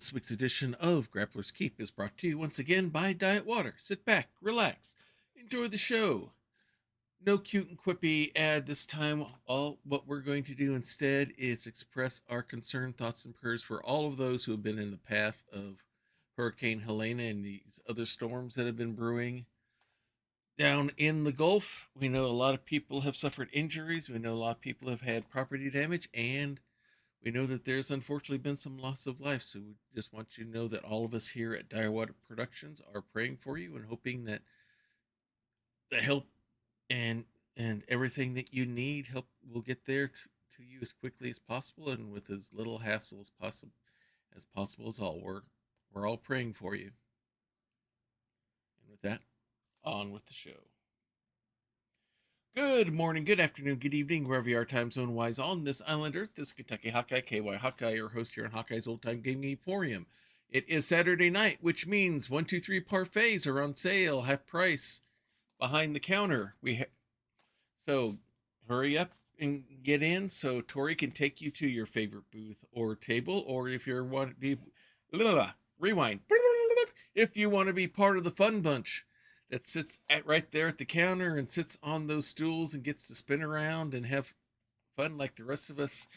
This week's edition of Grappler's Keep is brought to you once again by Diet Water. Sit back, relax, enjoy the show. No cute and quippy ad this time. All what we're going to do instead is express our concern, thoughts, and prayers for all of those who have been in the path of Hurricane Helena and these other storms that have been brewing down in the Gulf. We know a lot of people have suffered injuries. We know a lot of people have had property damage, and we know that there's unfortunately been some loss of life. So we just want you to know that all of us here at Direwater Productions are praying for you and hoping that the help and everything that you need help will get there to you as quickly as possible and with as little hassle as possible as all. We're all praying for you. And with that, on with the show. Good morning, good afternoon, good evening, wherever you are time zone wise on this island earth. This is Kentucky Hawkeye, KY Hawkeye, your host here on Hawkeye's Old Time Gaming Emporium. It is Saturday night, which means 1, 2, 3 parfaits are on sale, half price, behind the counter. So hurry up and get in so Tori can take you to your favorite booth or table, or if you want to be rewind. If you want to be part of the fun bunch that sits right there at the counter and sits on those stools and gets to spin around and have fun like the rest of us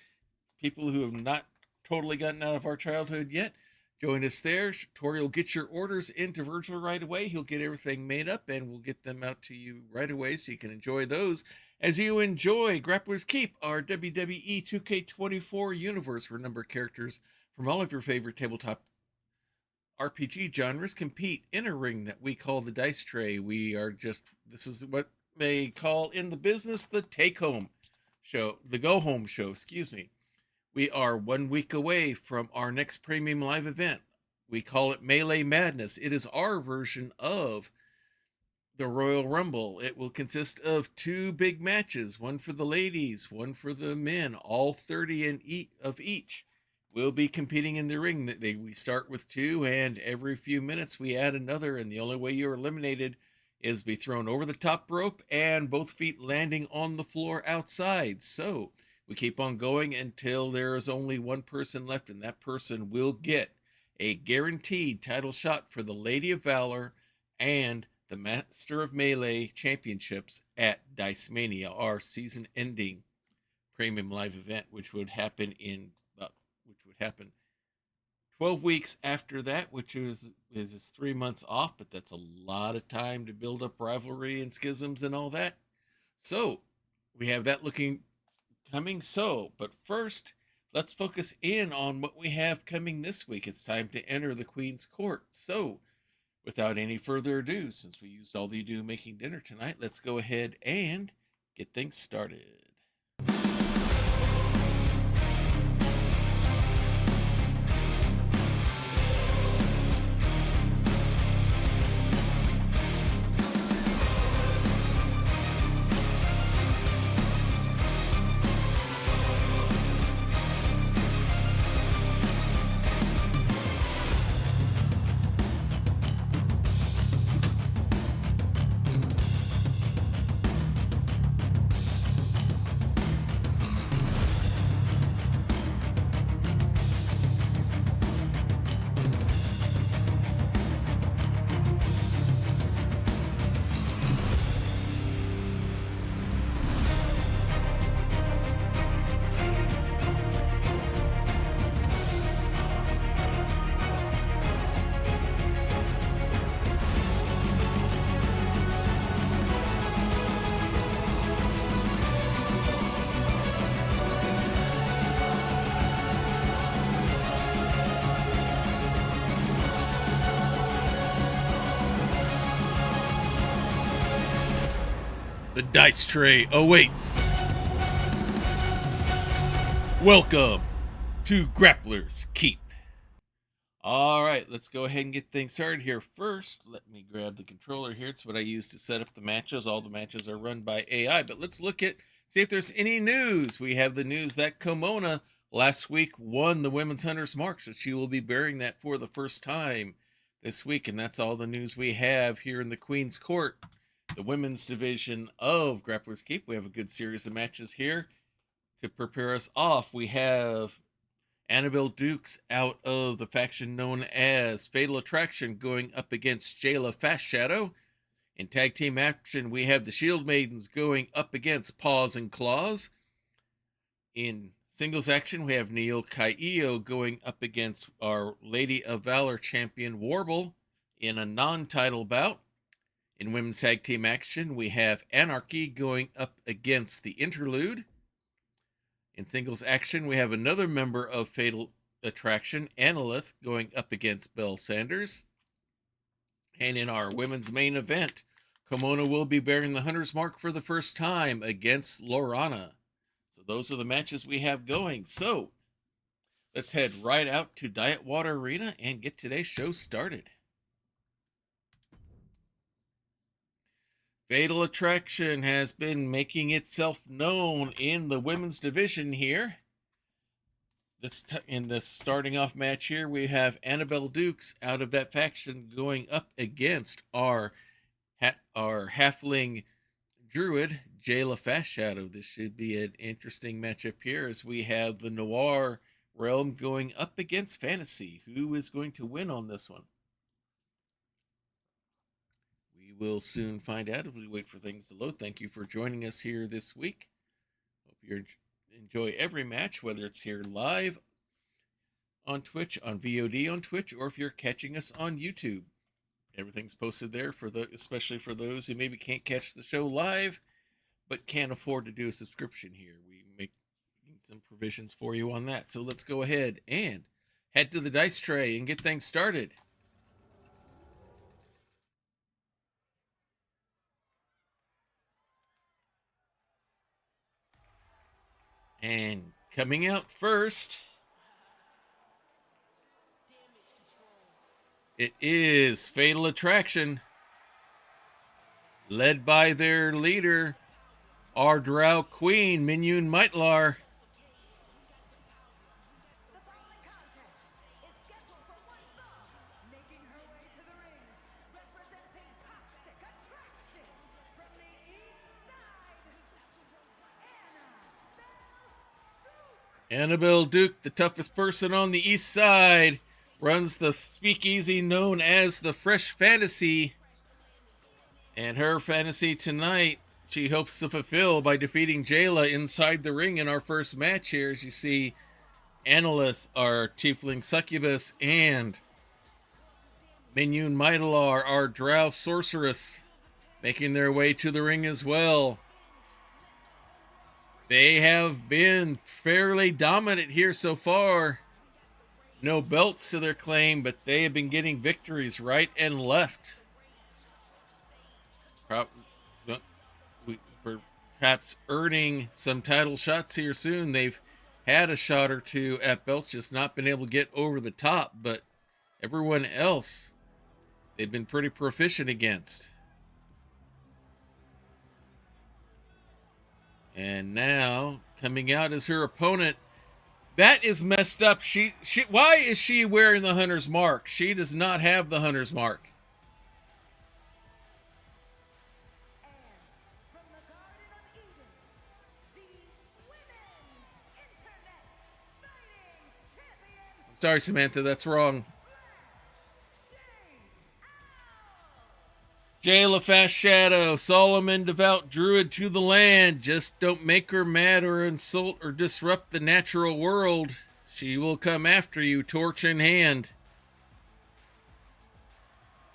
people who have not totally gotten out of our childhood yet, join us there. Tori will get your orders into Virgil right away. He'll get everything made up and we'll get them out to you right away so you can enjoy those as you enjoy Grappler's Keep, our WWE 2K24 universe, where a number of characters from all of your favorite tabletop RPG genres compete in a ring that we call the dice tray. This is what they call in the business the take home show, the go home show, excuse me. We are 1 week away from our next premium live event. We call it Melee Madness. It is our version of the Royal Rumble. It will consist of 2 big matches, one for the ladies, one for the men, all 30 of each. We'll be competing in the ring. We start with 2, and every few minutes we add another, and the only way you're eliminated is be thrown over the top rope and both feet landing on the floor outside. So we keep on going until there is only one person left, and that person will get a guaranteed title shot for the Lady of Valor and the Master of Melee Championships at Dice-Mania, our season-ending premium live event, which would happen 12 weeks after that, which is 3 months off, but that's a lot of time to build up rivalry and schisms and all that. So we have that coming. But first, let's focus in on what we have coming this week. It's time to enter the Queen's Court. So without any further ado, since we used all the ado making dinner tonight, let's go ahead and get things started. The dice tray awaits. Welcome to Grappler's Keep. All right, let's go ahead and get things started here. First, let me grab the controller here. It's what I use to set up the matches. All the matches are run by AI, but let's see if there's any news. We have the news that Kimona last week won the Women's Hunter's Mark, so she will be bearing that for the first time this week, and that's all the news we have here in the Queen's Court, the women's division of Grappler's Keep. We have a good series of matches here to prepare us off. We have Annabelle Dukes out of the faction known as Fatal Attraction going up against Jayla Fast Shadow. In tag team action, we have the Shield Maidens going up against Paws and Claws. In singles action, we have Neil Kaio going up against our Lady of Valor champion Warble in a non-title bout. In women's tag team action, we have Anarchy going up against the Interlude. In singles action, we have another member of Fatal Attraction, Annalith, going up against Belle Sanders. And in our women's main event, Kimona will be bearing the Hunter's Mark for the first time against Lorana. So those are the matches we have going. So let's head right out to Diet Water Arena and get today's show started. Fatal Attraction has been making itself known in the women's division here. In this starting off match here, we have Annabelle Dukes out of that faction going up against our halfling druid, Jayla Fast Shadow. This should be an interesting matchup here as we have the Noir realm going up against Fantasy. Who is going to win on this one? We will soon find out as we wait for things to load. Thank you for joining us here this week. Hope you enjoy every match, whether it's here live on Twitch, on VOD on Twitch, or if you're catching us on YouTube. Everything's posted there especially for those who maybe can't catch the show live, but can't afford to do a subscription here. We make some provisions for you on that. So let's go ahead and head to the dice tray and get things started. And coming out first, it is Fatal Attraction, led by their leader, our Drow Queen, Minyun Maitlar. Annabelle Duke, the toughest person on the east side, runs the speakeasy known as the Fresh Fantasy. And her fantasy tonight, she hopes to fulfill by defeating Jayla inside the ring in our first match here. As you see, Annalith, our Tiefling Succubus, and Minyun Maitalar, our Drow Sorceress, making their way to the ring as well. They have been fairly dominant here so far. No belts to their claim, but they have been getting victories right and left. Perhaps earning some title shots here soon. They've had a shot or two at belts, just not been able to get over the top, but everyone else they've been pretty proficient against. And now, coming out as her opponent, that is messed up. Why is she wearing the Hunter's Mark? She does not have the Hunter's Mark. I'm sorry, Samantha, that's wrong. Jayla Fast Shadow, Solomon Devout Druid to the land. Just don't make her mad or insult or disrupt the natural world. She will come after you, torch in hand.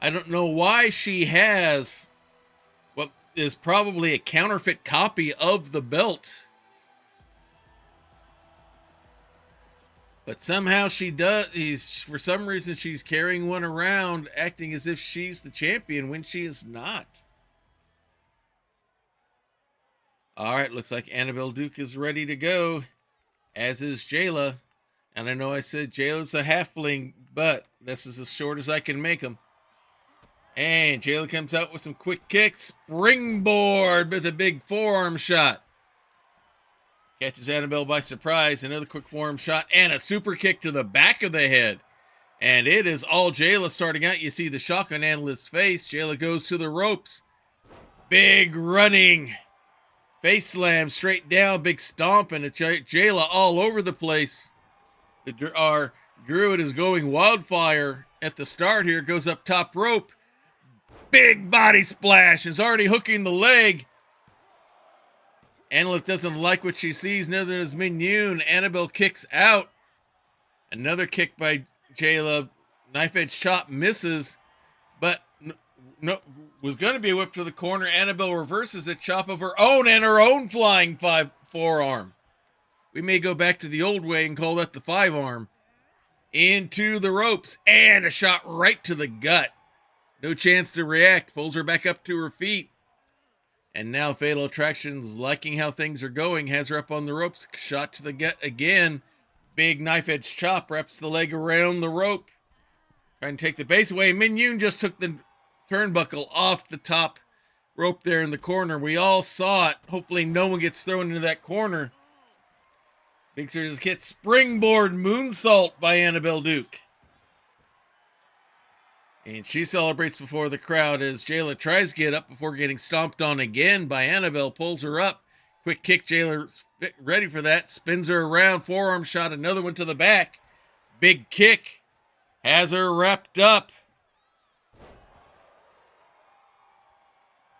I don't know why she has what is probably a counterfeit copy of the belt. But somehow she does. For some reason, she's carrying one around, acting as if she's the champion when she is not. All right, looks like Annabelle Duke is ready to go, as is Jayla. And I know I said Jayla's a halfling, but this is as short as I can make them. And Jayla comes out with some quick kicks. Springboard with a big forearm shot. Catches Annabelle by surprise. Another quick forearm shot and a super kick to the back of the head. And it is all Jayla starting out. You see the shock on Annalith's face. Jayla goes to the ropes. Big running. Face slam straight down. Big stomp. And Jayla all over the place. Our Druid is going wildfire at the start here, goes up top rope. Big body splash, is already hooking the leg. Annalith doesn't like what she sees, neither does Mignon. Annabelle kicks out. Another kick by Jayla. Knife edge chop misses, but no, was going to be a whip to the corner. Annabelle reverses a chop of her own and her own flying forearm. We may go back to the old way and call that the 5-arm. Into the ropes and a shot right to the gut. No chance to react. Pulls her back up to her feet. And now Fatal Attractions, liking how things are going, has her up on the ropes. Shot to the gut again. Big knife edge chop wraps the leg around the rope. Trying to take the base away. Mignon just took the turnbuckle off the top rope there in the corner. We all saw it. Hopefully no one gets thrown into that corner. Big Sir just hit springboard moonsault by Annabelle Duke. And she celebrates before the crowd as Jayla tries to get up before getting stomped on again by Annabelle. Pulls her up. Quick kick. Jayla's ready for that. Spins her around. Forearm shot. Another one to the back. Big kick. Has her wrapped up.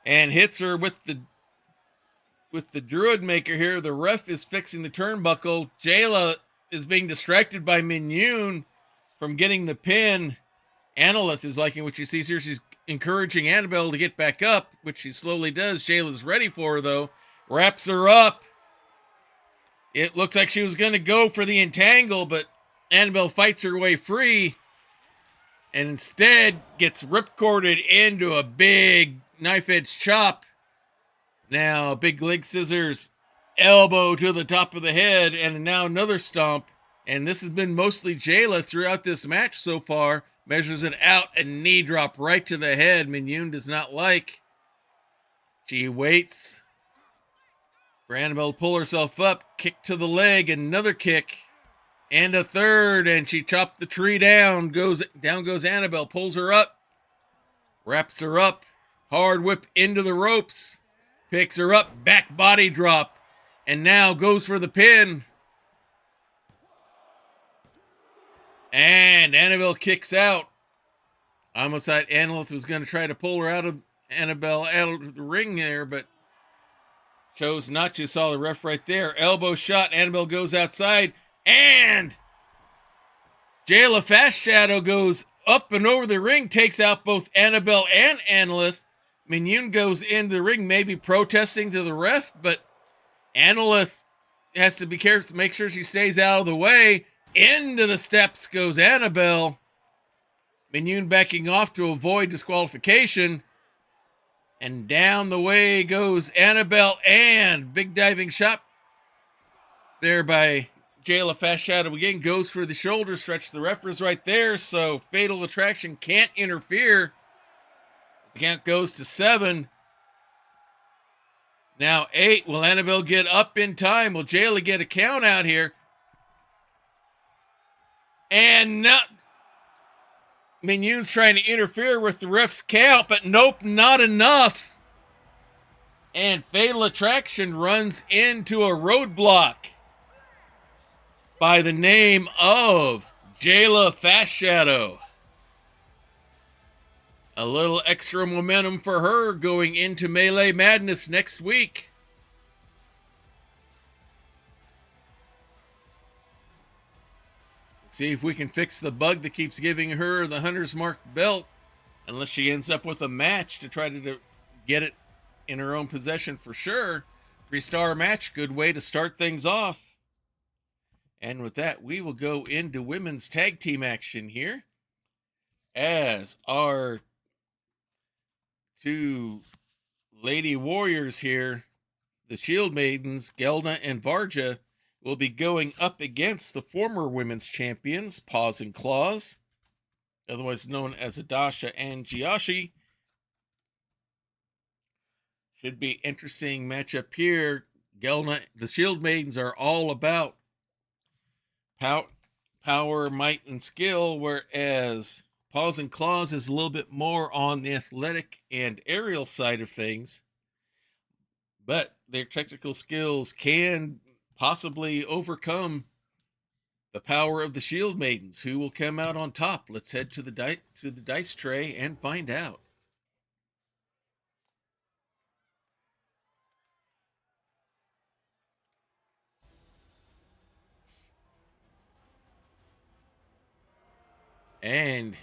And hits her with the Druid Maker here. The ref is fixing the turnbuckle. Jayla is being distracted by Mignon from getting the pin. Annalith is liking what she sees here. She's encouraging Annabelle to get back up, which she slowly does. Jayla's ready for her, though. Wraps her up. It looks like she was going to go for the entangle, but Annabelle fights her way free and instead gets ripcorded into a big knife edge chop. Now, big leg scissors, elbow to the top of the head, and now another stomp. And this has been mostly Jayla throughout this match so far. Measures it out, a knee drop right to the head. Mignon does not like. She waits for Annabelle to pull herself up. Kick to the leg, another kick, and a third, and she chopped the tree down. Down goes Annabelle, pulls her up, wraps her up, hard whip into the ropes, picks her up, back body drop, and now goes for the pin. And Annabelle kicks out. I almost thought Annalith was going to try to pull her out of Annabelle out of the ring there, but chose not to. Saw the ref right there. Elbow shot. Annabelle goes outside. And Jayla Fast Shadow goes up and over the ring, takes out both Annabelle and Annalith. Mignon goes into the ring, maybe protesting to the ref, but Annalith has to be careful to make sure she stays out of the way. Into the steps goes Annabelle. Mignon backing off to avoid disqualification. And down the way goes Annabelle, and big diving shot there by Jayla Fast Shadow again. Goes for the shoulder stretch. The ref is right there, so Fatal Attraction can't interfere. The count goes to 7. Now 8. Will Annabelle get up in time? Will Jayla get a count out here? And not Mignon's trying to interfere with the ref's count, but nope, not enough. And Fatal Attraction runs into a roadblock by the name of Jayla Fast Shadow. A little extra momentum for her going into Melee Madness next week. See if we can fix the bug that keeps giving her the Hunter's Mark belt, unless she ends up with a match to try to get it in her own possession for sure. 3-star match, good way to start things off. And with that, we will go into women's tag team action here, as our 2 lady warriors here, the Shield Maidens, Gelna and Varja, will be going up against the former women's champions, Paws and Claws, otherwise known as Adasha and Jiashi. Should be interesting matchup here. Gelna, the Shield Maidens are all about power, might, and skill, whereas Paws and Claws is a little bit more on the athletic and aerial side of things. But their technical skills can possibly overcome the power of the Shield Maidens. Who will come out on top? Let's head to the dice tray and find out. And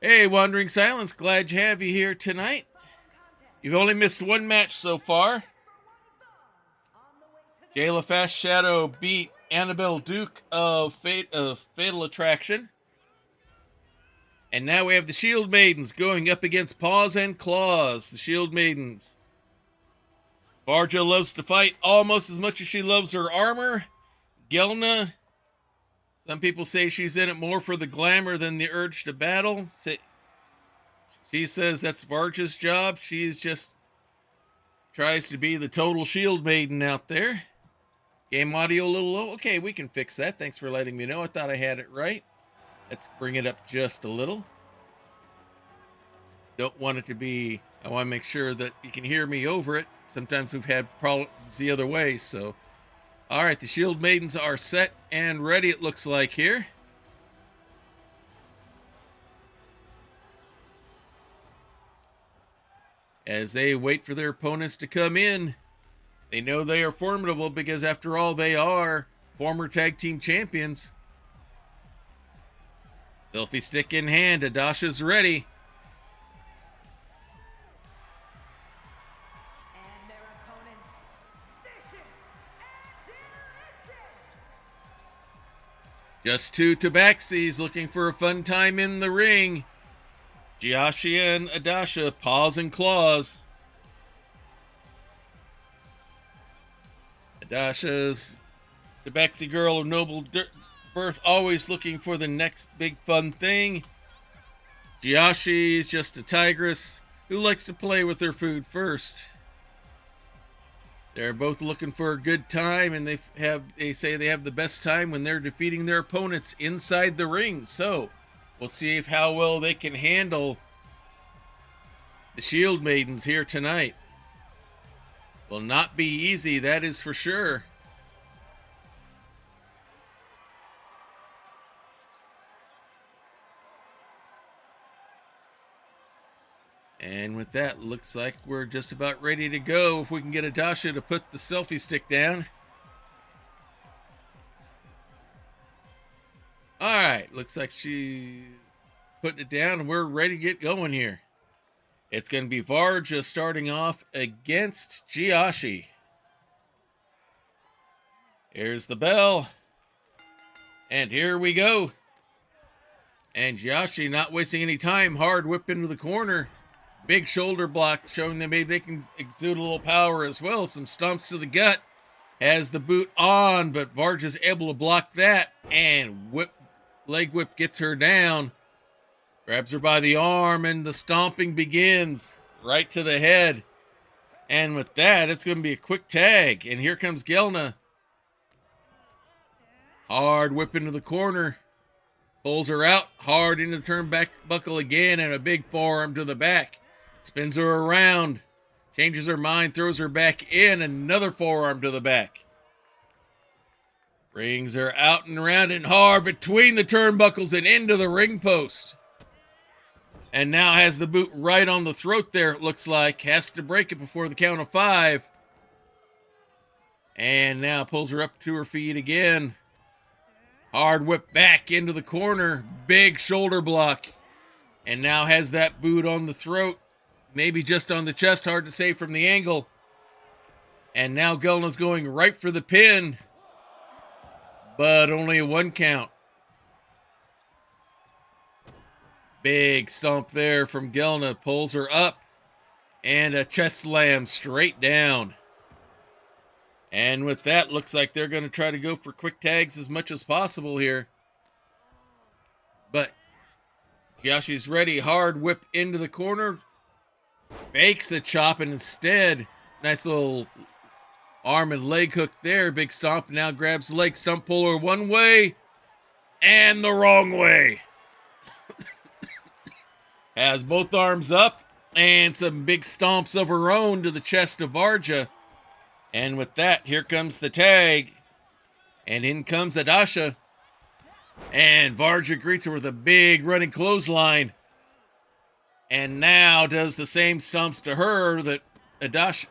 hey, Wandering Silence, glad to have you here tonight. You've only missed one match so far. Jayla Fast Shadow beat Annabelle Duke of Fatal Attraction. And now we have the Shield Maidens going up against Paws and Claws. The Shield Maidens. Varja loves to fight almost as much as she loves her armor. Gelna, some people say she's in it more for the glamour than the urge to battle. She says that's Varja's job. She's just tries to be the total Shield Maiden out there. Game audio a little low. Okay, we can fix that. Thanks for letting me know. I thought I had it right. Let's bring it up just a little. Don't want it to be... I want to make sure that you can hear me over it. Sometimes we've had problems the other way, so... Alright, the Shield Maidens are set and ready, it looks like, here. As they wait for their opponents to come in. They know they are formidable because, after all, they are former tag team champions. Selfie stick in hand, Adasha's ready. And their opponents, vicious and delicious. Just two tabaxis looking for a fun time in the ring. Jiashi and Adasha, Paws and Claws. Adasha's tabaxi girl of noble birth, always looking for the next big fun thing. Jiashi's just a tigress who likes to play with her food first. They're both looking for a good time, and they say they have the best time when they're defeating their opponents inside the ring. So we'll see how well they can handle the Shield Maidens here tonight. Will not be easy, that is for sure. And with that, looks like we're just about ready to go. If we can get Adasha to put the selfie stick down. Alright, looks like she's putting it down and we're ready to get going here. It's going to be Varja starting off against Jiashi. Here's the bell. And here we go. And Jiashi not wasting any time. Hard whip into the corner. Big shoulder block, showing that maybe they can exude a little power as well. Some stomps to the gut. Has the boot on, but Varja's able to block that. And leg whip gets her down. Grabs her by the arm, and the stomping begins. Right to the head. And with that, it's going to be a quick tag. And here comes Gelna. Hard whip into the corner. Pulls her out. Hard into the turnbuckle again, and a big forearm to the back. Spins her around. Changes her mind, throws her back in. Another forearm to the back. Brings her out and around and hard between the turnbuckles and into the ring post. And now has the boot right on the throat there, it looks like. Has to break it before the count of 5. And now pulls her up to her feet again. Hard whip back into the corner. Big shoulder block. And now has that boot on the throat. Maybe just on the chest, hard to say from the angle. And now Gelna's going right for the pin. But only a 1 count. Big stomp there from Gelna. Pulls her up. And a chest slam straight down. And with that, looks like they're going to try to go for quick tags as much as possible here. But Jiashi's ready. Hard whip into the corner. Fakes a chop, and instead, nice little arm and leg hook there. Big stomp. Now grabs the leg. Stump puller one way. And the wrong way. Has both arms up, and some big stomps of her own to the chest of Varja. And with that, here comes the tag. And in comes Adasha. And Varja greets her with a big running clothesline. And now does the same stomps to her that Adachi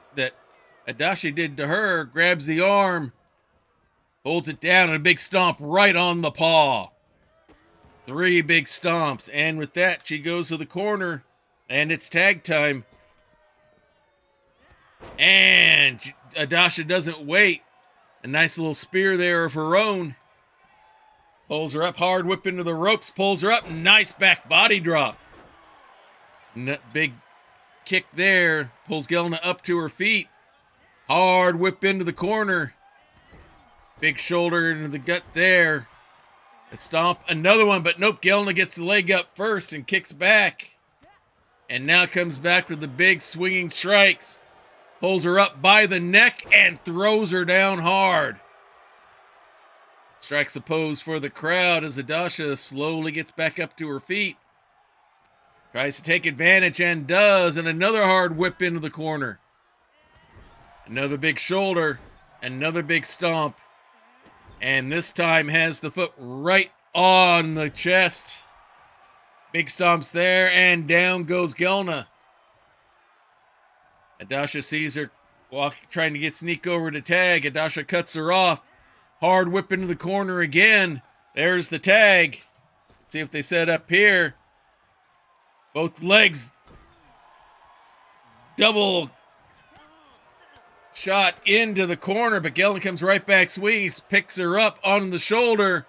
did to her. Grabs the arm, holds it down, and a big stomp right on the paw. 3 big stomps. And with that, she goes to the corner. And it's tag time. And Adasha doesn't wait. A nice little spear there of her own. Pulls her up, hard whip into the ropes, pulls her up, nice back body drop. Big kick there, pulls Gelna up to her feet. Hard whip into the corner. Big shoulder into the gut there. A stomp, another one, but nope, Gelna gets the leg up first and kicks back. And now comes back with the big swinging strikes. Pulls her up by the neck and throws her down hard. Strikes a pose for the crowd as Adasha slowly gets back up to her feet. Tries to take advantage and does, and another hard whip into the corner. Another big shoulder, another big stomp. And this time has the foot right on the chest. Big stomps there, and down goes Gelna. Adasha sees her trying to sneak over to tag. Adasha cuts her off. Hard whip into the corner again. There's the tag. Let's see if they set up here. Both legs. Double shot into the corner, but Gelna comes right back swinging. Picks her up on the shoulder.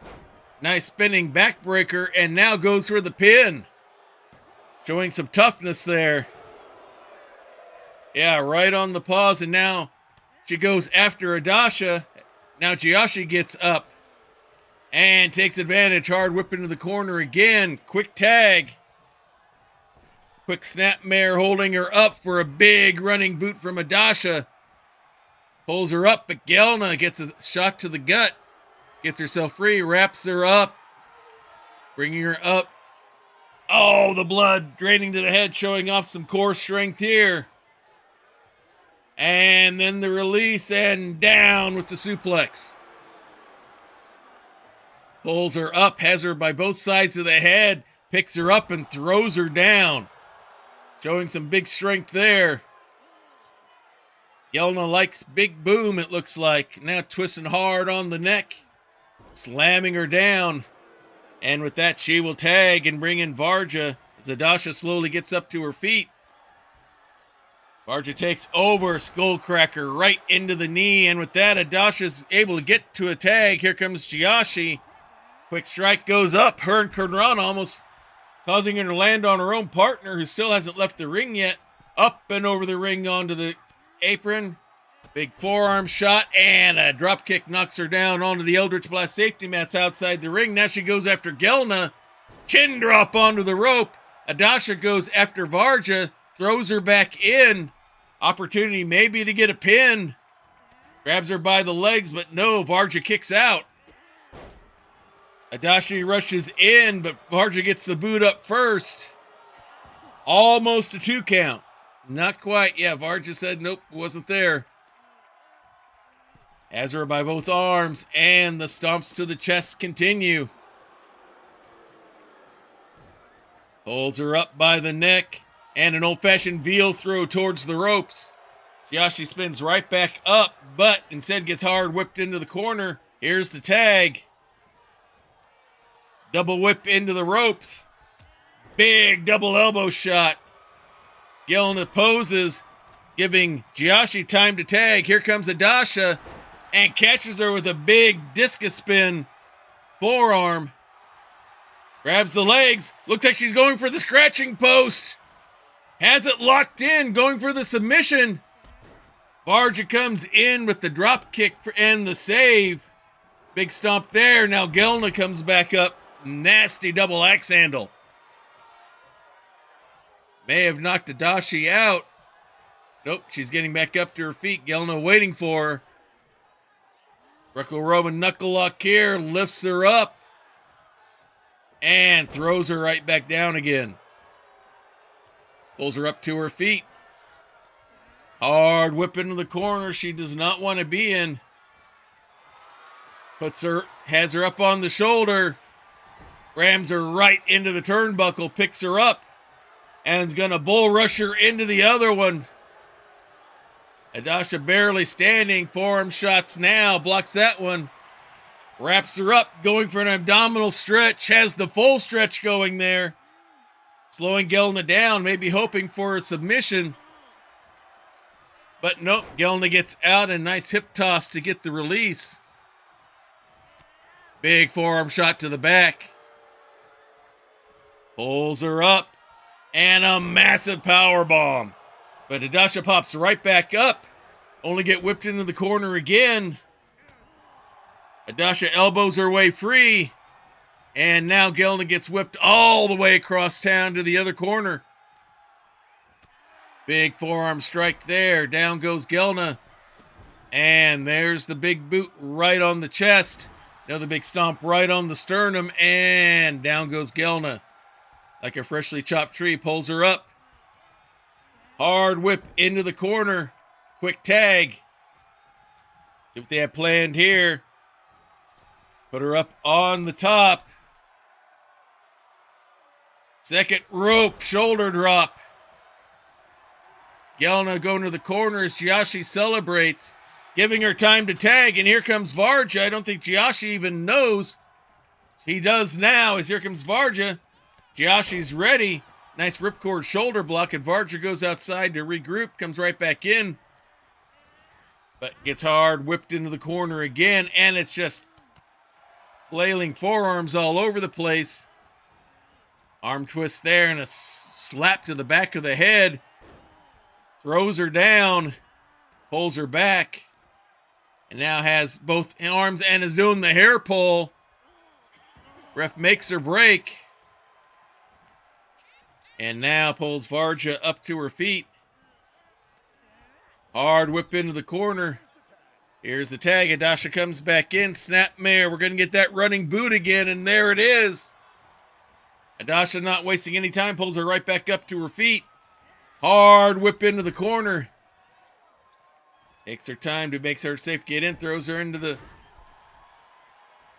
Nice spinning backbreaker, and now goes for the pin. Showing some toughness there. Yeah, right on the paws, and now she goes after Adasha. Now Jiashi gets up and takes advantage. Hard whip into the corner again. Quick tag. Quick snapmare holding her up for a big running boot from Adasha. Pulls her up, but Gelna gets a shot to the gut. Gets herself free, wraps her up. Bringing her up. Oh, the blood draining to the head, showing off some core strength here. And then the release and down with the suplex. Pulls her up, has her by both sides of the head, picks her up and throws her down. Showing some big strength there. Gelna likes big boom, it looks like. Now twisting hard on the neck. Slamming her down. And with that, she will tag and bring in Varja as Adasha slowly gets up to her feet. Varja takes over, skullcracker right into the knee, and with that, Adasha's able to get to a tag. Here comes Jiashi. Quick strike goes up. Her and Kurran almost causing her to land on her own partner, who still hasn't left the ring yet. Up and over the ring onto the apron. Big forearm shot, and a drop kick knocks her down onto the Eldritch Blast safety mats outside the ring. Now she goes after Gelna. Chin drop onto the rope. Adasha goes after Varja, throws her back in. Opportunity maybe to get a pin. Grabs her by the legs, but no, Varja kicks out. Adachi rushes in, but Varja gets the boot up first. Almost a 2 count. Not quite. Yeah, Varja said nope, wasn't there. Has her by both arms, and the stomps to the chest continue. Pulls her up by the neck, and an old-fashioned veal throw towards the ropes. Jiashi spins right back up, but instead gets hard whipped into the corner. Here's the tag. Double whip into the ropes. Big double elbow shot. Gelna poses, giving Jiashi time to tag. Here comes Adasha, and catches her with a big discus spin forearm. Grabs the legs. Looks like she's going for the scratching post. Has it locked in, going for the submission. Varja comes in with the drop kick and the save. Big stomp there. Now Gelna comes back up. Nasty double axe handle. May have knocked Adachi out. Nope, she's getting back up to her feet. Gelna waiting for her. Greco-Roman knuckle lock here. Lifts her up. And throws her right back down again. Pulls her up to her feet. Hard whip into the corner she does not want to be in. Has her up on the shoulder. Rams her right into the turnbuckle, picks her up, and is going to bull rush her into the other one. Adasha barely standing, forearm shots now, blocks that one. Wraps her up, going for an abdominal stretch, has the full stretch going there. Slowing Gelna down, maybe hoping for a submission. But nope, Gelna gets out, a nice hip toss to get the release. Big forearm shot to the back. Pulls her up, and a massive power bomb. But Adasha pops right back up, only get whipped into the corner again. Adasha elbows her way free, and now Gelna gets whipped all the way across town to the other corner. Big forearm strike there. Down goes Gelna, and there's the big boot right on the chest. Another big stomp right on the sternum, and down goes Gelna. Like a freshly chopped tree, pulls her up. Hard whip into the corner. Quick tag. See what they have planned here. Put her up on the top. Second rope, shoulder drop. Gelna going to the corner as Jiashi celebrates, giving her time to tag, and here comes Varja. I don't think Jiashi even knows. He does now, as here comes Varja. Jiashi's ready. Nice ripcord shoulder block, and Varja goes outside to regroup, comes right back in. But gets hard, whipped into the corner again, and it's just flailing forearms all over the place. Arm twist there and a slap to the back of the head. Throws her down, pulls her back, and now has both arms and is doing the hair pull. Ref makes her break. And now pulls Varja up to her feet. Hard whip into the corner. Here's the tag. Adasha comes back in. Snapmare. We're going to get that running boot again, and there it is. Adasha not wasting any time. Pulls her right back up to her feet. Hard whip into the corner. Takes her time to make her safe get in. Throws her into the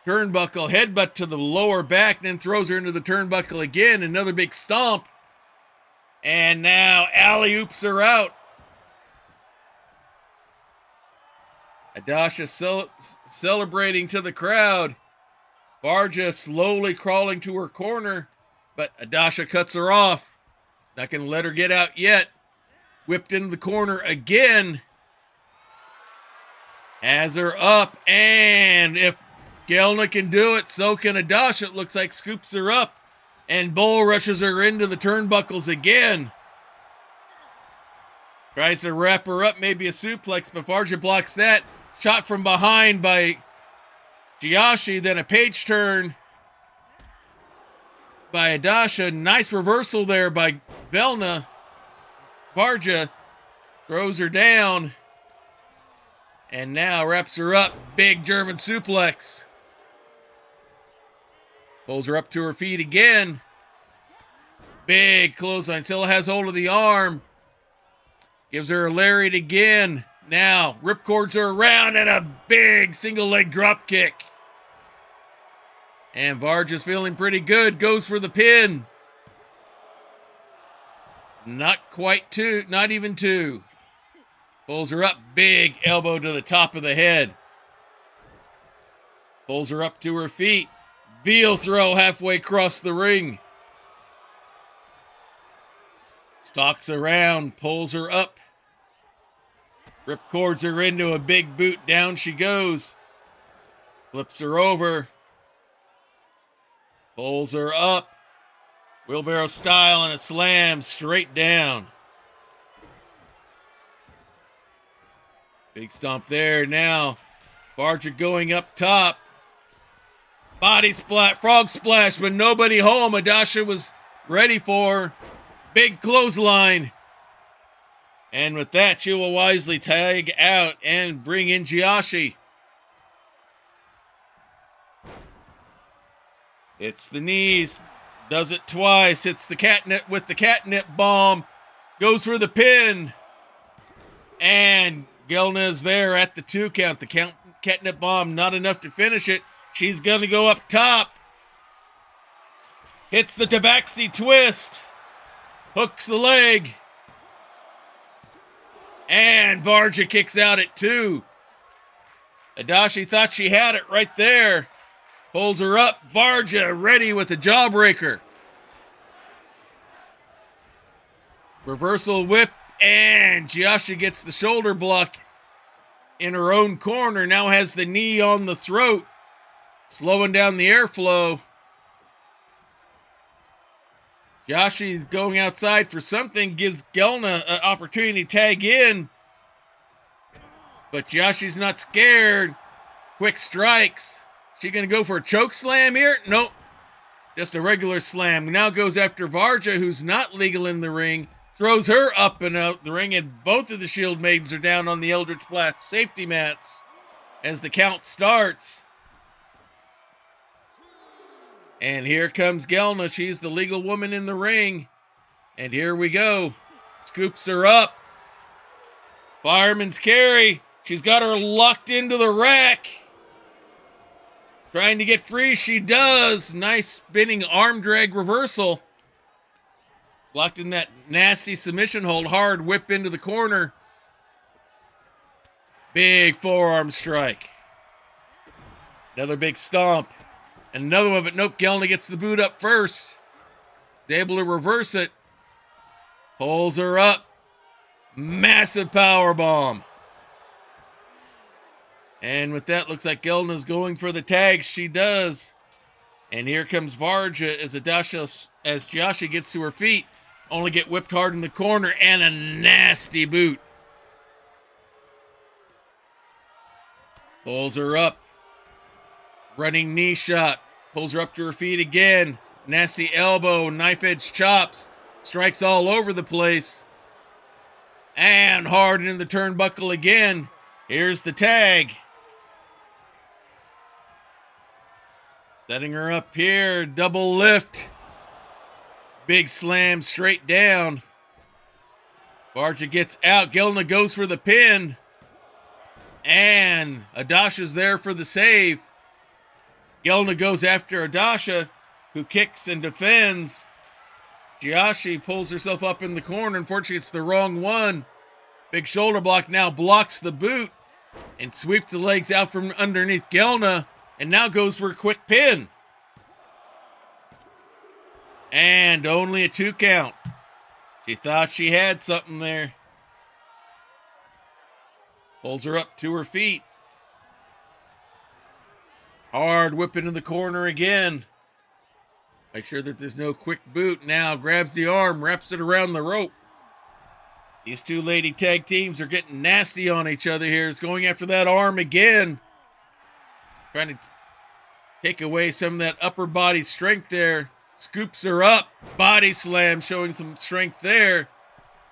turnbuckle. Headbutt to the lower back. Then throws her into the turnbuckle again. Another big stomp. And now alley-oops her out. Adasha celebrating to the crowd. Varja slowly crawling to her corner, but Adasha cuts her off. Not going to let her get out yet. Whipped into the corner again. Has her up, and if Gelna can do it, so can Adasha. It looks like scoops her up and bull rushes her into the turnbuckles again. Tries to wrap her up, maybe a suplex, but Varja blocks that. Shot from behind by Jiashi, then a page turn by Adasha. Nice reversal there by Velna. Varja throws her down and now wraps her up. Big German suplex. Pulls her up to her feet again. Big clothesline. Still has hold of the arm. Gives her a lariat again. Now, ripcords her around and a big single leg drop kick. And Varja's feeling pretty good. Goes for the pin. Not quite two, not even two. Pulls her up. Big elbow to the top of the head. Pulls her up to her feet. Veal throw halfway across the ring. Stalks around. Pulls her up. Ripcords her into a big boot. Down she goes. Flips her over. Pulls her up. Wheelbarrow style and a slam straight down. Big stomp there. Now Varja going up top. Body splat, frog splash, but nobody home. Adasha was ready for big clothesline. And with that, she will wisely tag out and bring in Jiashi. Hits the knees. Does it twice. Hits the catnip with the catnip bomb. Goes for the pin. And Gelna is there at the 2 count. The catnip bomb not enough to finish it. She's going to go up top. Hits the tabaxi twist. Hooks the leg. And Varja kicks out at 2. Adachi thought she had it right there. Pulls her up. Varja ready with a jawbreaker. Reversal whip. And Jiashi gets the shoulder block in her own corner. Now has the knee on the throat, slowing down the airflow. Jiashi's going outside for something, gives Gelna an opportunity to tag in. But Jiashi's not scared. Quick strikes. She gonna go for a choke slam here? Nope. Just a regular slam. Now goes after Varja, who's not legal in the ring. Throws her up and out the ring, and both of the Shield Maidens are down on the Eldritch Platz safety mats as the count starts. And here comes Gelna. She's the legal woman in the ring. And here we go. Scoops her up. Fireman's carry. She's got her locked into the rack. Trying to get free. She does. Nice spinning arm drag reversal. Locked in that nasty submission hold. Hard whip into the corner. Big forearm strike. Another big stomp. Another one, but nope, Gelna gets the boot up first. Is able to reverse it. Pulls her up. Massive power bomb. And with that, looks like Gelna's going for the tag. She does. And here comes Varja as Jiashi gets to her feet. Only get whipped hard in the corner, and a nasty boot. Pulls her up. Running knee shot. Pulls her up to her feet again. Nasty elbow, knife edge chops. Strikes all over the place. And hard into the turnbuckle again. Here's the tag. Setting her up here. Double lift. Big slam straight down. Varja gets out. Gelna goes for the pin. And Adasha's there for the save. Gelna goes after Adasha, who kicks and defends. Jiashi pulls herself up in the corner. Unfortunately, it's the wrong one. Big shoulder block now blocks the boot and sweeps the legs out from underneath Gelna, and now goes for a quick pin. And only a 2 count. She thought she had something there. Pulls her up to her feet. Hard whip into the corner again. Make sure that there's no quick boot. Now grabs the arm, wraps it around the rope. These two lady tag teams are getting nasty on each other here. It's going after that arm again. Trying to take away some of that upper body strength there. Scoops her up. Body slam, showing some strength there.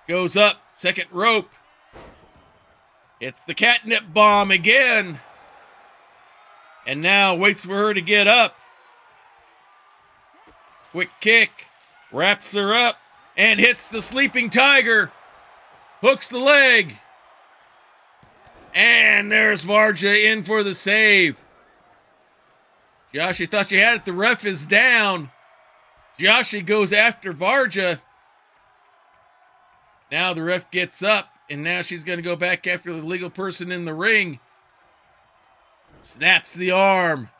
Goes up. Second rope. It's the catnip bomb again. And now waits for her to get up. Quick kick. Wraps her up. And hits the sleeping tiger. Hooks the leg. And there's Varja in for the save. Jiashi thought she had it. The ref is down. Jiashi goes after Varja. Now the ref gets up, and now she's going to go back after the legal person in the ring. Snaps the arm.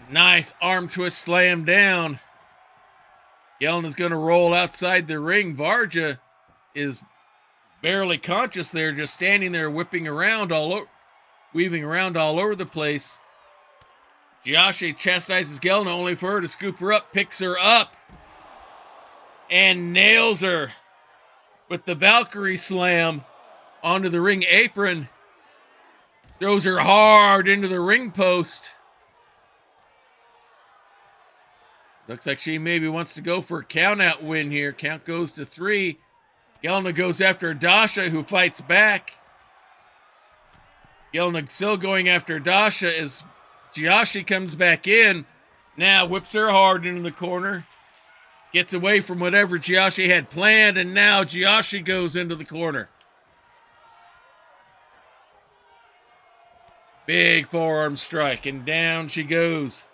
Nice arm twist slam down. Gelna's going to roll outside the ring. Varja is barely conscious there, just standing there whipping around weaving around all over the place. Jiashi chastises Gelna only for her to scoop her up, picks her up, and nails her with the Valkyrie slam onto the ring apron. Throws her hard into the ring post. Looks like she maybe wants to go for a count-out win here. Count goes to 3. Gelna goes after Dasha, who fights back. Gelna still going after Dasha as Jiashi comes back in. Now whips her hard into the corner. Gets away from whatever Jiashi had planned, and now Jiashi goes into the corner. Big forearm strike, and down she goes.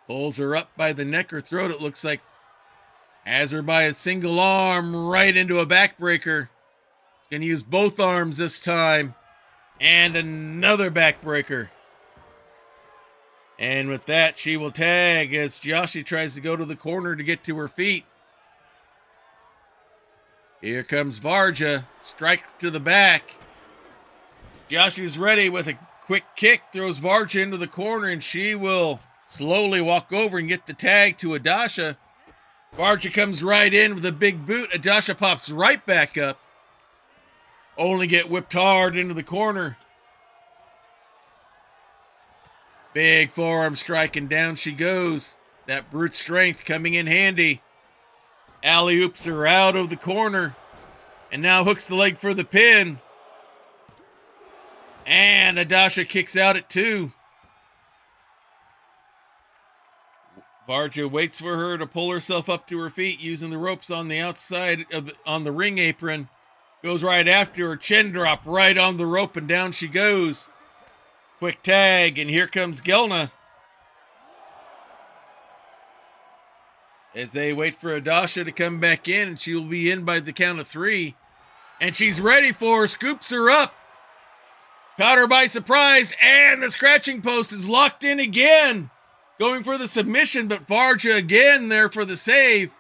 Pulls her up by the neck or throat, it looks like. Has her by a single arm right into a backbreaker. He's going to use both arms this time. And another backbreaker. And with that, she will tag as Joshi tries to go to the corner to get to her feet. Here comes Varja. Strike to the back. Joshi's ready with a quick kick. Throws Varja into the corner, and she will slowly walk over and get the tag to Adasha. Varja comes right in with a big boot. Adasha pops right back up. Only get whipped hard into the corner. Big forearm strike, and down she goes. That brute strength coming in handy. Alley-oops her out of the corner. And now hooks the leg for the pin. And Adasha kicks out at 2. Varja waits for her to pull herself up to her feet using the ropes on the outside on the ring apron. Goes right after her, chin drop right on the rope, and down she goes. Quick tag, and here comes Gelna. As they wait for Adasha to come back in, and she will be in by the count of 3. And she's ready for her, scoops her up. Caught her by surprise, and the scratching post is locked in again. Going for the submission, but Varja again there for the save.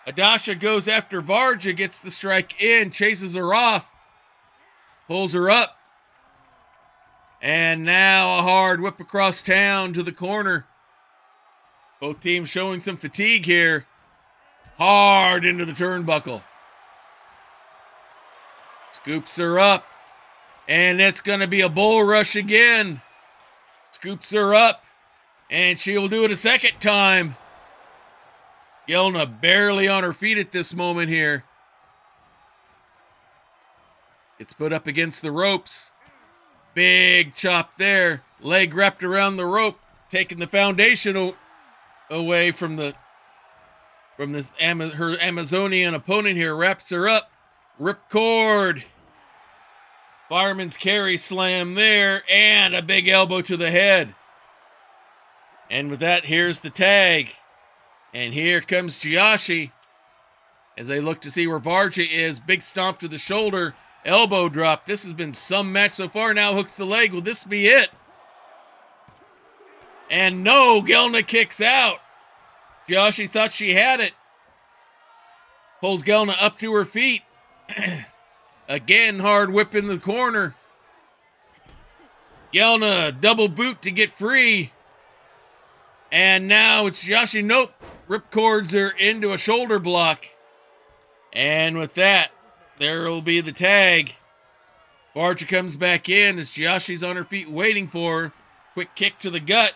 Adasha goes after Varja, gets the strike in, chases her off, pulls her up. And now a hard whip across town to the corner. Both teams showing some fatigue here. Hard into the turnbuckle. Scoops her up. And it's going to be a bull rush again. Scoops her up. And she'll do it a second time. Gelna barely on her feet at this moment here. Gets put up against the ropes. Big chop there. Leg wrapped around the rope, taking the foundation away from her Amazonian opponent here. Wraps her up. Ripcord. Fireman's carry slam there, and a big elbow to the head. And with that, here's the tag. And here comes Jiashi as they look to see where Varja is. Big stomp to the shoulder. Elbow drop. This has been some match so far. Now hooks the leg. Will this be it? And no, Gelna kicks out. Jiashi thought she had it. Pulls Gelna up to her feet. Again, hard whip in the corner. Gelna, double boot to get free. And now it's Jiashi. Nope. Ripcords her into a shoulder block. And with that, there will be the tag. Varja comes back in as Jiashi's on her feet waiting for her. Quick kick to the gut.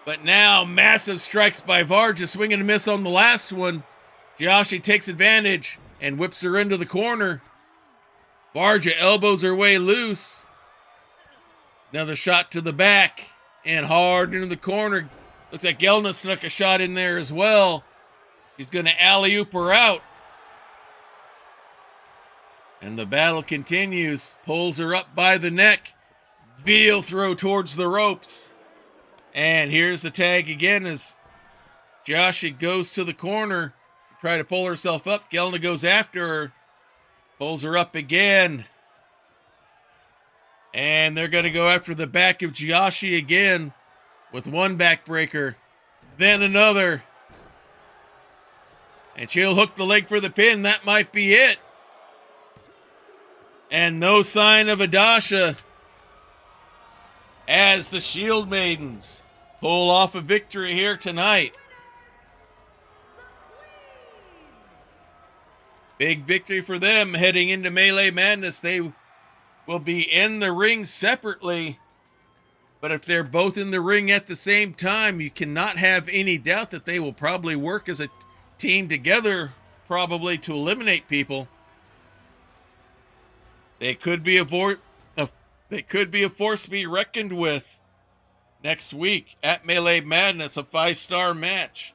But now, massive strikes by Varja, swing and a miss on the last one. Jiashi takes advantage and whips her into the corner. Varja elbows her way loose. Another shot to the back and hard into the corner. Looks like Gelna snuck a shot in there as well. She's going to alley-oop her out. And the battle continues. Pulls her up by the neck. Veal throw towards the ropes. And here's the tag again as Jiashi goes to the corner to try to pull herself up. Gelna goes after her. Pulls her up again. And they're going to go after the back of Jiashi again with one backbreaker. Then another. And she'll hook the leg for the pin. That might be it. And no sign of Adasha as the Shield Maidens pull off a victory here tonight. Big victory for them heading into Melee Madness. They will be in the ring separately, but if they're both in the ring at the same time, you cannot have any doubt that they will probably work as a team together, probably to eliminate people. They could be a force to be reckoned with next week at Melee Madness, a 5-star match.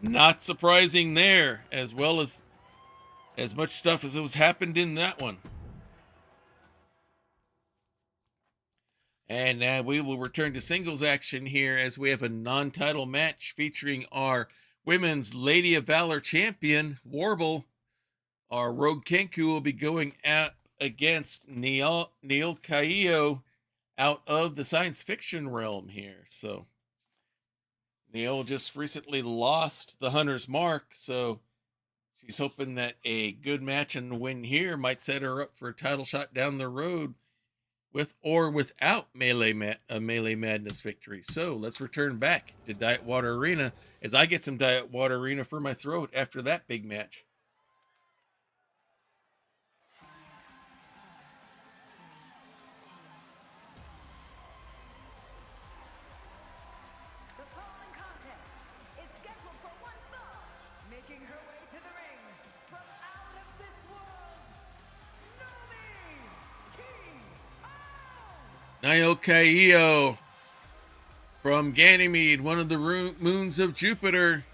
Not surprising there, as well as much stuff as was happened in that one. And now we will return to singles action here as we have a non-title match featuring our Women's Lady of Valor champion, Warble. Our Rogue Kenku will be going out against Neil Caillo out of the science fiction realm here. So Neil just recently lost the Hunter's Mark, so she's hoping that a good match and win here might set her up for a title shot down the road with or without Melee Madness victory. So let's return back to Diet Water Arena as I get some Diet Water Arena for my throat after that big match. The following contest is scheduled for one fall, making her way to the ring from out of this world, Nio Caillo from Ganymede, one of the moons of Jupiter,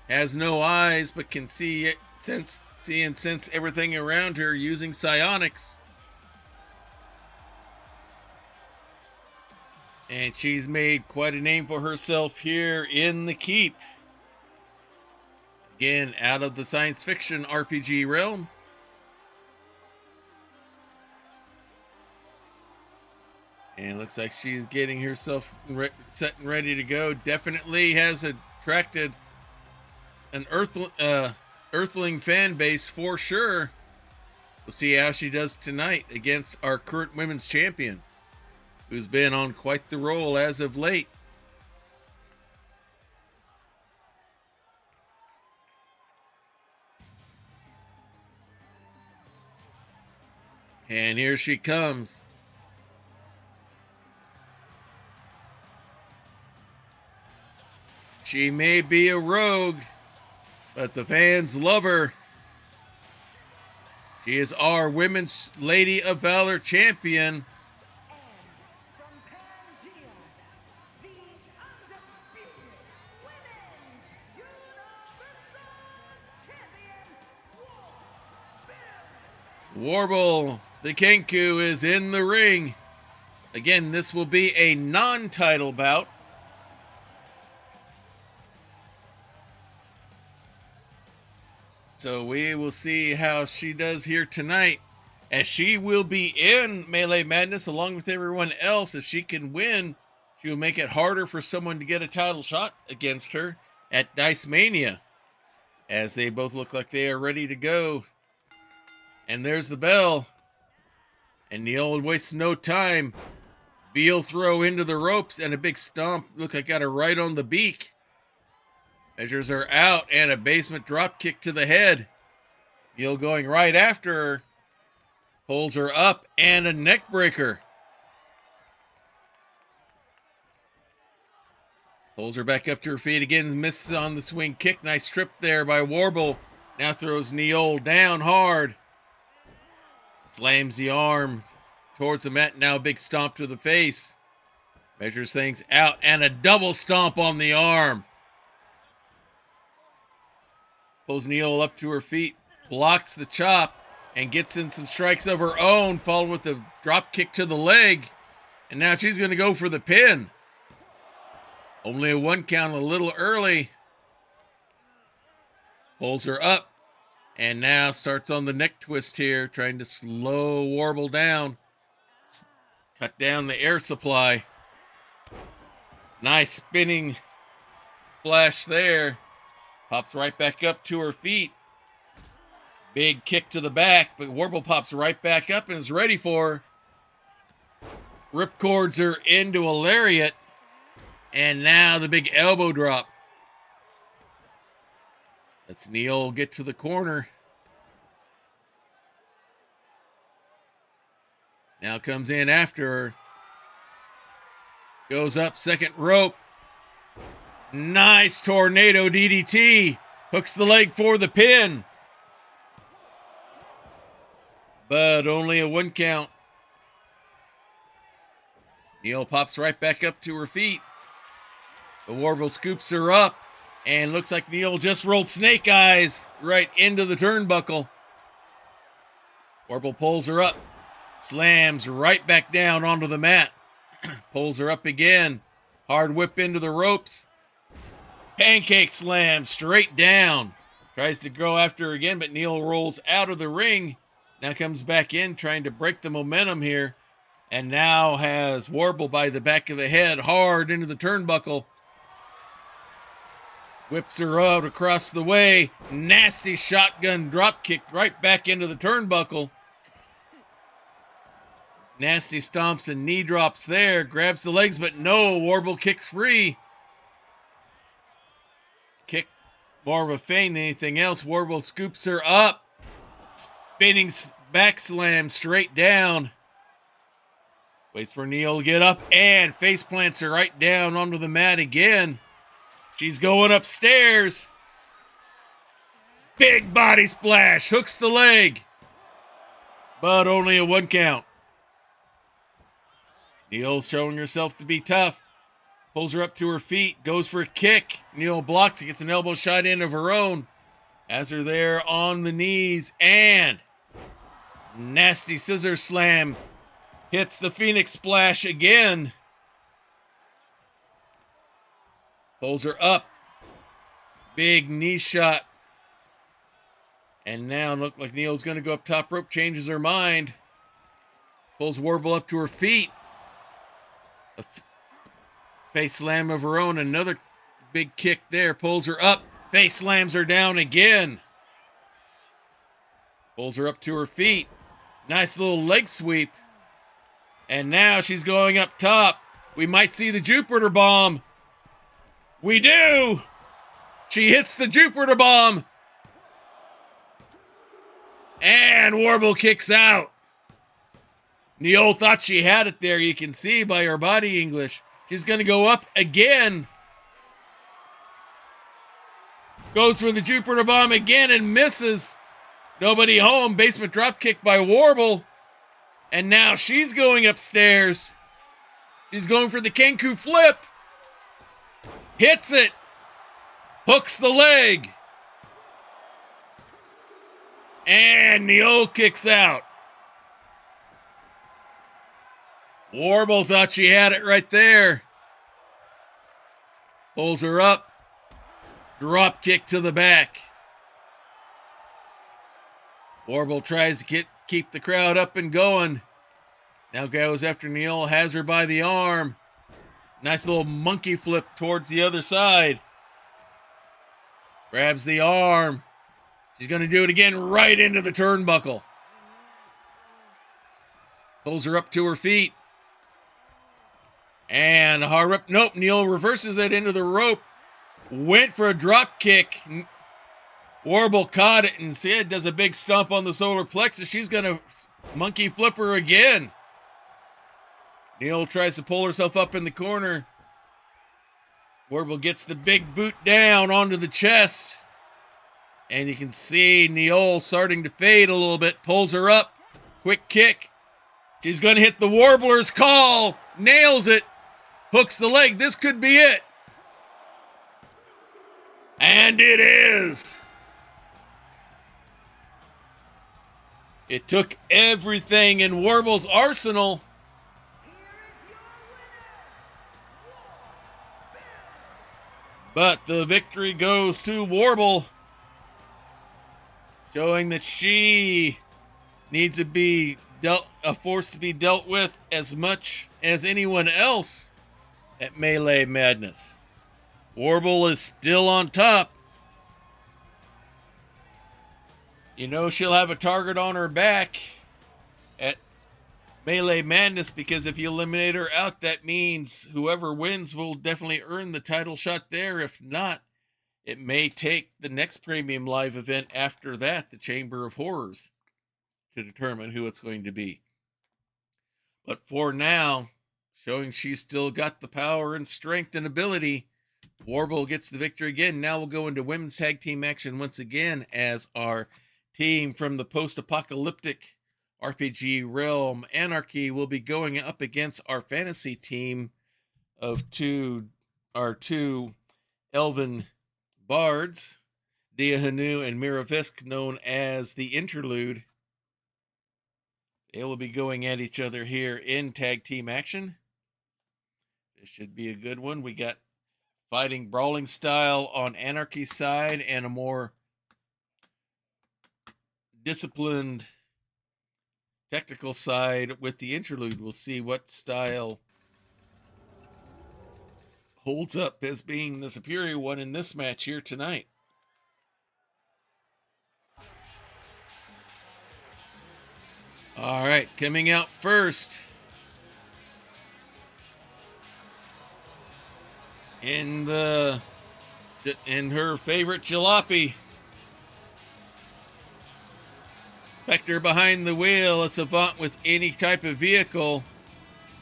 has no eyes but can see and sense everything around her using psionics. And she's made quite a name for herself here in the Keep. Again, out of the science fiction RPG realm. And looks like she's getting herself set and ready to go. Definitely has attracted an Earthling fan base for sure. We'll see how she does tonight against our current women's champion, who's been on quite the roll as of late. And here she comes. She may be a rogue, but the fans love her. She is our Women's Lady of Valor champion. from Pangea, the undisputed Women's Universal Champion, Warble, the Kenku, is in the ring. Again, this will be a non-title bout. So we will see how she does here tonight, as she will be in Melee Madness along with everyone else. If she can win, she will make it harder for someone to get a title shot against her at Dice-Mania, as they both look like they are ready to go. And there's the bell. And Neil wastes no time. Veal throw into the ropes and a big stomp. Look like got her right on the beak. Measures her out and a basement drop kick to the head. Neil going right after her. Pulls her up and a neck breaker. Pulls her back up to her feet again. Misses on the swing kick. Nice trip there by Warble. Now throws Neil down hard. Slams the arm towards the mat. Now a big stomp to the face. Measures things out and a double stomp on the arm. Pulls Neil up to her feet, blocks the chop, and gets in some strikes of her own, followed with a drop kick to the leg. And now she's going to go for the pin. Only a 1 count, a little early. Pulls her up, and now starts on the neck twist here, trying to slow Warble down. Cut down the air supply. Nice spinning splash there. Pops right back up to her feet. Big kick to the back, but Warble pops right back up and is ready for her. Ripcords her into a lariat. And now the big elbow drop. Let's Neil get to the corner. Now comes in after her. Goes up second rope. Nice tornado DDT. Hooks the leg for the pin. But only a 1 count. Neil pops right back up to her feet. The Warble scoops her up. And looks like Neil just rolled snake eyes right into the turnbuckle. Warble pulls her up. Slams right back down onto the mat. Pulls her up again. Hard whip into the ropes. Pancake slam straight down. Tries to go after her again, but Neil rolls out of the ring. Now comes back in, trying to break the momentum here. And now has Warble by the back of the head, hard into the turnbuckle. Whips her out across the way. Nasty shotgun drop kick right back into the turnbuckle. Nasty stomps and knee drops there. Grabs the legs, but no. Warble kicks free. Kick more of a feint than anything else. Warble scoops her up. Spinning back slam straight down. Waits for Neil to get up and face plants her right down onto the mat again. She's going upstairs. Big body splash. Hooks the leg. But only a 1 count. Neil showing herself to be tough. Pulls her up to her feet. Goes for a kick. Neil blocks it. Gets an elbow shot in of her own. Has her there on the knees. And nasty scissor slam. Hits the Phoenix Splash again. Pulls her up. Big knee shot. And now look like Neil's going to go up top rope. Changes her mind. Pulls Warble up to her feet. A face slam of her own. Another big kick there. Pulls her up. Face slams her down again. Pulls her up to her feet. Nice little leg sweep. And now she's going up top. We might see the Jupiter Bomb. We do! She hits the Jupiter Bomb. And Warble kicks out. Neil thought she had it there. You can see by her body English. She's going to go up again. Goes for the Jupiter Bomb again and misses. Nobody home. Basement drop kick by Warble. And now she's going upstairs. She's going for the Kenku flip. Hits it. Hooks the leg. And Neil kicks out. Warble thought she had it right there. Pulls her up. Drop kick to the back. Warble tries to keep the crowd up and going. Now goes after Neil, has her by the arm. Nice little monkey flip towards the other side. Grabs the arm. She's going to do it again right into the turnbuckle. Pulls her up to her feet. And a hard rip. Nope, Neil reverses that into the rope. Went for a drop kick. Warble caught it and instead does a big stomp on the solar plexus. She's going to monkey flip her again. Neil tries to pull herself up in the corner. Warble gets the big boot down onto the chest. And you can see Neil starting to fade a little bit. Pulls her up. Quick kick. She's going to hit the Warbler's call. Nails it. Hooks the leg. This could be it. And it is. It took everything in Warble's arsenal. But the victory goes to Warble, showing that she needs to be a force to be dealt with as much as anyone else at Melee Madness. Warble is still on top. You know she'll have a target on her back at Melee Madness because if you eliminate her out, that means whoever wins will definitely earn the title shot there. If not, it may take the next Premium Live event after that, the Chamber of Horrors, to determine who it's going to be. But for now, showing she's still got the power and strength and ability, Warble gets the victory again. Now we'll go into women's tag team action once again as our team from the post-apocalyptic RPG realm Anarchy will be going up against our fantasy team of our two elven bards, Diahanu and Miravisk, known as the Interlude. They will be going at each other here in tag team action. This should be a good one. We got fighting brawling style on Anarchy's side and a more disciplined technical side with the interlude. We'll see what style holds up as being the superior one in this match here tonight. All right, coming out first in her favorite jalopy, Spectre behind the wheel, a savant with any type of vehicle,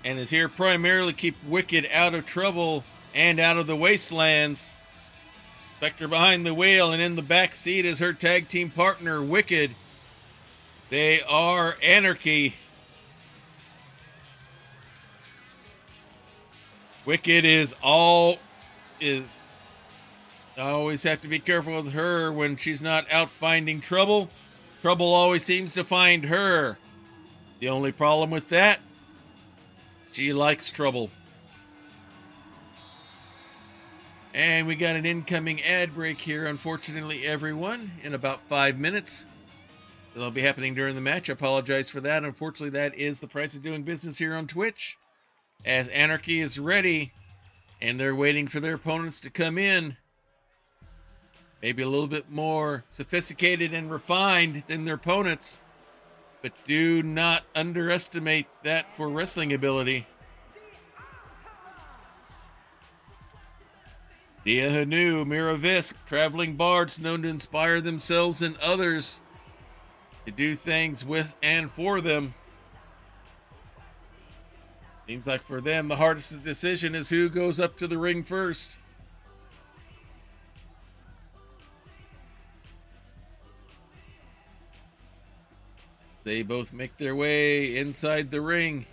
and is here primarily to keep Wicked out of trouble and out of the wastelands. Spectre behind the wheel, and in the back seat is her tag team partner, Wicked. They are Anarchy. Wicked I always have to be careful with her when she's not out finding trouble. Trouble always seems to find her. The only problem with that, she likes trouble. And we got an incoming ad break here, unfortunately, everyone, in about 5 minutes. That'll be happening during the match. I apologize for that. Unfortunately, that is the price of doing business here on Twitch. As Anarchy is ready, and they're waiting for their opponents to come in. Maybe a little bit more sophisticated and refined than their opponents. But do not underestimate that for wrestling ability. Dia Hanu, Mira Visk, traveling bards known to inspire themselves and others to do things with and for them. Seems like for them, the hardest decision is who goes up to the ring first. They both make their way inside the ring.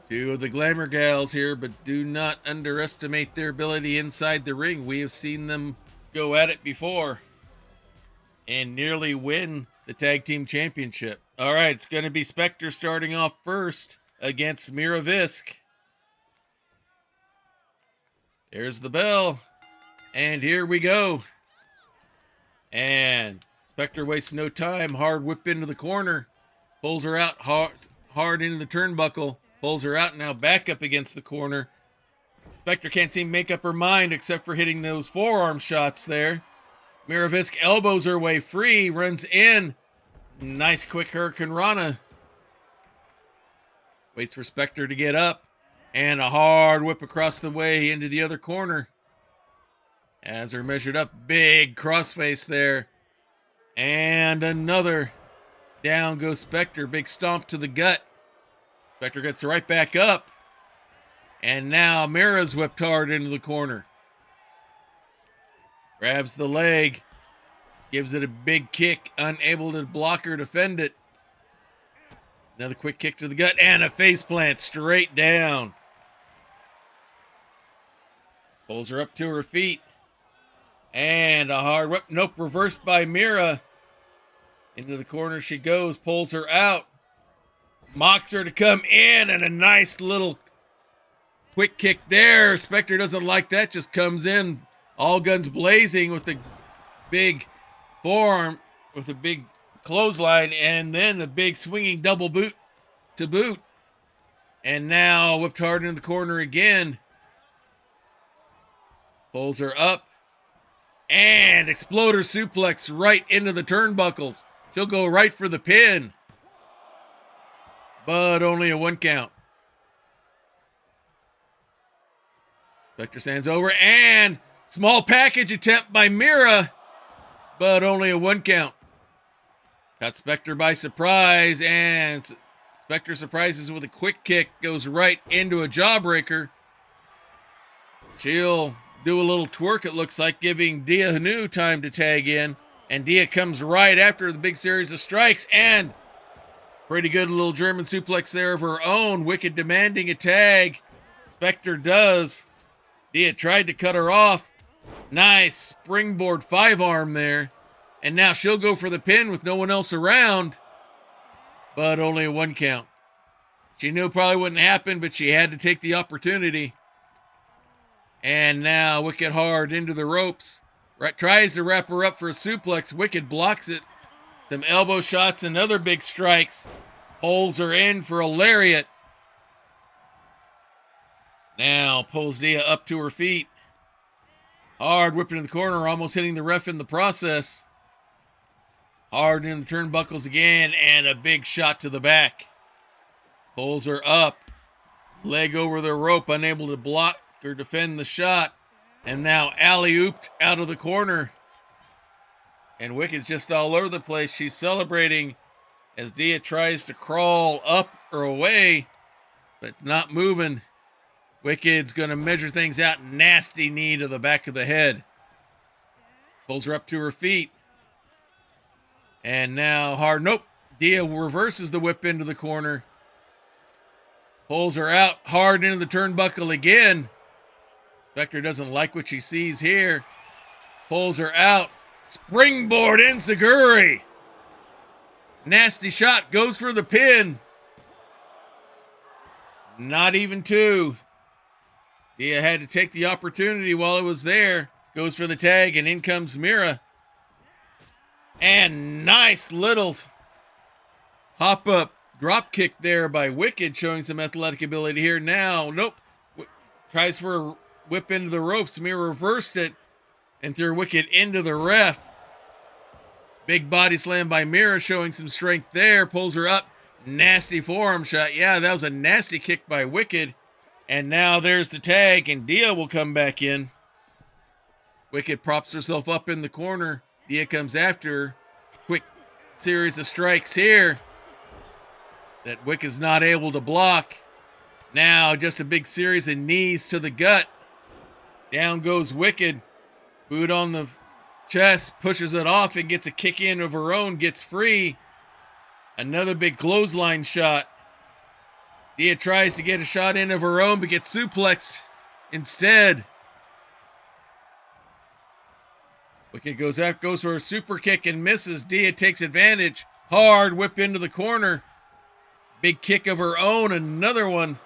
Two of the glamour gals here, but do not underestimate their ability inside the ring. We have seen them go at it before and nearly win the tag team championship. All right, it's going to be Spectre starting off first against Mira Visk. There's the bell, and here we go. And Spectre wastes no time. Hard whip into the corner, pulls her out hard into the turnbuckle, pulls her out, now back up against the corner. Spectre can't seem to make up her mind except for hitting those forearm shots there. Mira Visk elbows her way free, runs in. Nice quick Hurricane Rana. Waits for Spectre to get up. And a hard whip across the way into the other corner. As they're measured up, big crossface there. And another. Down goes Spectre, big stomp to the gut. Spectre gets right back up. And now Mira's whipped hard into the corner. Grabs the leg. Gives it a big kick. Unable to block or defend it. Another quick kick to the gut. And a face plant straight down. Pulls her up to her feet. And a hard whip. Nope, reversed by Mira. Into the corner she goes. Pulls her out. Mocks her to come in. And a nice little quick kick there. Spectre doesn't like that. Just comes in all guns blazing with the big forearm, with a big clothesline, and then the big swinging double boot to boot. And now whipped hard into the corner again. Pulls her up. And exploder suplex right into the turnbuckles. She'll go right for the pin. But only a 1 count. Spectre stands over, and small package attempt by Mira, but only a 1 count. Got Spectre by surprise, and Spectre surprises with a quick kick, goes right into a jawbreaker. She'll do a little twerk, it looks like, giving Dia Hanu time to tag in, and Dia comes right after the big series of strikes, and pretty good little German suplex there of her own. Wicked demanding a tag. Spectre does. Dia tried to cut her off. Nice springboard 5-arm there. And now she'll go for the pin with no one else around. But only a 1 count. She knew probably wouldn't happen, but she had to take the opportunity. And now Wicked hard into the ropes. Tries to wrap her up for a suplex. Wicked blocks it. Some elbow shots and other big strikes. Pulls her in for a lariat. Now pulls Dia up to her feet. Hard whipping in the corner, almost hitting the ref in the process. Hard in the turnbuckles again, and a big shot to the back. Pulls her up. Leg over the rope, unable to block or defend the shot. And now alley-ooped out of the corner. And Wicked's just all over the place. She's celebrating as Dia tries to crawl up or away, but not moving. Wicked's going to measure things out. Nasty knee to the back of the head. Pulls her up to her feet. And now hard. Nope. Dia reverses the whip into the corner. Pulls her out hard into the turnbuckle again. Spectre doesn't like what she sees here. Pulls her out. Springboard enziguri. Nasty shot. Goes for the pin. Not even two. Dia had to take the opportunity while it was there. Goes for the tag, and in comes Mira. And nice little hop-up drop kick there by Wicked, showing some athletic ability here. Now, nope. Tries for a whip into the ropes. Mira reversed it and threw Wicked into the ref. Big body slam by Mira, showing some strength there. Pulls her up. Nasty forearm shot. Yeah, that was a nasty kick by Wicked. And now there's the tag, and Dia will come back in. Wicked props herself up in the corner. Dia comes after her. Quick series of strikes here that Wicked's not able to block. Now just a big series of knees to the gut. Down goes Wicked. Boot on the chest, pushes it off and gets a kick in of her own, gets free. Another big clothesline shot. Dia tries to get a shot in of her own, but gets suplexed instead. Wicked goes for a super kick and misses. Dia takes advantage. Hard whip into the corner. Big kick of her own, another one.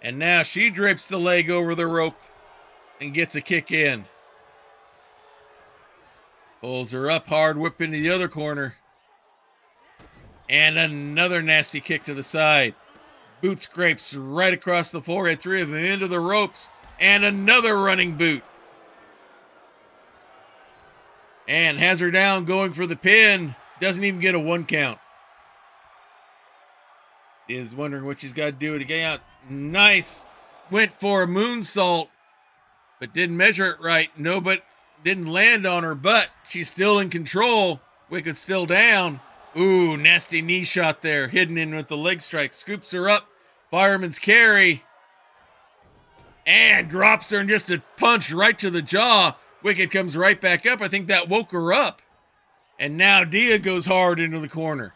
And now she drapes the leg over the rope and gets a kick in. Pulls her up, hard whip into the other corner. And another nasty kick to the side. Boot scrapes right across the forehead. Three of them into the ropes. And another running boot. And has her down, going for the pin. Doesn't even get a 1 count. Is wondering what she's got to do to get out. Nice. Went for a moonsault, but didn't measure it right. No, but didn't land on her butt. She's still in control. Wicked still down. Ooh, nasty knee shot there. Hidden in with the leg strike. Scoops her up. Fireman's carry. And drops her and just a punch right to the jaw. Wicked comes right back up. I think that woke her up. And now Dia goes hard into the corner.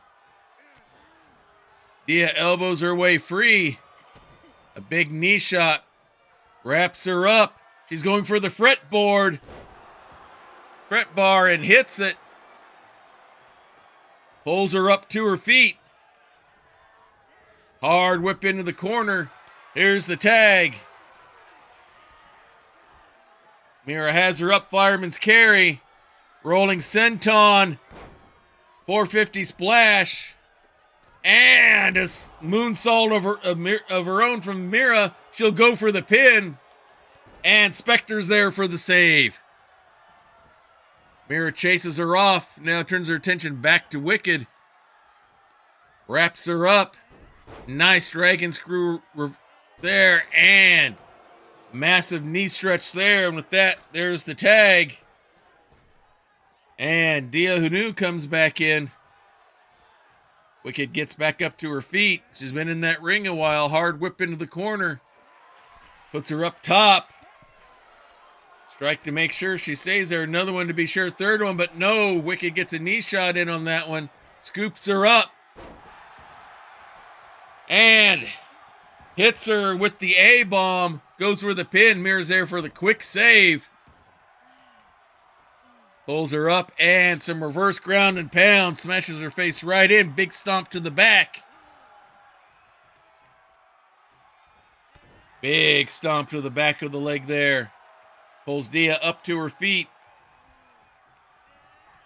Dia elbows her way free. A big knee shot. Wraps her up. She's going for the fretboard. Fret bar and hits it. Pulls her up to her feet. Hard whip into the corner. Here's the tag. Mira has her up, fireman's carry. Rolling senton. 450 splash. And a moonsault of her own from Mira. She'll go for the pin. And Spectre's there for the save. Mira chases her off. Now turns her attention back to Wicked. Wraps her up. Nice dragon screw there. And massive knee stretch there. And with that, there's the tag. And Dia Hunu comes back in. Wicked gets back up to her feet. She's been in that ring a while. Hard whip into the corner. Puts her up top. Strike to make sure she stays there. Another one to be sure. Third one, but no. Wicked gets a knee shot in on that one. Scoops her up. And hits her with the A-bomb. Goes for the pin. Mira's there for the quick save. Pulls her up and some reverse ground and pound. Smashes her face right in. Big stomp to the back. Big stomp to the back of the leg there. Pulls Dia up to her feet.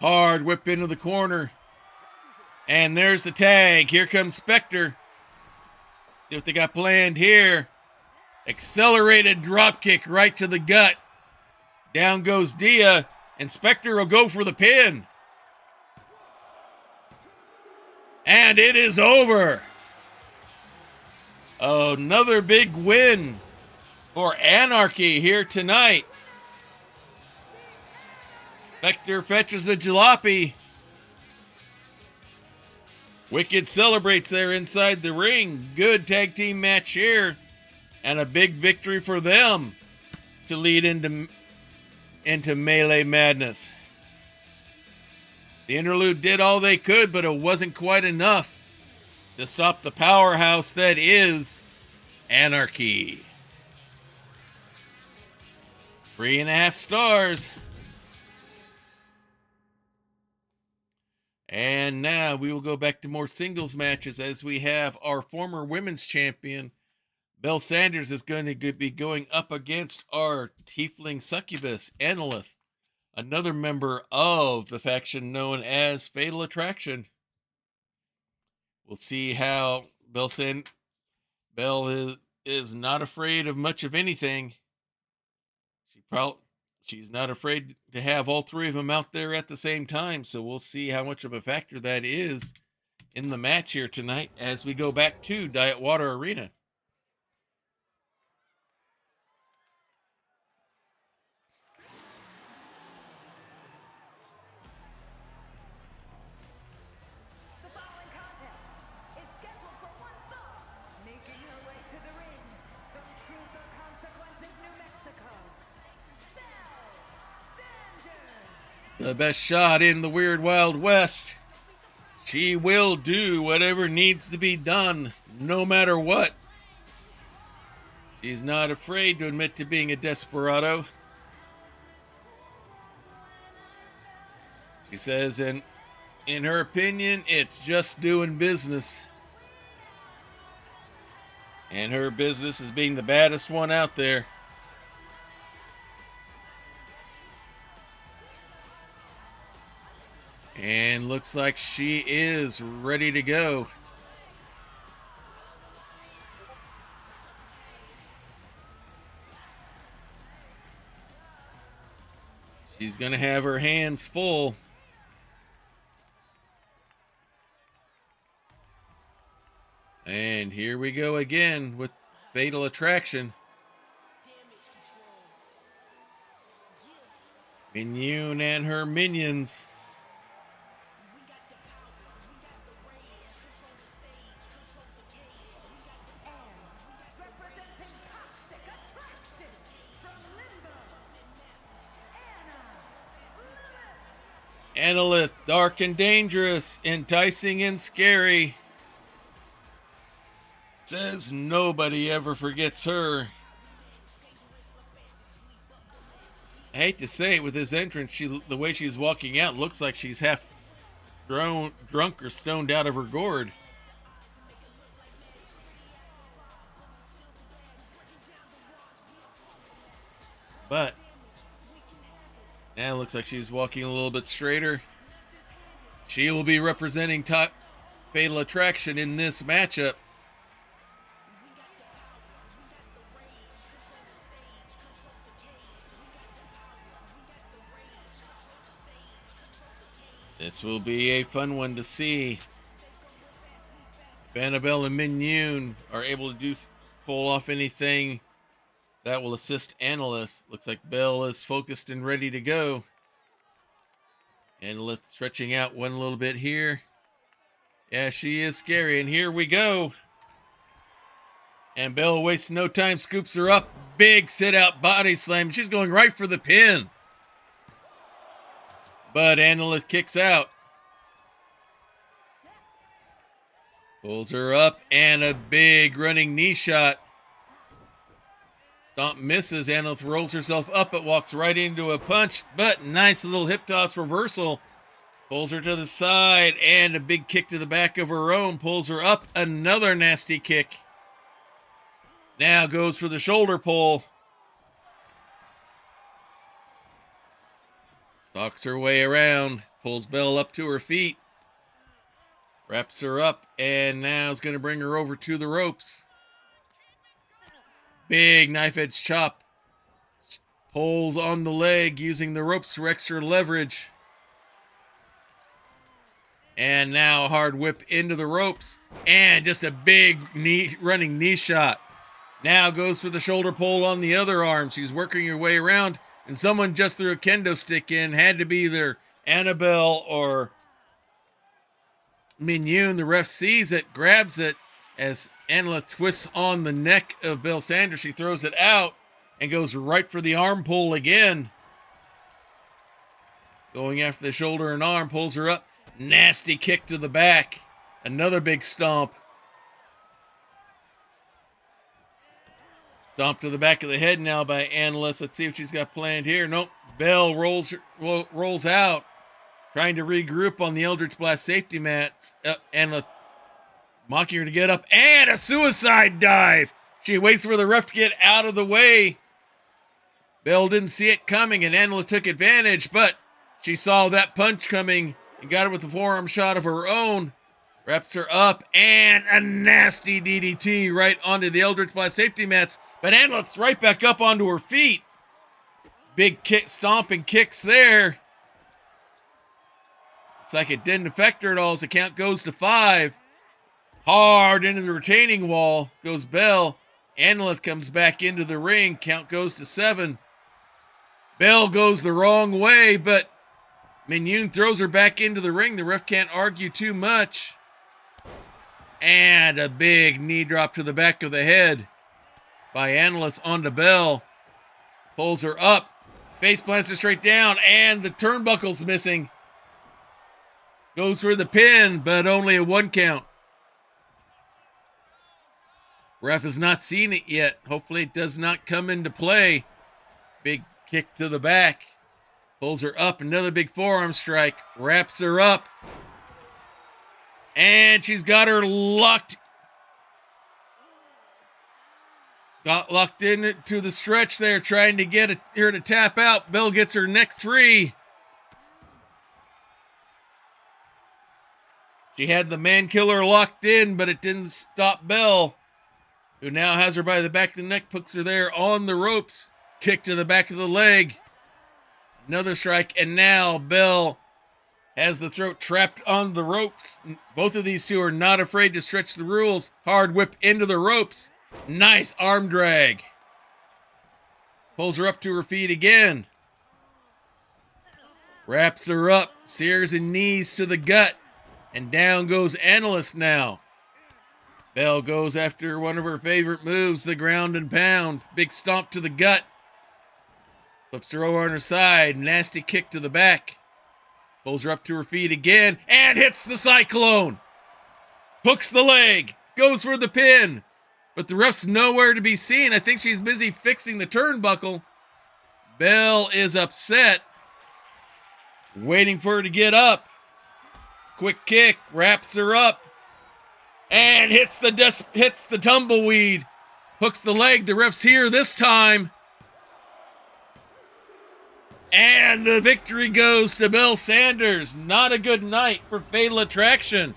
Hard whip into the corner. And there's the tag. Here comes Spectre. See what they got planned here. Accelerated drop kick right to the gut. Down goes Dia, and Spectre will go for the pin. And it is over. Another big win for Anarchy here tonight. Spectre fetches a jalopy. Wicked celebrates there inside the ring. Good tag team match here. And a big victory for them to lead into Melee Madness. The interlude did all they could, but it wasn't quite enough to stop the powerhouse that is Anarchy. 3.5 stars. And now we will go back to more singles matches as we have our former women's champion, Belle Sanders, is going to be going up against our tiefling succubus, Annalith, another member of the faction known as Fatal Attraction. We'll see how Belle is not afraid of much of anything. She's not afraid to have all three of them out there at the same time, so we'll see how much of a factor that is in the match here tonight as we go back to Diet Water Arena. The following contest is scheduled for one fall, making her way to the ring from Truth or Consequences, New Mexico. Belle Sanders. The best shot in the Weird Wild West. She will do whatever needs to be done, no matter what. She's not afraid to admit to being a desperado. She says, in her opinion, it's just doing business. And her business is being the baddest one out there. And looks like she is ready to go. She's going to have her hands full. And here we go again with Fatal Attraction. Minion and her minions. Representing Toxic Attraction from Limbo, Anna Annalith, dark and dangerous, enticing and scary. Says nobody ever forgets her. I hate to say it, with his entrance, the way she's walking out looks like she's half drunk or stoned out of her gourd. But now it looks like she's walking a little bit straighter. She will be representing top Fatal Attraction in this matchup. This will be a fun one to see. If Annabelle and Minion are able to pull off anything that will assist Annalith. Looks like Belle is focused and ready to go. Annalith stretching out one little bit here. Yeah, she is scary. And here we go. And Belle wastes no time, scoops her up. Big sit-out body slam. She's going right for the pin. But Annalith kicks out. Pulls her up and a big running knee shot. Stomp misses. Annalith rolls herself up but walks right into a punch. But nice little hip toss reversal. Pulls her to the side and a big kick to the back of her own. Pulls her up. Another nasty kick. Now goes for the shoulder pull. Stalks her way around. Pulls Belle up to her feet. Wraps her up. And now is going to bring her over to the ropes. Big knife edge chop. Pulls on the leg using the ropes for extra leverage. And now a hard whip into the ropes. And just a big running knee shot. Now goes for the shoulder pull on the other arm. She's working her way around. And someone just threw a kendo stick in. Had to be either Annabelle or Mignon. The ref sees it, grabs it. As Angela twists on the neck of Belle Sanders, she throws it out and goes right for the arm pull again. Going after the shoulder and arm, pulls her up. Nasty kick to the back. Another big stomp. Stomp to the back of the head now by Annalith. Let's see what she's got planned here. Nope. Belle rolls out, trying to regroup on the Eldritch Blast safety mats. Annalith mocking her to get up, and a suicide dive. She waits for the ref to get out of the way. Belle didn't see it coming, and Annalith took advantage, but she saw that punch coming and got her with a forearm shot of her own. Wraps her up, and a nasty DDT right onto the Eldritch Blast safety mats. But Annalith's right back up onto her feet. Big kick, stomping kicks there. It's like it didn't affect her at all as the count goes to 5. Hard into the retaining wall goes Belle. Annalith comes back into the ring. Count goes to 7. Belle goes the wrong way, but Mignon throws her back into the ring. The ref can't argue too much. And a big knee drop to the back of the head by Annalith onto Belle. Pulls her up. Face plants her straight down, and the turnbuckle's missing. Goes for the pin, but only a 1 count. Ref has not seen it yet. Hopefully it does not come into play. Big kick to the back. Pulls her up. Another big forearm strike. Wraps her up. And she's got her locked. Got locked into the stretch there, trying to get her to tap out. Belle gets her neck free. She had the man killer locked in, but it didn't stop Belle, who now has her by the back of the neck, puts her there on the ropes. Kick to the back of the leg. Another strike, and now Belle has the throat trapped on the ropes. Both of these two are not afraid to stretch the rules. Hard whip into the ropes. Nice arm drag. Pulls her up to her feet again. Wraps her up. Sears and knees to the gut. And down goes Annalith now. Belle goes after one of her favorite moves, the ground and pound. Big stomp to the gut. Flips her over on her side. Nasty kick to the back. Pulls her up to her feet again. And hits the cyclone. Hooks the leg. Goes for the pin. But the ref's nowhere to be seen. I think she's busy fixing the turnbuckle. Belle is upset. Waiting for her to get up. Quick kick. Wraps her up. And hits the tumbleweed. Hooks the leg. The ref's here this time. And the victory goes to Belle Sanders. Not a good night for Fatal Attraction.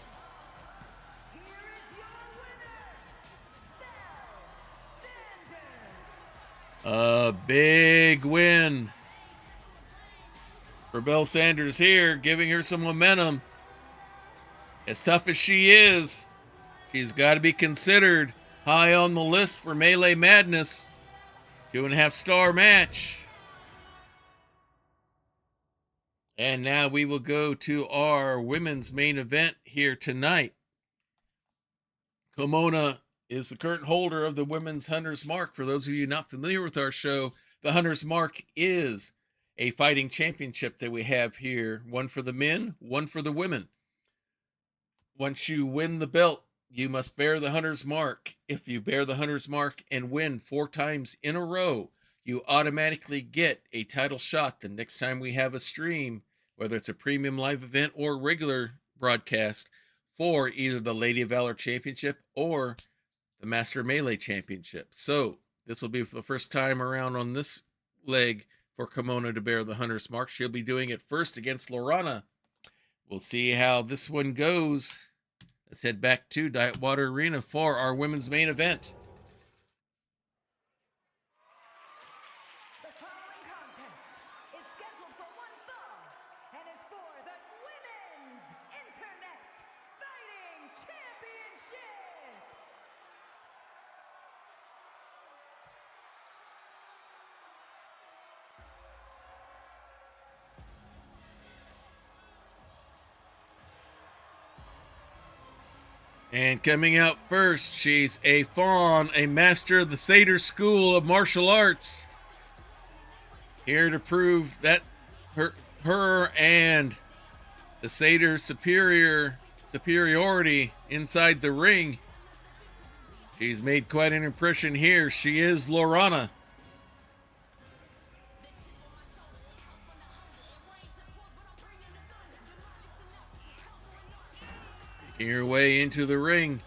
A big win for Belle Sanders here, giving her some momentum. As tough as she is, she's got to be considered high on the list for Melee Madness. 2.5-star match. And now we will go to our women's main event here tonight. Kimona is the current holder of the Women's Hunter's Mark. For those of you not familiar with our show, the Hunter's Mark is a fighting championship that we have here. One for the men, one for the women. Once you win the belt, you must bear the Hunter's Mark. If you bear the Hunter's Mark and win 4 times in a row, you automatically get a title shot the next time we have a stream, whether it's a premium live event or regular broadcast, for either the Lady of Valor Championship or the Master Melee Championship. So this will be for the first time around on this leg for Kimona to bear the Hunter's Mark. She'll be doing it first against Lorana. We'll see how this one goes. Let's head back to Diet Water Arena for our women's main event. The following contest is scheduled for one fall and is for the Women's Internet Fighting Championship. And coming out first, she's a fawn, a master of the Seder School of Martial Arts. Here to prove that her and the Seder superiority inside the ring. She's made quite an impression here. She is Lorana. Making her way into the ring.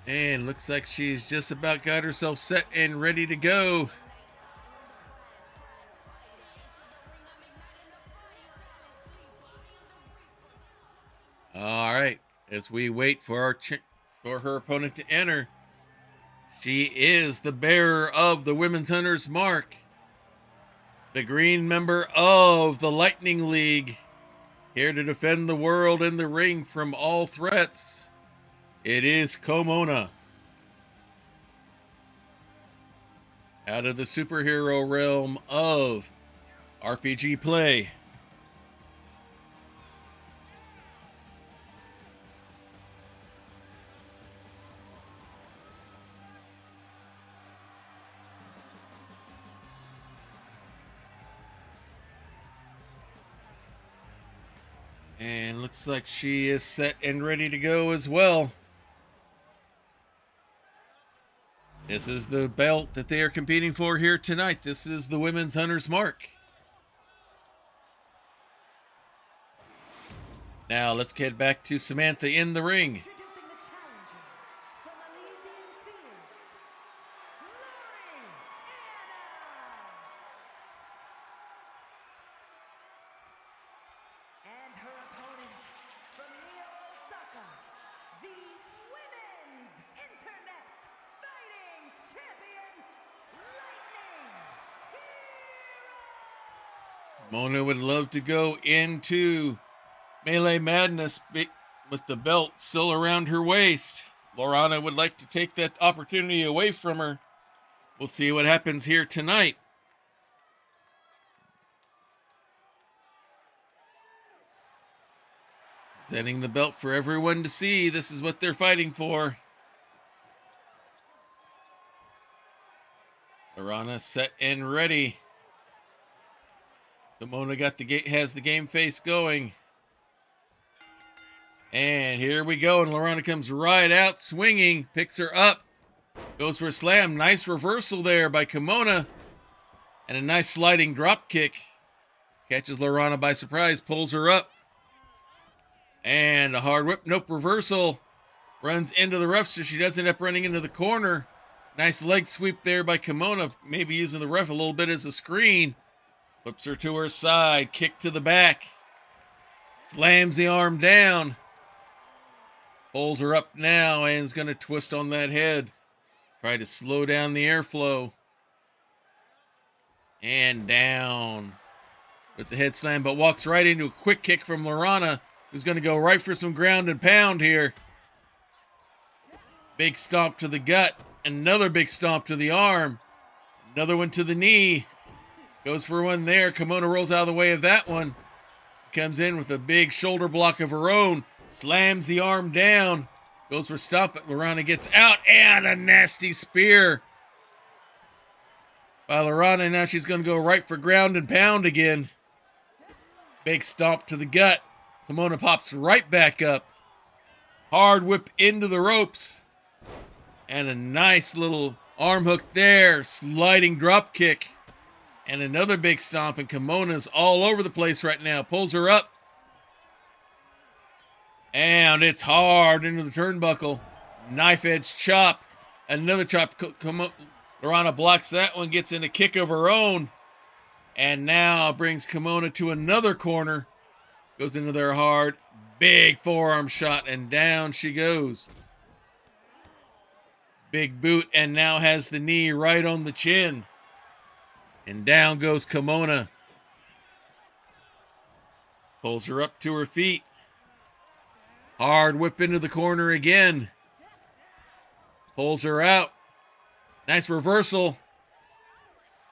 And looks like she's just about got herself set and ready to go. All right, as we wait for her opponent to enter, she is the bearer of the Women's Hunter's Mark, the green member of the Lightning League, here to defend the world in the ring from all threats. It is Kimona. Out of the superhero realm of RPG play. And looks like she is set and ready to go as well. This is the belt that they are competing for here tonight. This is the Women's Hunter's Mark. Now let's get back to Samantha in the ring. Introducing the challenger from Elysian Fields, Lori Anna. And her opponent from Neo Osaka, the Women's Internet Fighting Champion, Lightning Hero. Mona would love to go into Melee Madness with the belt still around her waist. Lorana would like to take that opportunity away from her. We'll see what happens here tonight. Presenting the belt for everyone to see. This is what they're fighting for. Lorana set and ready. Kimona has the game face going. And here we go. And Lorana comes right out swinging. Picks her up. Goes for a slam. Nice reversal there by Kimona. And a nice sliding drop kick. Catches Lorana by surprise. Pulls her up. And a hard whip. Nope, reversal. Runs into the ref so she doesn't end up running into the corner. Nice leg sweep there by Kimona. Maybe using the ref a little bit as a screen. Flips her to her side. Kick to the back. Slams the arm down. Pulls her up now and is going to twist on that head. Try to slow down the airflow. And down with the head slam, but walks right into a quick kick from Lorana, who's going to go right for some ground and pound here. Big stomp to the gut. Another big stomp to the arm. Another one to the knee. Goes for one there. Kimona rolls out of the way of that one. Comes in with a big shoulder block of her own. Slams the arm down. Goes for stomp, but Lorana gets out. And a nasty spear by Lorana. Now she's going to go right for ground and pound again. Big stomp to the gut. Kimona pops right back up. Hard whip into the ropes. And a nice little arm hook there. Sliding drop kick. And another big stomp. And Kimona's all over the place right now. Pulls her up. And it's hard into the turnbuckle. Knife edge chop. Another chop. Lorana blocks that one, gets in a kick of her own. And now brings Kimona to another corner. Goes into there hard. Big forearm shot, and down she goes. Big boot, and now has the knee right on the chin. And down goes Kimona. Pulls her up to her feet. Hard whip into the corner again. Pulls her out. Nice reversal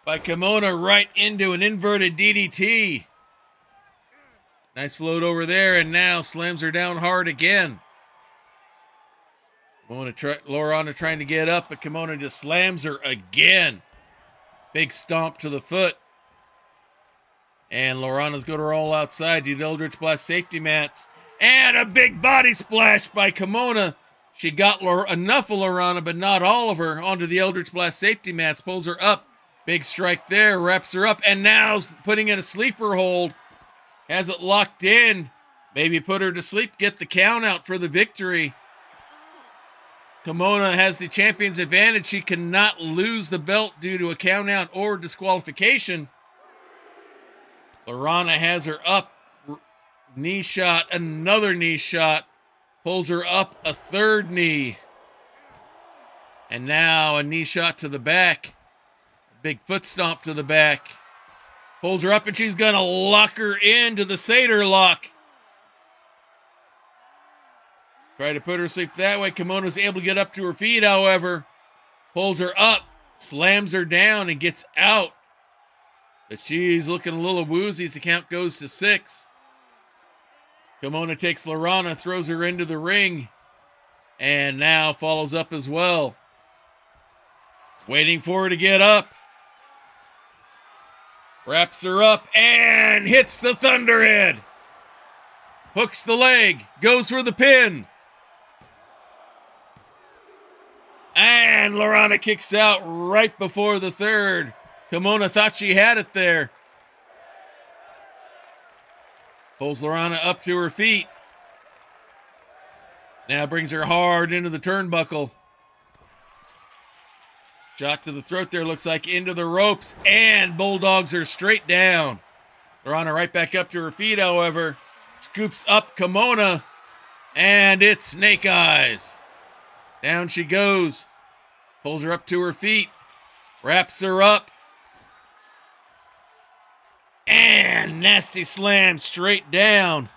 by Kimona right into an inverted DDT. Nice float over there, and now slams her down hard again. Lorana trying to get up, but Kimona just slams her again. Big stomp to the foot. And Lorana's going to roll outside to the Eldritch Blast safety mats. And a big body splash by Kimona. She got enough of Lorana, but not all of her, onto the Eldritch Blast safety mats. Pulls her up. Big strike there, wraps her up, and now putting in a sleeper hold. Has it locked in. Maybe put her to sleep, get the count out for the victory. Kimona has the champion's advantage. She cannot lose the belt due to a count out or disqualification. Lorana has her up. Knee shot, another knee shot. Pulls her up, a third knee. And now a knee shot to the back. Big foot stomp to the back. Pulls her up, and she's going to lock her into the Seder lock. Try to put her to sleep that way. Kimona's able to get up to her feet, however. Pulls her up, slams her down, and gets out. But she's looking a little woozy as the count goes to 6. Kimona takes Lorana, throws her into the ring, and now follows up as well. Waiting for her to get up. Wraps her up and hits the Thunderhead. Hooks the leg, goes for the pin. And Lorana kicks out right before the third. Kimona thought she had it there. Pulls Lorana up to her feet. Now brings her hard into the turnbuckle. Shot to the throat there, looks like into the ropes, and bulldogs her straight down. Lorana right back up to her feet, however. Scoops up Kimona, and it's Snake Eyes. Down she goes. Pulls her up to her feet. Wraps her up. And nasty slam straight down.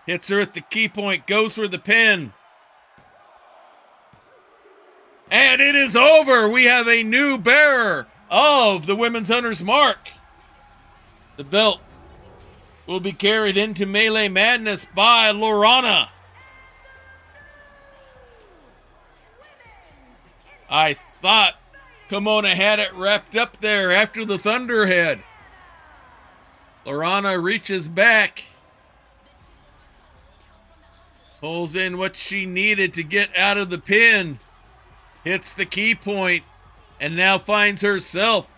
Hits her at the key point, goes for the pin. And it is over. We have a new bearer of the Women's Hunter's Mark. The belt will be carried into Melee Madness by Lorana. I thought Kimona had it wrapped up there after the Thunderhead. Lorana reaches back. Pulls in what she needed to get out of the pin. Hits the key point, and now finds herself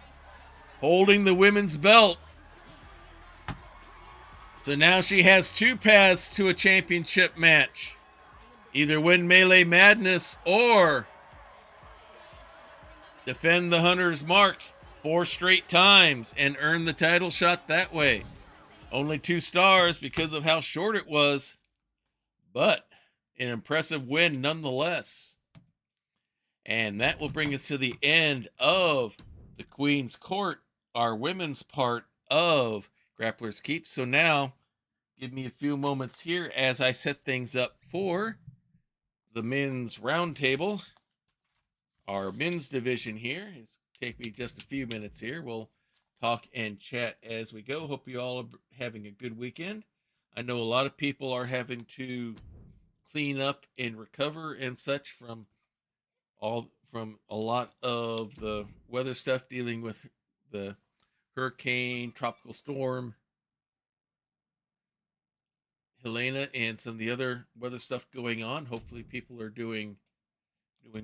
holding the women's belt. So now she has 2 paths to a championship match. Either win Melee Madness or defend the Hunter's Mark 4 straight times and earn the title shot that way. Only 2 stars because of how short it was, but an impressive win nonetheless. And that will bring us to the end of the Queen's Court, our women's part of Grappler's Keep. So now, give me a few moments here as I set things up for the men's roundtable. Our men's division here. It's take me just a few minutes here. We'll talk and chat as we go. Hope you all are having a good weekend. I know a lot of people are having to clean up and recover and such from a lot of the weather stuff, dealing with the hurricane, tropical storm, Helena, and some of the other weather stuff going on. Hopefully people are doing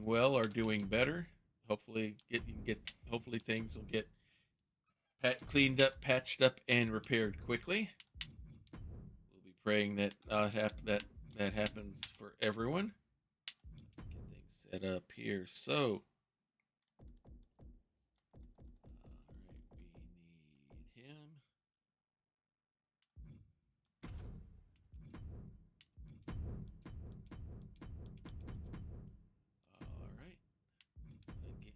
well, are doing better. Hopefully hopefully things will get cleaned up, patched up, and repaired quickly. We'll be praying that that happens for everyone. Get things set up here. So, we need him. All right. Again.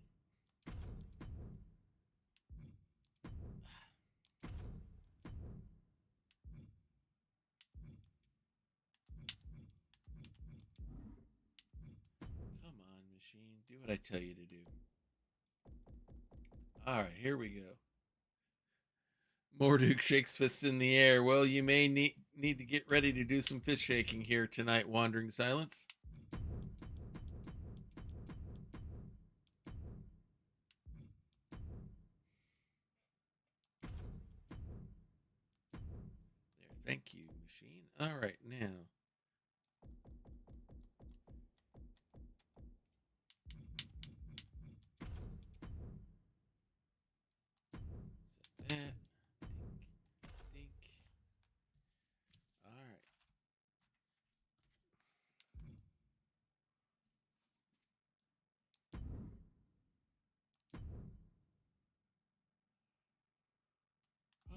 Come on, machine. Do what I tell you to do. All right, here we go. Morduk shakes fists in the air. Well, you may need to get ready to do some fist shaking here tonight, Wandering Silence. There, thank you, machine. All right, now. Set that. Dink, dink. All right.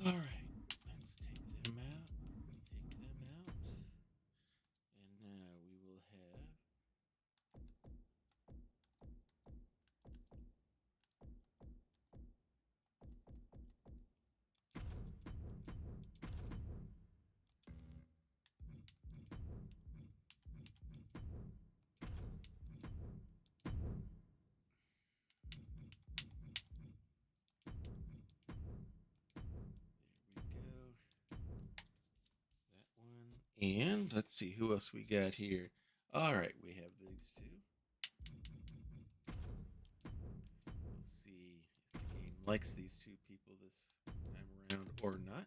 All right. Let's take them out. Take them out. And now we will have there we go. That one. And let's see who else we got here. All right, we have these two. We'll see if the game likes these two people this time around or not.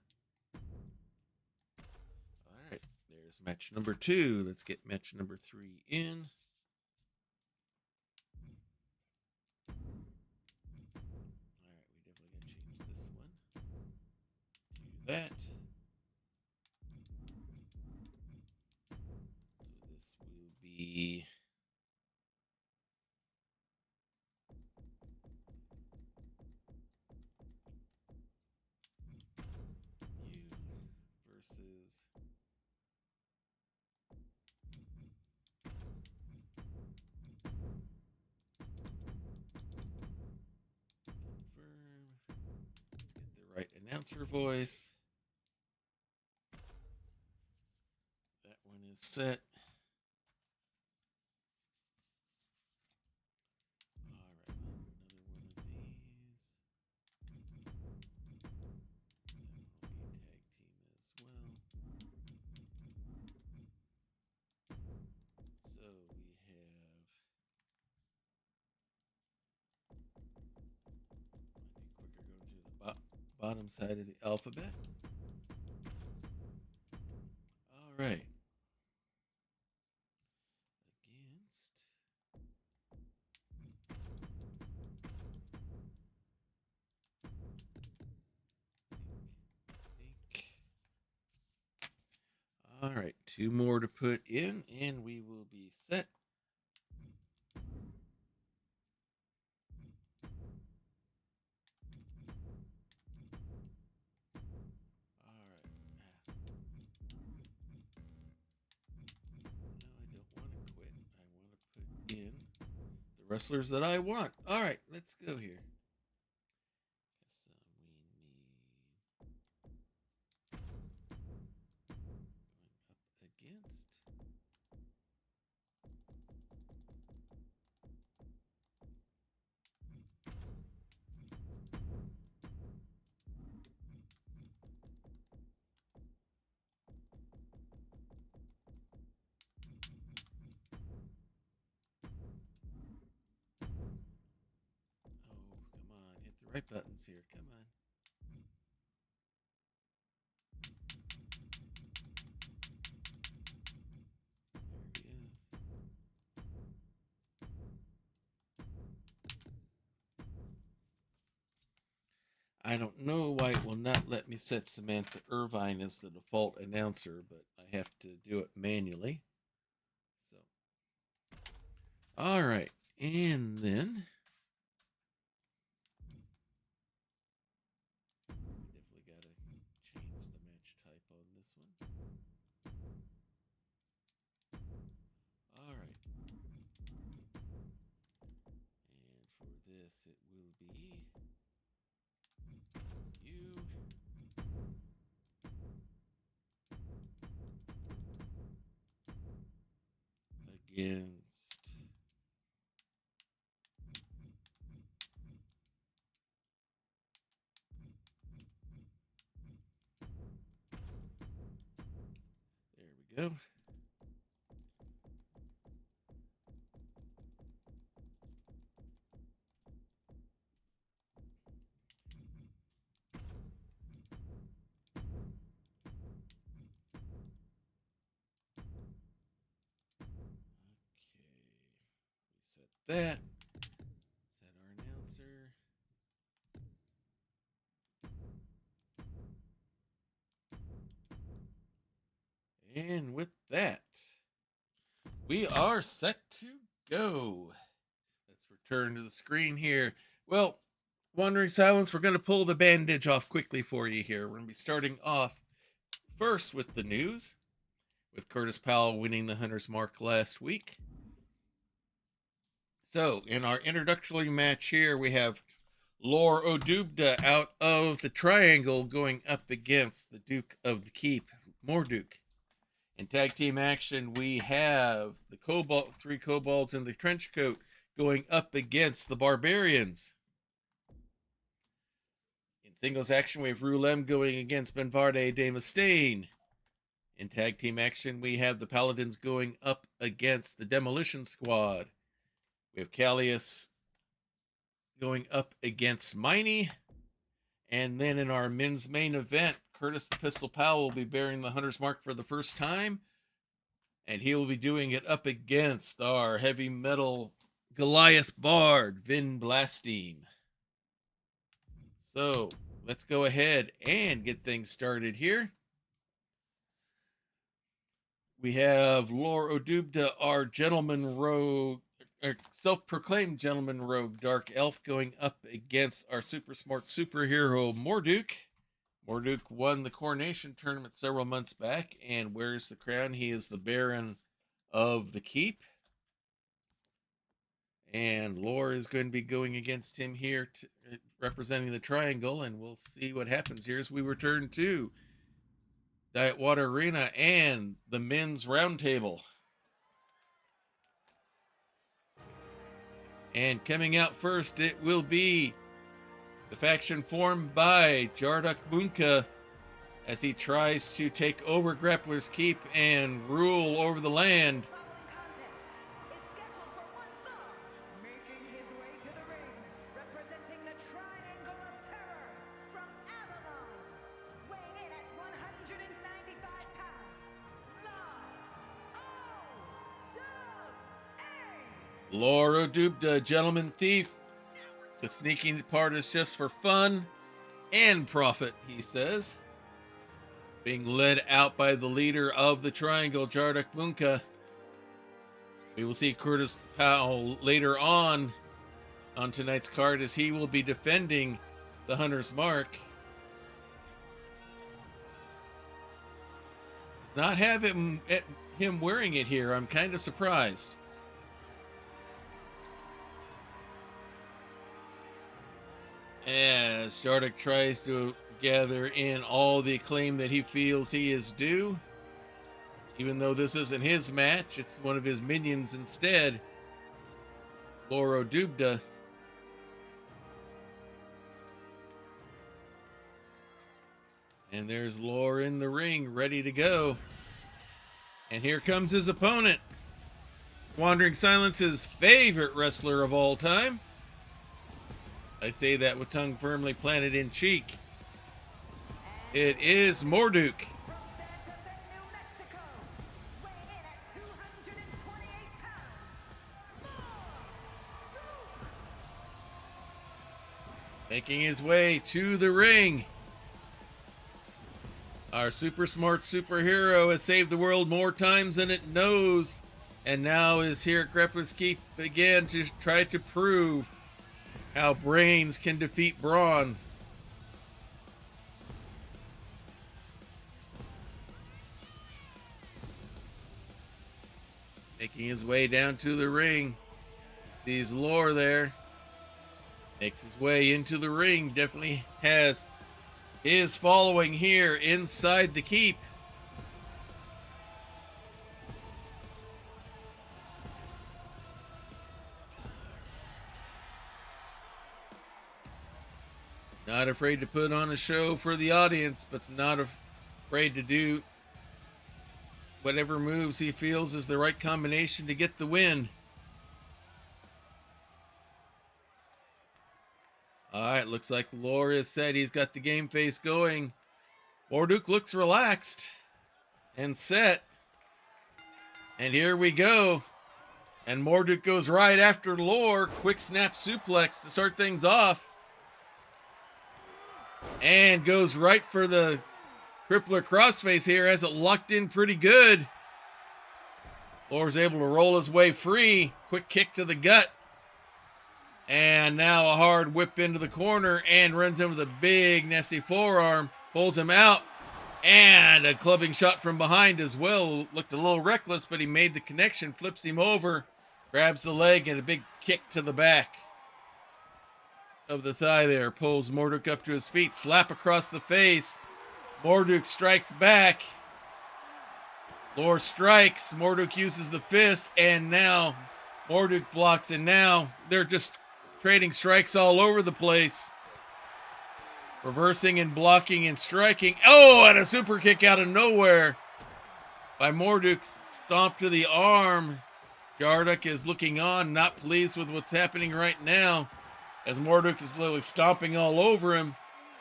All right, there's match number 2. Let's get match number 3 in. All right, we definitely got to change this one. Do that. So this will be you versus confirm. Let's get the right announcer voice. That one is set. All right, another one of these. That will be tag team as well. So we have. Might be quicker going through the bottom side of the alphabet. All right. Against. Dink. All right, 2 more to put in, and we will be set. All right. No, I don't want to quit. I want to put in the wrestlers that I want. All right, let's go here. So we need going up against. Oh, come on. Hit the right buttons here. Come on. There he is. I don't know why it will not let me set Samantha Irvine as the default announcer, but I have to do it manually. All right. And then definitely got to change the match type on this one. All right. And for this, it will be you against there we go. Okay. We set that. Set our announcer. And with that, we are set to go. Let's return to the screen here. Well, Wandering Silence, we're going to pull the bandage off quickly for you here. We're going to be starting off first with the news, with Curtis Powell winning the Hunter's Mark last week. So, in our introductory match here, we have Lore Odubda out of the triangle going up against the Duke of the Keep, Morduke. In tag team action, we have the three kobolds in the trench coat going up against the Barbarians. In singles action, we have Rulem going against Benvarde de Mustaine. In tag team action, we have the Paladins going up against the Demolition Squad. We have Callius going up against Miney. And then in our men's main event, Curtis the Pistol Powell will be bearing the Hunter's Mark for the first time. And he will be doing it up against our heavy metal Goliath Bard, Vin Blastine. So let's go ahead and get things started here. We have Lore Odubda, our gentleman rogue, our self-proclaimed gentleman rogue Dark Elf, going up against our super smart superhero Morduke. Morduke won the Coronation Tournament several months back and wears the crown. He is the Baron of the Keep. And Lore is going to be going against him here, representing the Triangle, and we'll see what happens here as we return to Diet Water Arena and the Men's Roundtable. And coming out first, it will be the faction formed by Jarduk Bunka as he tries to take over Grappler's Keep and rule over the land. Making his way to the ring, representing the Triangle of Terror from Avalon, weighing in at 195 pounds, Lore Odubda, Gentleman Thief. The sneaking part is just for fun and profit, he says. Being led out by the leader of the Triangle, Jarduk Bunka. We will see Curtis Powell later on tonight's card as he will be defending the Hunter's Mark. Does not have him wearing it here. I'm kind of surprised. As Jarduk tries to gather in all the acclaim that he feels he is due. Even though this isn't his match, it's one of his minions instead. Lore Odubda. And there's Lore in the ring, ready to go. And here comes his opponent. Wandering Silence's favorite wrestler of all time. I say that with tongue firmly planted in cheek. It is Morduke. Making his way to the ring. Our super smart superhero has saved the world more times than it knows. And now is here at Grappler's Keep again to try to prove how brains can defeat brawn. Making his way down to the ring. Sees Lore there. Makes his way into the ring. Definitely has his following here inside the keep. Not afraid to put on a show for the audience, but's not afraid to do whatever moves he feels is the right combination to get the win. All right, looks like Lore has said he's got the game face going. Morduk looks relaxed and set. And here we go. And Morduk goes right after Lore. Quick snap suplex to start things off. And goes right for the Grappler crossface here. Has it locked in pretty good. Lore's able to roll his way free. Quick kick to the gut. And now a hard whip into the corner and runs in with a big nasty forearm. Pulls him out. And a clubbing shot from behind as well. Looked a little reckless, but he made the connection. Flips him over. Grabs the leg and a big kick to the back of the thigh there. Pulls Morduk up to his feet. Slap across the face. Morduk strikes back. Lore strikes. Morduk uses the fist. And now Morduk blocks. And now they're just trading strikes all over the place. Reversing and blocking and striking. Oh, and a super kick out of nowhere by Morduk. Stomp to the arm. Jarduk is looking on, not pleased with what's happening right now, as Morduk is literally stomping all over him.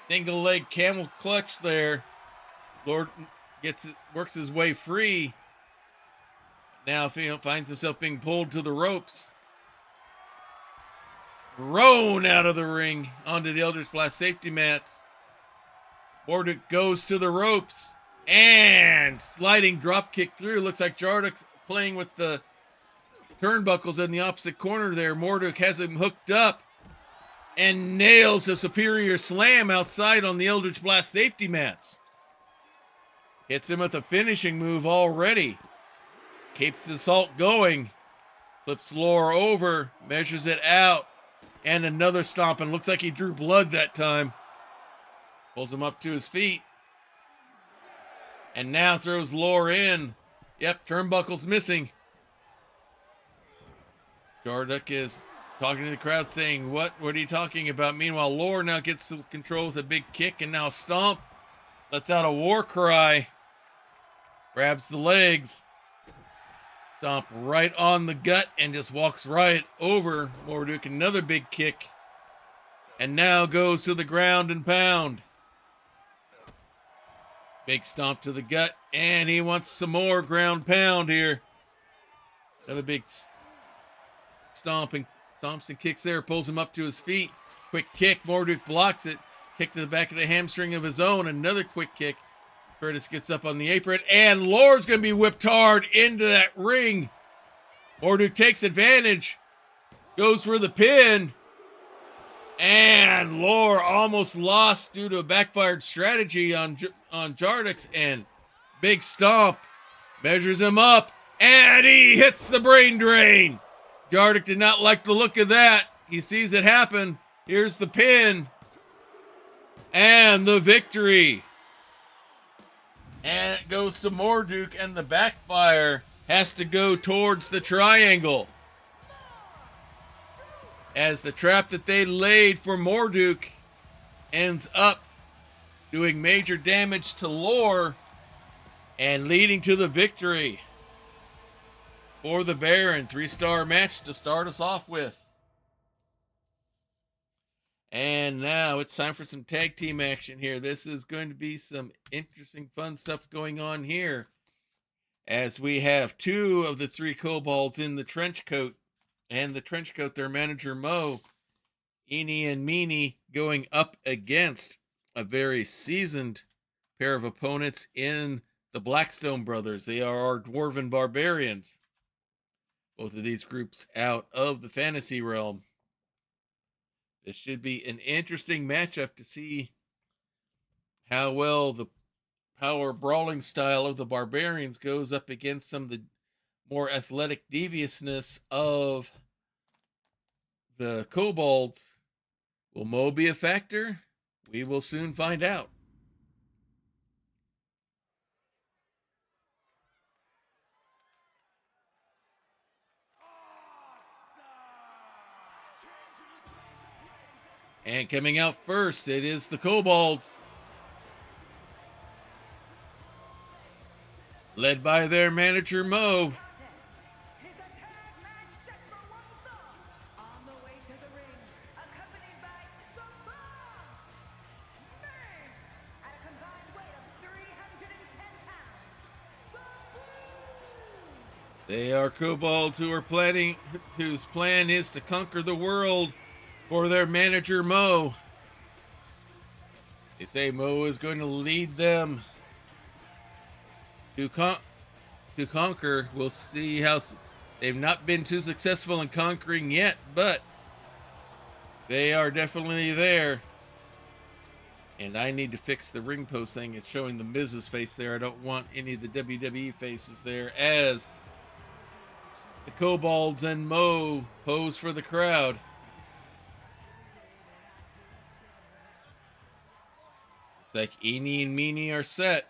Single leg camel clutch there. Lord works his way free. Now finds himself being pulled to the ropes. Thrown out of the ring onto the Eldritch Blast safety mats. Morduk goes to the ropes and sliding drop kick through. Looks like Jarduk's playing with the turnbuckles in the opposite corner there. Morduk has him hooked up and nails a superior slam outside on the Eldritch Blast safety mats. Hits him with a finishing move already. Keeps the assault going. Flips Lore over, measures it out. And another stomp, and looks like he drew blood that time. Pulls him up to his feet. And now throws Lore in. Yep, turnbuckle's missing. Jarduk is talking to the crowd saying, what are you talking about? Meanwhile, Lore now gets control with a big kick and now stomp. Lets out a war cry. Grabs the legs. Stomp right on the gut and just walks right over Morduk. Another big kick. And now goes to the ground and pound. Big stomp to the gut. And he wants some more ground pound here. Another big stomps and kicks there. Pulls him up to his feet. Quick kick. Morduk blocks it. Kick to the back of the hamstring of his own. Another quick kick. Curtis gets up on the apron, and Lore's going to be whipped hard into that ring. Morduk takes advantage, goes for the pin, and Lore almost lost due to a backfired strategy on Jarduk's end. Big stomp, measures him up, and he hits the brain drain. Jarduk did not like the look of that. He sees it happen. Here's the pin, and the victory. And it goes to Morduk, and the backfire has to go towards the triangle. As the trap that they laid for Morduk ends up doing major damage to Lore and leading to the victory for the Baron. 3-star match to start us off with. And now it's time for some tag team action here. This is going to be some interesting, fun stuff going on here, as we have two of the three kobolds in the trench coat, and the trench coat, their manager Mo, Eenie and Meanie, going up against a very seasoned pair of opponents in the Blackstone brothers. They are our dwarven barbarians. both of these groups out of the fantasy realm. This should be an interesting matchup to see how well the power brawling style of the barbarians goes up against some of the more athletic deviousness of the kobolds. Will Mo be a factor? We will soon find out. And coming out first, it is the kobolds, led by their manager Mo. Is a tag match set for one fall. On the way to the ring, accompanied by the Boss Man at a combined weight of 310 pounds. They are kobolds whose plan is to conquer the world for their manager Mo. They say Mo is going to lead them to conquer. We'll see how they've not been too successful in conquering yet, but they are definitely there. And I need to fix the ring post thing. It's showing the Miz's face there. I don't want any of the WWE faces there, as the kobolds and Mo pose for the crowd. Looks like Eenie and Meanie are set.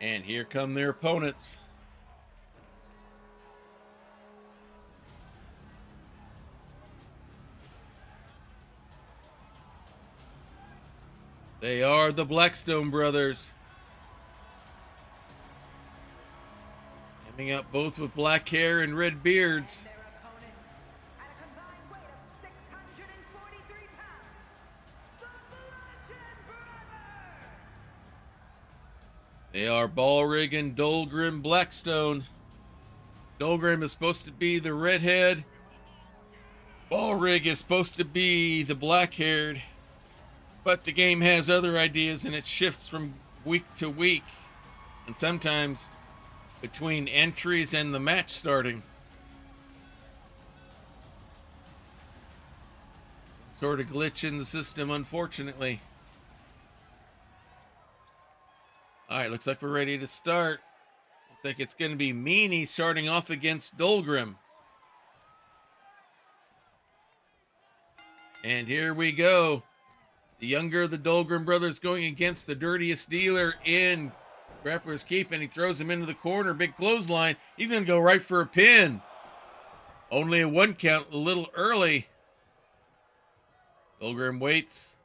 And here come their opponents. They are the Blackstone brothers. Coming out both with black hair and red beards. Their opponents at a combined weight of 643 pounds. The Bludgeon Brothers. They are Balrig and Dolgrim Blackstone. Dolgrim is supposed to be the redhead. Balrig is supposed to be the black-haired. But the game has other ideas and it shifts from week to week. And sometimes between entries and the match starting. Some sort of glitch in the system, unfortunately. All right, looks like we're ready to start. Looks like it's going to be Meanie starting off against Dolgrim. And here we go. The younger of the Dolgrim brothers going against the dirtiest dealer in Grappler's Keep, and he throws him into the corner. Big clothesline. He's going to go right for a pin. Only a 1 count, a little early. Dolgrim waits.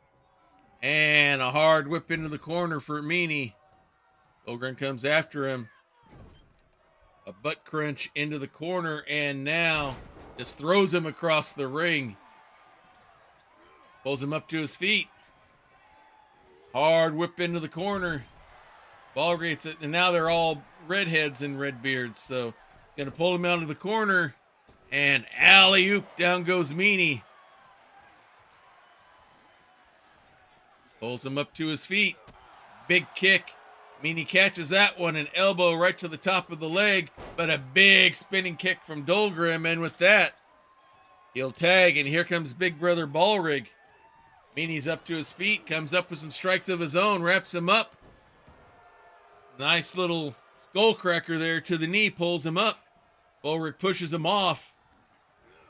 And a hard whip into the corner for Meanie. Dolgrim comes after him. A butt crunch into the corner, and now just throws him across the ring. Pulls him up to his feet. Hard whip into the corner. Ball gets it, and now they're all redheads and red beards, so it's going to pull him out of the corner. And alley-oop, down goes Meanie. Pulls him up to his feet. Big kick. Meanie catches that one, an elbow right to the top of the leg, but a big spinning kick from Dolgrim, and with that, he'll tag, and here comes Big Brother Balrig. Meanie's up to his feet, comes up with some strikes of his own, wraps him up. Nice little skull cracker there to the knee, pulls him up. Balrig pushes him off,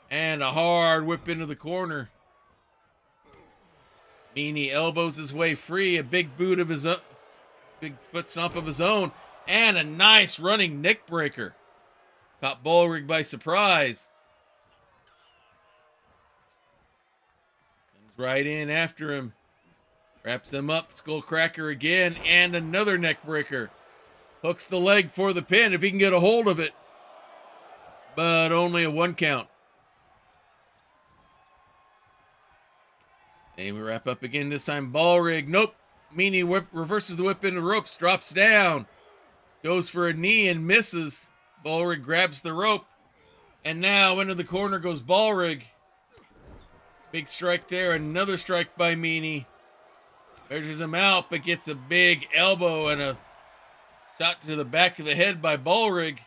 and a hard whip into the corner. Meanie elbows his way free, a big boot of his own. Big foot stomp of his own, and a nice running neck breaker. Caught Balrig by surprise. Comes right in after him. Wraps him up, skull cracker again, and another neck breaker. Hooks the leg for the pin if he can get a hold of it. But only a 1 count. And we wrap up again, this time Balrig. Nope. Meanie reverses the whip into the ropes, drops down, goes for a knee and misses. Balrig grabs the rope, and now into the corner goes Balrig. Big strike there, another strike by Meanie. Measures him out, but gets a big elbow and a Shot to the back of the head by Ballrig.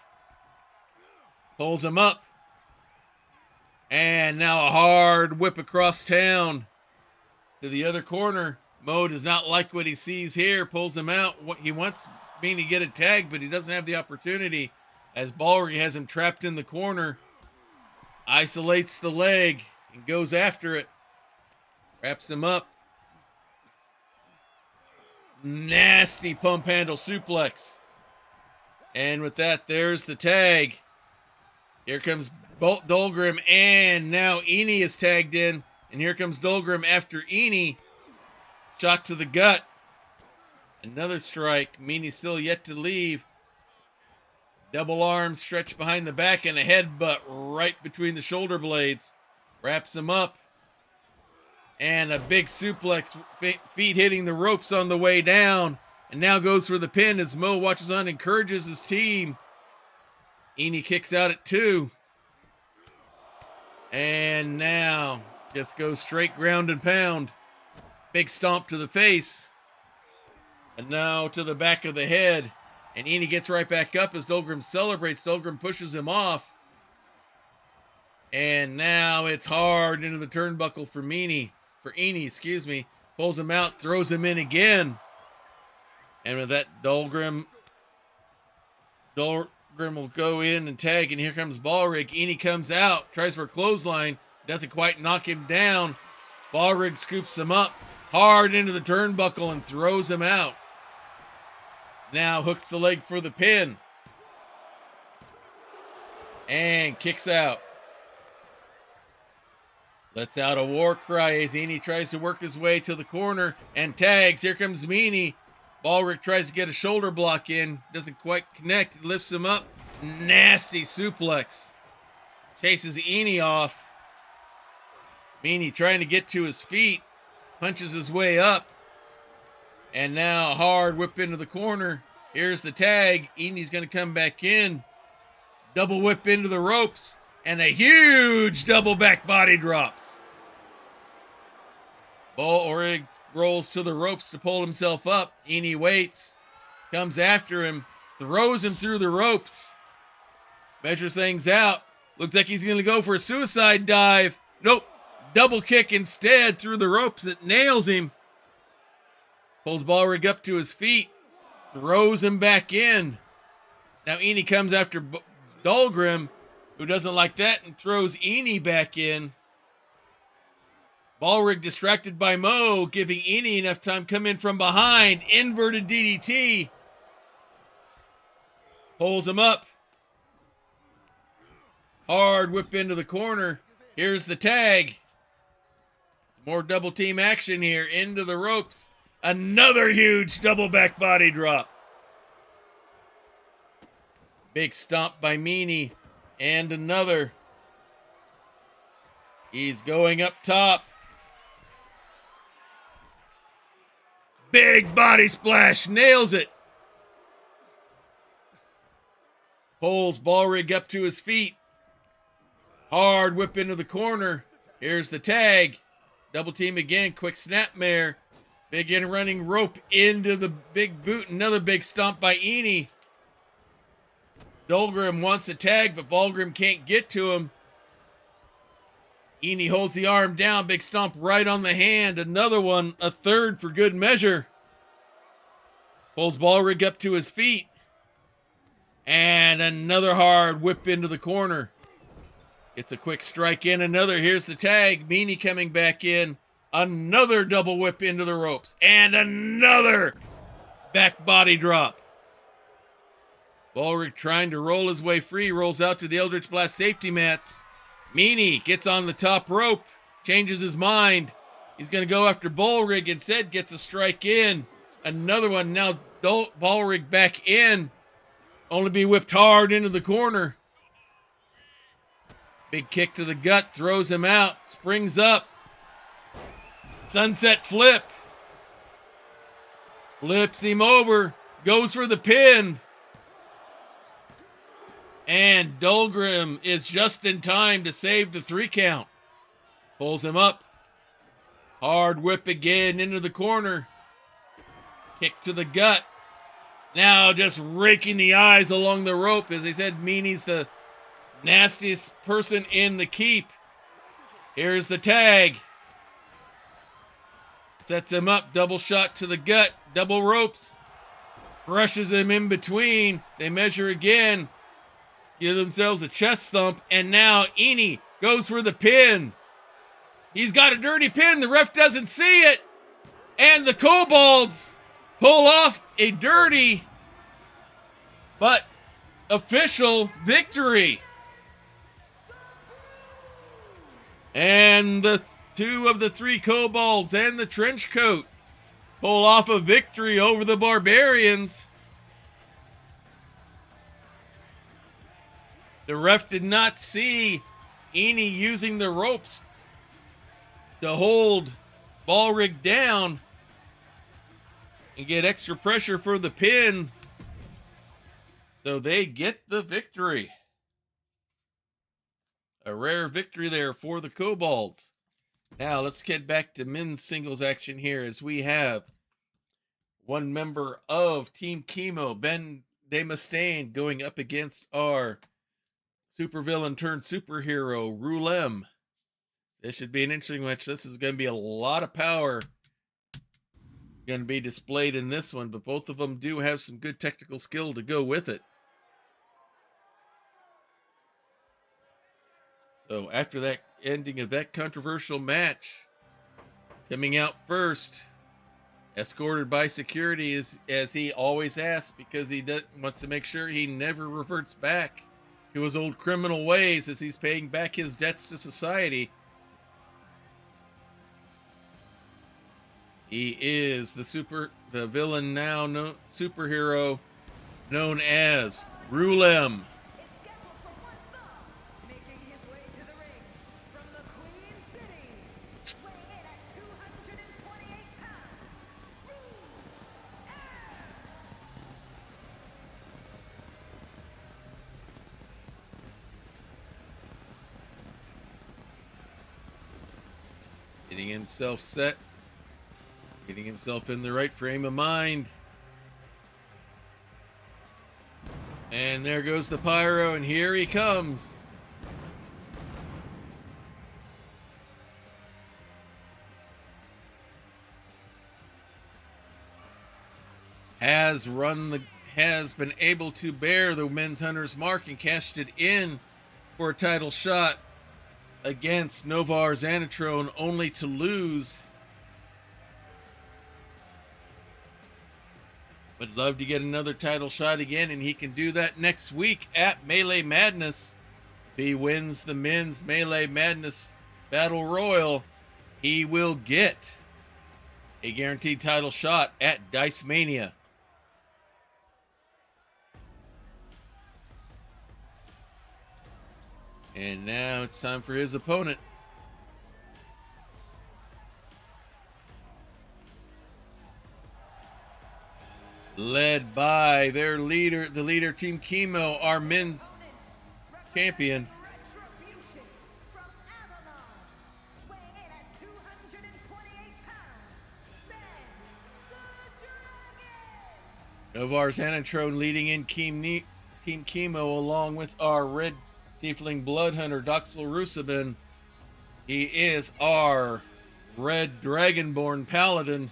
Pulls him up. And now a hard whip across town to the other corner. Mo does not like what he sees here. Pulls him out. He wants Meany to get a tag, but he doesn't have the opportunity as Ballrig has him trapped in the corner. Isolates the leg and goes after it. Wraps him up. Nasty pump handle suplex. And with that, there's the tag. Here comes Dolgrim, and now Eni is tagged in. And here comes Dolgrim after Eni. Shot to the gut. Another strike. Meany's still yet to leave. Double arm stretched behind the back and a headbutt right between the shoulder blades. Wraps him up. And a big suplex, feet hitting the ropes on the way down. And now goes for the pin as Mo watches on, encourages his team. Eni kicks out at 2. And now just goes straight ground and pound. Big stomp to the face. And now to the back of the head. And Eni gets right back up as Dolgrim celebrates. Dolgrim pushes him off. And now it's hard into the turnbuckle for Eni. Pulls him out, throws him in again. And with that, Dolgrim will go in and tag, and here comes Ballrig. Eni comes out, tries for a clothesline, doesn't quite knock him down. Ballrig scoops him up hard into the turnbuckle and throws him out. Now hooks the leg for the pin. And kicks out. Lets out a war cry as Eni tries to work his way to the corner and tags. Here comes Meany. Ballrig tries to get a shoulder block in. Doesn't quite connect. Lifts him up. Nasty suplex. Chases Eni off. Meany trying to get to his feet. Punches his way up. And now a hard whip into the corner. Here's the tag. Eni's going to come back in. Double whip into the ropes. And a huge double back body drop. Ballrig rolls to the ropes to pull himself up. Eni waits. Comes after him. Throws him through the ropes. Measures things out. Looks like he's going to go for a suicide dive. Nope. Double kick instead through the ropes. It nails him. Pulls Ballrig up to his feet. Throws him back in. Now Eni comes after Dolgrim, who doesn't like that, and throws Eni back in. Ballrig distracted by Mo, giving Eni enough time to come in from behind. Inverted DDT. Pulls him up. Hard whip into the corner. Here's the tag. More double team action here. Into the ropes. Another huge double back body drop. Big stomp by Meany. And another. He's going up top. Big body splash. Nails it. Pulls Ballrig up to his feet. Hard whip into the corner. Here's the tag. Double team again. Quick snapmare. Big in running rope into the big boot. Another big stomp by Eni. Dolgrim wants a tag, but Ballgrim can't get to him. Eni holds the arm down. Big stomp right on the hand. Another one. A third for good measure. Pulls Ballrig up to his feet. And another hard whip into the corner. Gets a quick strike in. Another. Here's the tag. Meany coming back in. Another double whip into the ropes. And another back body drop. Ballrig trying to roll his way free. Rolls out to the Eldritch Blast safety mats. Meany gets on the top rope. Changes his mind. He's going to go after Ballrig. Instead gets a strike in. Another one. Now Ballrig back in. Only be whipped hard into the corner. Big kick to the gut. Throws him out. Springs up. Sunset flip. Flips him over. Goes for the pin. And Dolgrim is just in time to save the 3 count. Pulls him up. Hard whip again into the corner. Kick to the gut. Now just raking the eyes along the rope. As they said, Meanie's the nastiest person in the keep. Here's the tag. Sets him up, double shot to the gut, double ropes. Crushes him in between. They measure again. Give themselves a chest thump. And now Eni goes for the pin. He's got a dirty pin. The ref doesn't see it. And the Kobolds pull off a dirty but official victory. And the two of the three Kobolds and the trench coat pull off a victory over the Barbarians. The ref did not see Eni using the ropes to hold Ballrig down and get extra pressure for the pin. So they get the victory. A rare victory there for the Kobolds. Now let's get back to men's singles action here as we have one member of Team Chemo, Ben Demustaine, going up against our supervillain turned superhero, Rulem. This should be an interesting match. This is going to be a lot of power going to be displayed in this one, but both of them do have some good technical skill to go with it. So after that ending of that controversial match, coming out first, escorted by security, as he always asks, because he wants to make sure he never reverts back to his old criminal ways as he's paying back his debts to society. He is the villain now superhero known as Rulem. Making his way to the ring from the Queen City, weighing in at 228 pounds, Getting himself set. Getting himself in the right frame of mind. And there goes the pyro, and here he comes. Has been able to bear the men's hunter's mark and cashed it in for a title shot against Novar Xanatrone, only to lose. Would love to get another title shot again, and he can do that next week at Melee Madness. If he wins the men's Melee Madness Battle Royal, he will get a guaranteed title shot at Dice-Mania. And now it's time for his opponent. Led by their leader, the leader, Team Chemo, our men's champion. Retribution from Avalon, weighing in at 228 pounds, Ben the Dragon. Novar Xanatrone leading in Team Chemo, along with our red tiefling blood hunter, Doxel Rusabin. He is our red dragonborn paladin.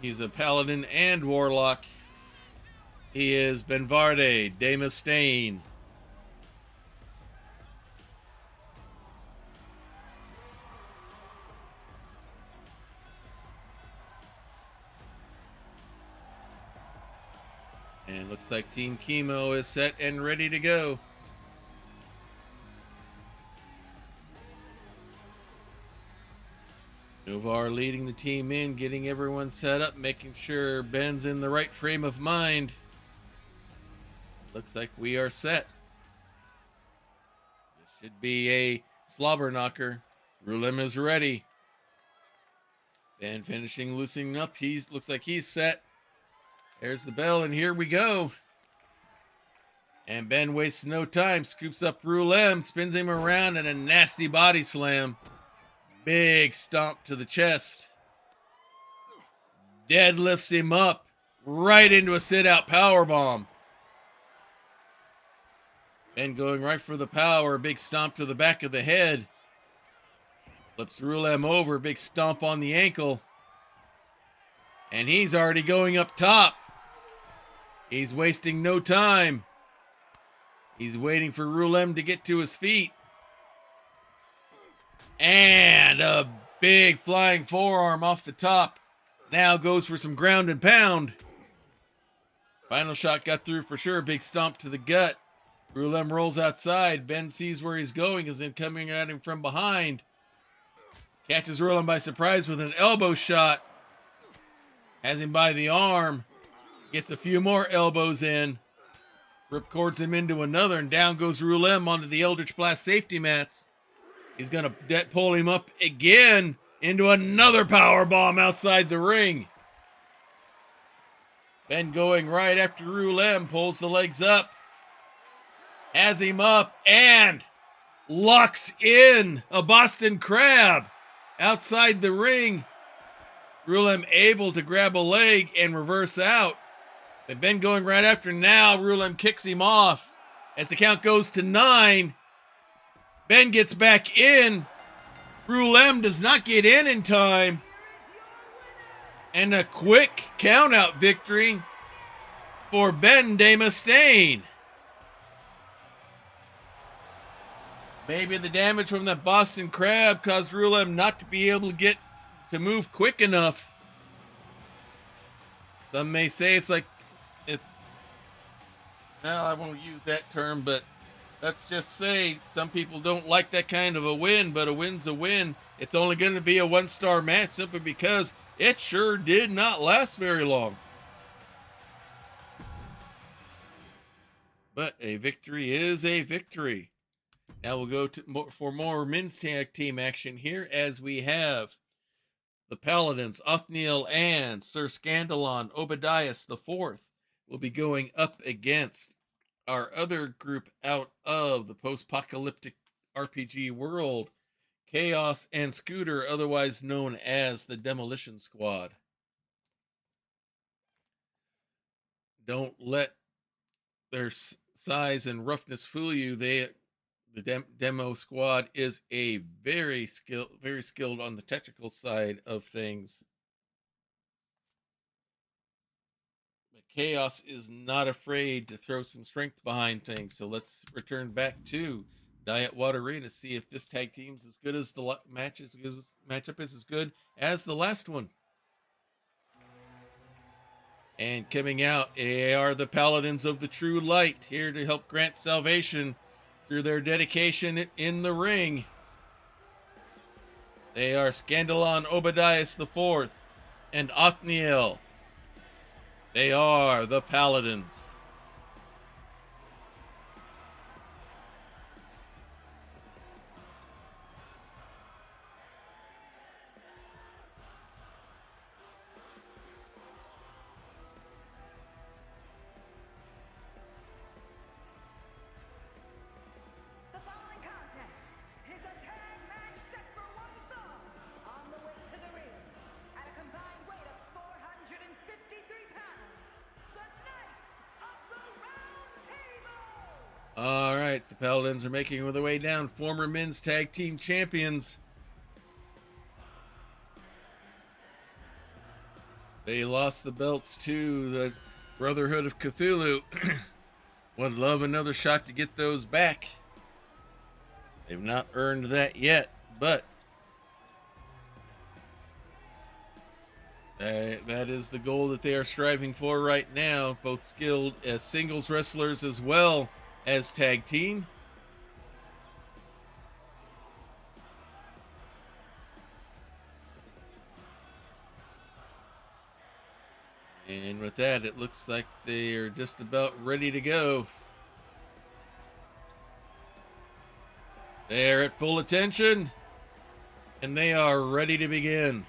He's a paladin and warlock. He is Benvarde Demustaine. And looks like Team Chemo is set and ready to go. Novar leading the team in, getting everyone set up, making sure Ben's in the right frame of mind. Looks like we are set. This should be a slobber knocker. Rulem is ready. Ben finishing, loosening up. Looks like he's set. There's the bell, and here we go. And Ben wastes no time, scoops up Rulem, spins him around, and a nasty body slam. Big stomp to the chest. deadlifts him up right into a sit-out powerbomb. Ben going right for the power, big stomp to the back of the head. Flips Rulem over, big stomp on the ankle. And he's already going up top. He's wasting no time. He's waiting for Rulem to get to his feet. And a big flying forearm off the top. Now goes for some ground and pound. Final shot got through for sure. Big stomp to the gut. Rulem rolls outside. Ben sees where he's going, is then coming at him from behind. Catches Rulem by surprise with an elbow shot. Has him by the arm. Gets a few more elbows in. Ripcords him into another, and down goes Rulem onto the Eldritch Blast safety mats. He's going to pull him up again into another power bomb outside the ring. Ben going right after Rulem, pulls the legs up, has him up, and locks in a Boston Crab outside the ring. Rulem able to grab a leg and reverse out. But Ben going right after now. Rulem kicks him off. As the count goes to 9, Ben gets back in. Rulem does not get in time. And a quick count-out victory for Ben de Mustaine. Maybe the damage from that Boston Crab caused Rulem not to be able to get to move quick enough. Some may say it's like, well, I won't use that term, but let's just say some people don't like that kind of a win, but a win's a win. It's only going to be a 1-star match simply because it sure did not last very long. But a victory is a victory. Now we'll go for more men's tag team action here, as we have the Paladins, Othniel and Sir Scandalon Obadias IV will be going up against our other group out of the post-apocalyptic RPG world, Chaos and Scooter, otherwise known as the Demolition Squad. Don't let their size and roughness fool you. The Demo Squad is a very skilled on the technical side of things. But Chaos is not afraid to throw some strength behind things. So let's return back to Diet Water Arena to see if this tag team's as good as the matchup is as good as the last one. And coming out, they are the Paladins of the True Light, here to help grant salvation through their dedication in the ring. They are Scandalon Obadias IV and Othniel. They are the Paladins. All right, the Paladins are making their way down. Former men's tag team champions. They lost the belts to the Brotherhood of Cthulhu. Would love another shot to get those back. They've not earned that yet, but that is the goal that they are striving for right now. Both skilled as singles wrestlers as well as tag team. And with that, it looks like they are just about ready to go. They are at full attention, and they are ready to begin.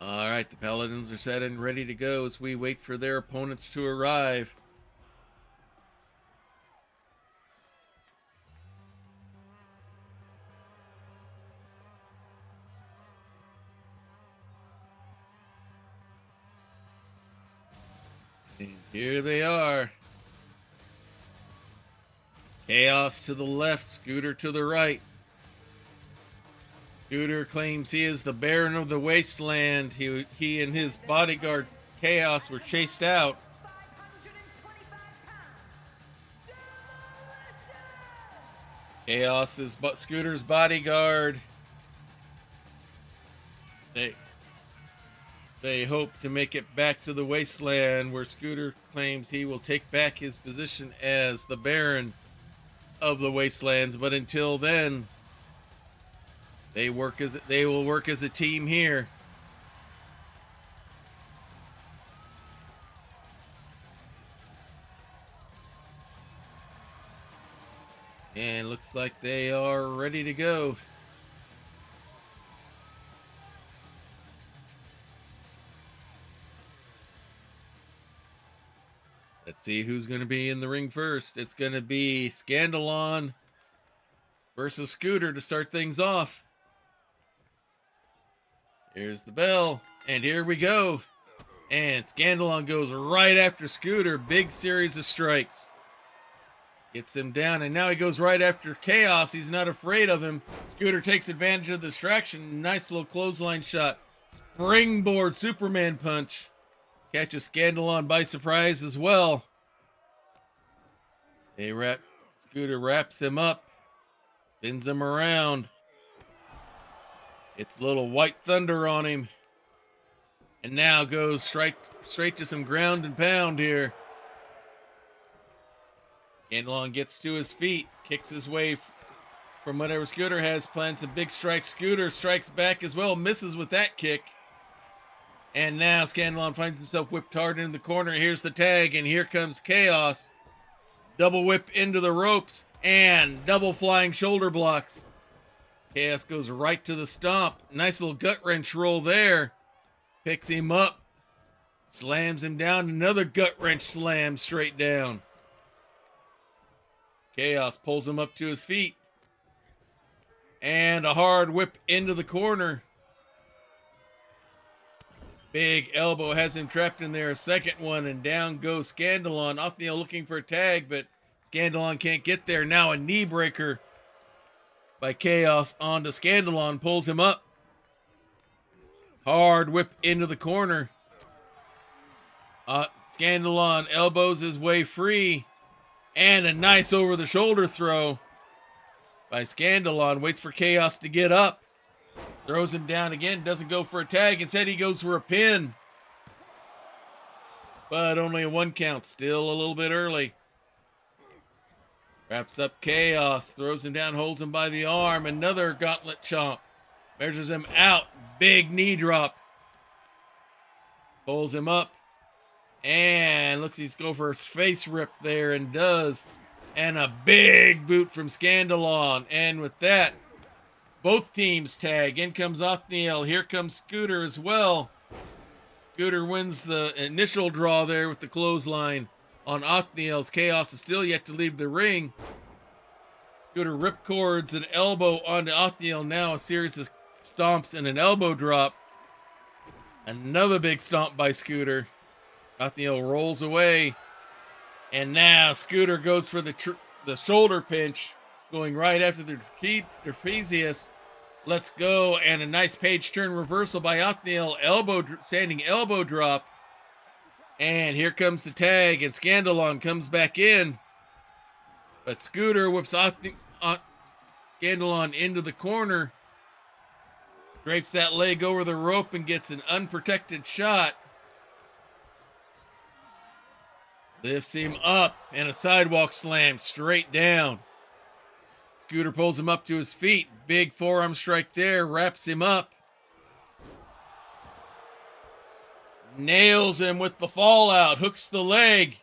All right, the Paladins are set and ready to go as we wait for their opponents to arrive. And here they are. Chaos to the left, Scooter to the right. Scooter claims he is the Baron of the Wasteland. He and his bodyguard, Chaos, were chased out. 525 pounds. Chaos is Scooter's bodyguard. They hope to make it back to the Wasteland, where Scooter claims he will take back his position as the Baron of the Wastelands. But until then, they will work as a team here. And looks like they are ready to go. Let's see who's going to be in the ring first. It's going to be Scandalon versus Scooter to start things off. Here's the bell, and here we go. And Scandalon goes right after Scooter. Big series of strikes. Gets him down, and now he goes right after Chaos. He's not afraid of him. Scooter takes advantage of the distraction. Nice little clothesline shot. Springboard Superman punch. Catches Scandalon by surprise as well. Scooter wraps him up. Spins him around. It's a little white thunder on him. And now goes straight to some ground and pound here. Scandalon gets to his feet, kicks his way from whatever Scooter has, plants a big strike. Scooter strikes back as well, misses with that kick. And now Scandalon finds himself whipped hard into the corner. Here's the tag, and here comes Chaos. Double whip into the ropes, and double flying shoulder blocks. Chaos goes right to the stomp. Nice little gut wrench roll there. Picks him up, slams him down. Another gut wrench slam straight down. Chaos pulls him up to his feet. And a hard whip into the corner. Big elbow has him trapped in there. A second one, and down goes Scandalon. Othniel looking for a tag, but Scandalon can't get there. Now a knee breaker by Chaos onto Scandalon. Pulls him up. Hard whip into the corner. Scandalon elbows his way free. And a nice over-the-shoulder throw by Scandalon. Waits for Chaos to get up. Throws him down again. Doesn't go for a tag. Instead, he goes for a pin. But only a 1 count. Still a little bit early. Wraps up Chaos. Throws him down. Holds him by the arm. Another gauntlet chomp. Measures him out. Big knee drop. Pulls him up. And looks he's go for a face rip there, and does. And a big boot from Scandalon. And with that, both teams tag. In comes Othniel. Here comes Scooter as well. Scooter wins the initial draw there with the clothesline on Othniel's. Chaos is still yet to leave the ring. Scooter ripcords an elbow onto Othniel. Now a series of stomps and an elbow drop. Another big stomp by Scooter. Othniel rolls away. And now Scooter goes for the shoulder pinch. Going right after the trapezius. Let's go. And a nice page turn reversal by Othniel. Standing elbow drop. And here comes the tag. And Scandalon comes back in. But Scooter whips Scandalon into the corner. Drapes that leg over the rope and gets an unprotected shot. Lifts him up and a sidewalk slam straight down. Scooter pulls him up to his feet. Big forearm strike there. Wraps him up. Nails him with the fallout. Hooks the leg.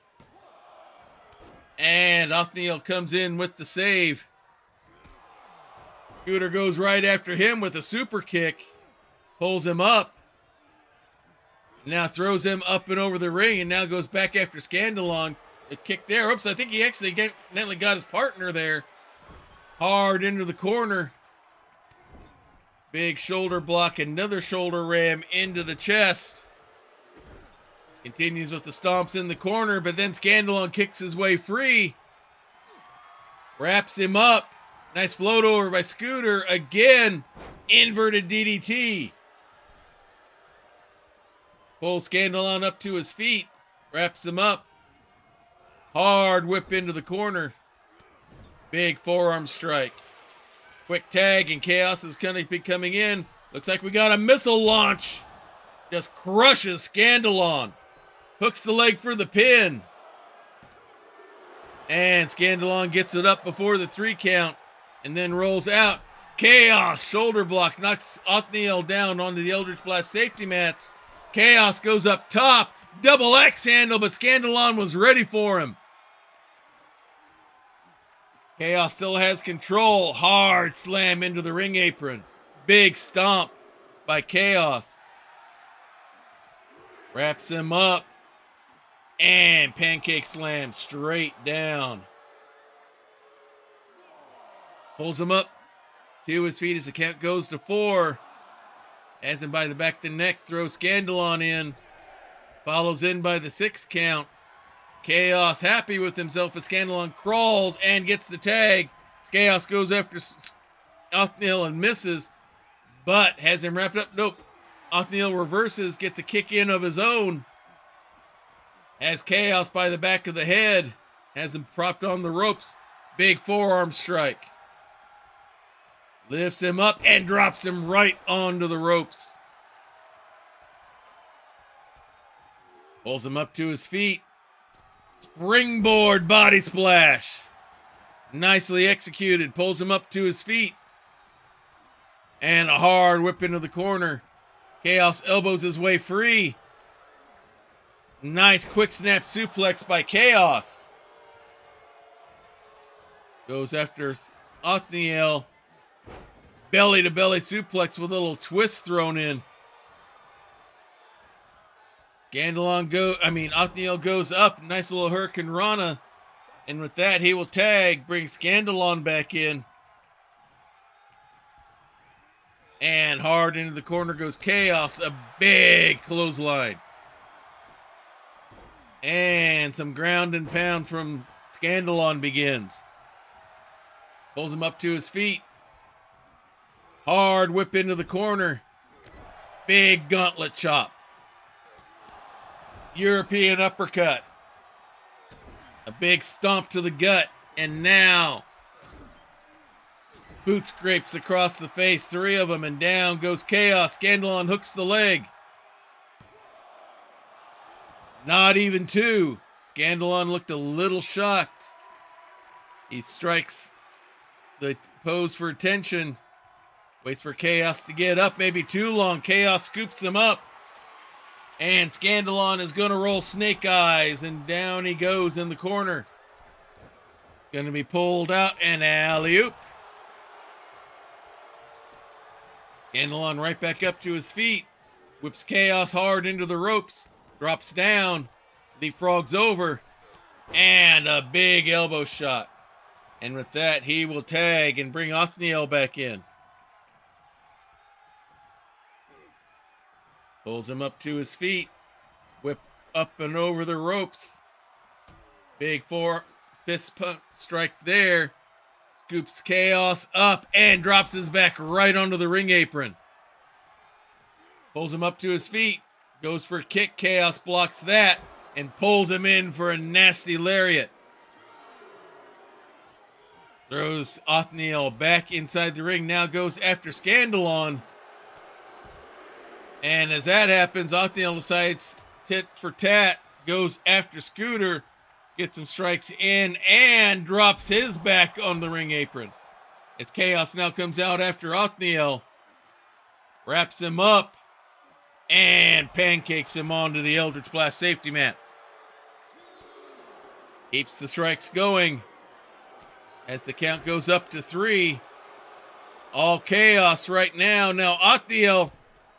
And Othniel comes in with the save. Scooter goes right after him with a super kick. Pulls him up. Now throws him up and over the ring and now goes back after Scandalon. A kick there. Oops, I think he accidentally got his partner there. Hard into the corner. Big shoulder block, another shoulder ram into the chest. Continues with the stomps in the corner, but then Scandalon kicks his way free. Wraps him up. Nice float over by Scooter. Again, inverted DDT. Pulls Scandalon up to his feet. Wraps him up. Hard whip into the corner. Big forearm strike. Quick tag, and Chaos is going to be coming in. Looks like we got a missile launch. Just crushes Scandalon. Hooks the leg for the pin. And Scandalon gets it up before the 3 count. And then rolls out. Chaos, shoulder block, knocks Othniel down onto the Eldritch Blast safety mats. Chaos goes up top. Double X handle, but Scandalon was ready for him. Chaos still has control. Hard slam into the ring apron. Big stomp by Chaos. Wraps him up. And pancake slam straight down. Pulls him up to his feet as the count goes to 4. Has him by the back of the neck. Throws Scandalon in. Follows in by the 6 count. Chaos happy with himself as Scandalon crawls and gets the tag. Chaos goes after Othniel and misses, but has him wrapped up. Nope. Othniel reverses, gets a kick in of his own. Has Chaos by the back of the head. Has him propped on the ropes. Big forearm strike. Lifts him up and drops him right onto the ropes. Pulls him up to his feet. Springboard body splash. Nicely executed. Pulls him up to his feet. And a hard whip into the corner. Chaos elbows his way free. Nice quick snap suplex by Chaos. Goes after Othniel. Belly to belly suplex with a little twist thrown in. Othniel goes up. Nice little Hurricane Rana. And with that, he will tag. Bring Scandalon back in. And hard into the corner goes Chaos. A big clothesline. And some ground and pound from Scandalon begins. Pulls him up to his feet. Hard whip into the corner. Big gauntlet chop. European uppercut. A big stomp to the gut. And now boot scrapes across the face. 3 of them, and down goes Chaos. Scandalon hooks the leg. Not even 2. Scandalon looked a little shocked. He strikes the pose for attention. Waits for Chaos to get up. Maybe too long. Chaos scoops him up. And Scandalon is going to roll snake eyes. And down he goes in the corner. Going to be pulled out and alley-oop. Scandalon right back up to his feet. Whips Chaos hard into the ropes. Drops down. Leapfrogs over. And a big elbow shot. And with that, he will tag and bring Othniel back in. Pulls him up to his feet. Whip up and over the ropes. Big fist pump strike there. Scoops Chaos up and drops his back right onto the ring apron. Pulls him up to his feet. Goes for a kick. Chaos blocks that and pulls him in for a nasty lariat. Throws Othniel back inside the ring. Now goes after Scandalon. And as that happens, Othniel decides tit for tat. Goes after Scooter. Gets some strikes in and drops his back on the ring apron. As Chaos now comes out after Othniel. Wraps him up. And pancakes him onto the Eldritch Blast safety mats. Keeps the strikes going. As the count goes up to 3. All Chaos right now. Now Othniel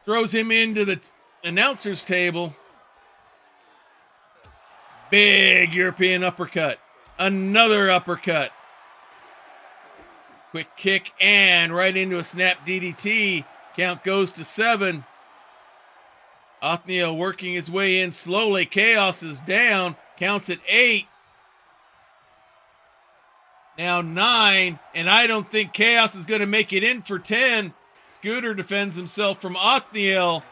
throws him into the announcer's table. Big European uppercut. Another uppercut. Quick kick and right into a snap DDT. Count goes to 7. Othniel working his way in slowly. Chaos is down. Counts at 8. Now 9. And I don't think Chaos is going to make it in for 10. Scooter defends himself from Othniel.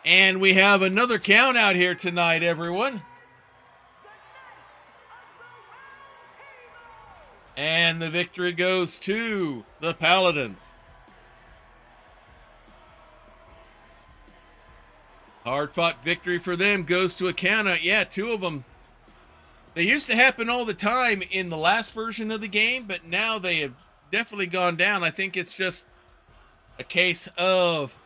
And we have another count out here tonight, everyone. And the victory goes to the Paladins. Hard-fought victory for them goes to a countout. Yeah, 2 of them. They used to happen all the time in the last version of the game, but now they have definitely gone down. I think it's just a case of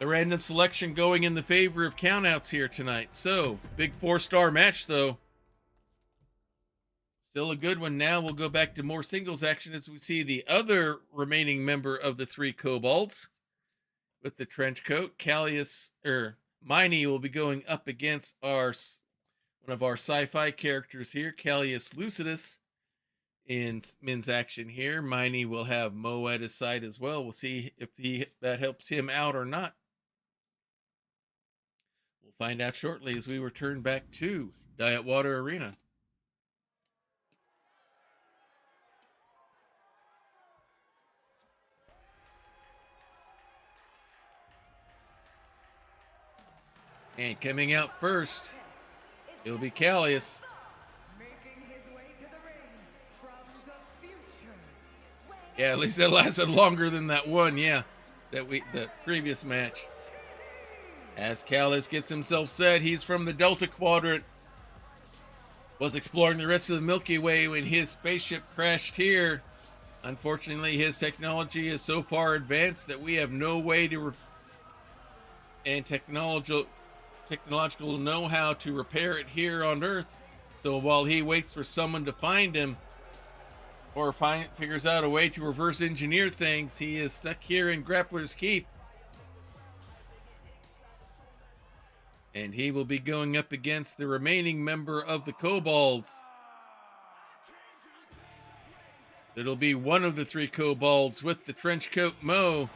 the random selection going in the favor of countouts here tonight. So, big 4-star match, though. Still a good one. Now we'll go back to more singles action as we see the other remaining member of the 3 kobolds with the trench coat. Miney will be going up against one of our sci-fi characters here, Callius Lucidus, in men's action here. Miney will have Mo at his side as well. We'll see if that helps him out or not. We'll find out shortly as we return back to Diet Water Arena. And coming out first, it'll be Callius. Yeah, at least that lasted longer than that one, the previous match. As Callius gets himself set, he's from the Delta Quadrant. Was exploring the rest of the Milky Way when his spaceship crashed here. Unfortunately, his technology is so far advanced that we have no way to technological know-how to repair it here on Earth. So while he waits for someone to find him or figures out a way to reverse engineer things, he is stuck here in Grappler's Keep. And he will be going up against the remaining member of the kobolds. It'll be one of the 3 kobolds with the trench coat Mo.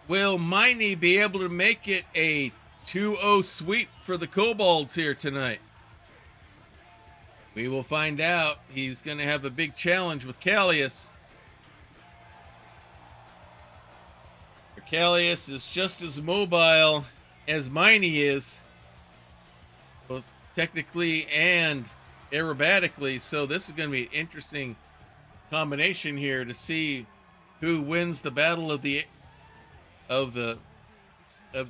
Will Miney be able to make it a 2-0 sweep for the kobolds here tonight? We will find out. He's going to have a big challenge with Callius. Callius is just as mobile as Miney is, both technically and aerobatically. So this is going to be an interesting combination here to see who wins the battle of the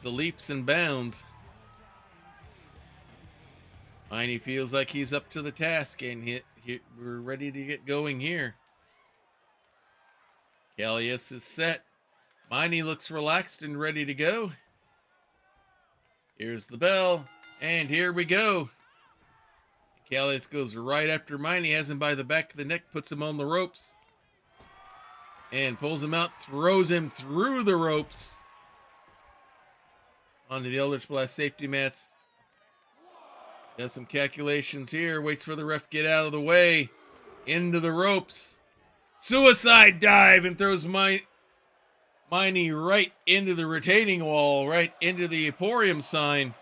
leaps and bounds. Miney feels like he's up to the task, and we're ready to get going here. Callius is set. Miney looks relaxed and ready to go. Here's the bell, and here we go. Callius goes right after Miney, has him by the back of the neck, puts him on the ropes, and pulls him out, throws him through the ropes onto the Eldritch Blast safety mats. Does some calculations here, waits for the ref to get out of the way, into the ropes. Suicide dive, and throws Miney right into the retaining wall, right into the Emporium sign.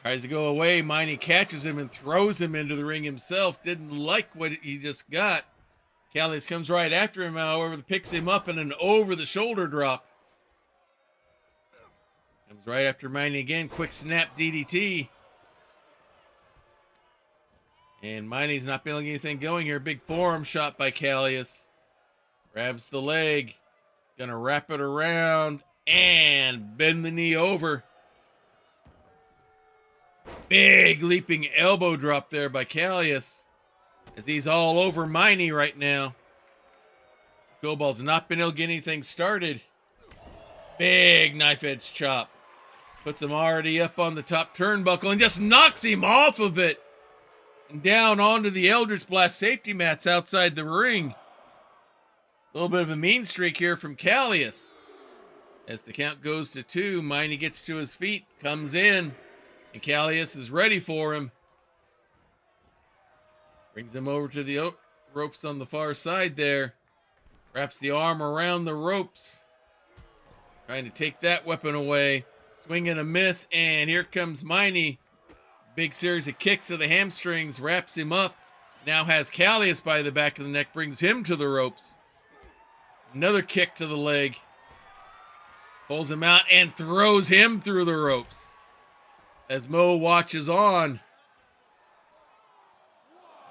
Tries to go away. Miney catches him and throws him into the ring himself. Didn't like what he just got. Callius comes right after him, however, picks him up in an over-the-shoulder drop. Comes right after Miney again. Quick snap DDT. And Miney's not feeling anything going here. Big forearm shot by Callius. Grabs the leg. He's going to wrap it around and bend the knee over. Big leaping elbow drop there by Callius, as he's all over Miney right now. Kobold's not been able to get anything started. Big knife edge chop. Puts him already up on the top turnbuckle and just knocks him off of it. And down onto the Eldritch Blast safety mats outside the ring. A little bit of a mean streak here from Callius. As the count goes to 2, Miney gets to his feet, comes in, and Callius is ready for him. Brings him over to the ropes on the far side there. Wraps the arm around the ropes. Trying to take that weapon away. Swing and a miss, and here comes Miney. Big series of kicks to the hamstrings, wraps him up. Now has Callius by the back of the neck, brings him to the ropes. Another kick to the leg. Pulls him out and throws him through the ropes. As Mo watches on.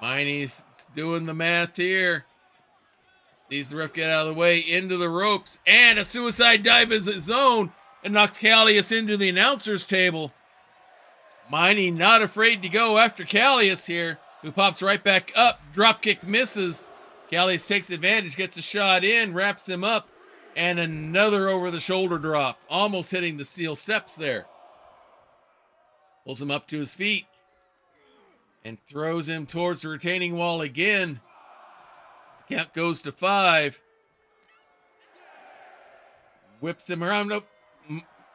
Miney's doing the math here. Sees the ref get out of the way, into the ropes, and a suicide dive is his own, and knocks Callius into the announcer's table. Miney not afraid to go after Callius here, who pops right back up. Dropkick misses. Callius takes advantage, gets a shot in, wraps him up, and another over-the-shoulder drop, almost hitting the steel steps there. Pulls him up to his feet and throws him towards the retaining wall again. The count goes to 5. Whips him around. Nope.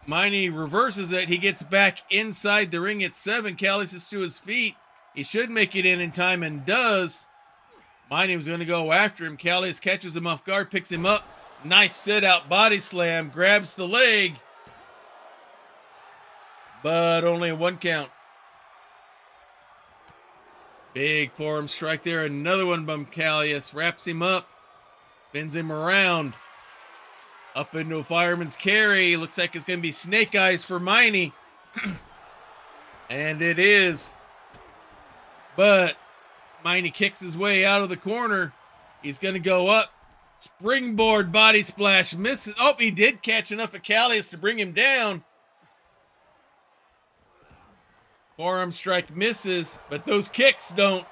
Miney reverses it. He gets back inside the ring at 7. Callius is to his feet. He should make it in time and does. Miney was going to go after him. Callius catches him off guard, picks him up. Nice sit-out body slam. Grabs the leg. But only a 1 count. Big forearm strike there. Another one from Callius. Wraps him up. Spins him around. Up into a fireman's carry. Looks like it's going to be snake eyes for Miney. And it is. But Miney kicks his way out of the corner. He's going to go up. Springboard body splash. Misses. Oh, he did catch enough of Callius to bring him down. Forearm strike misses, but those kicks don't.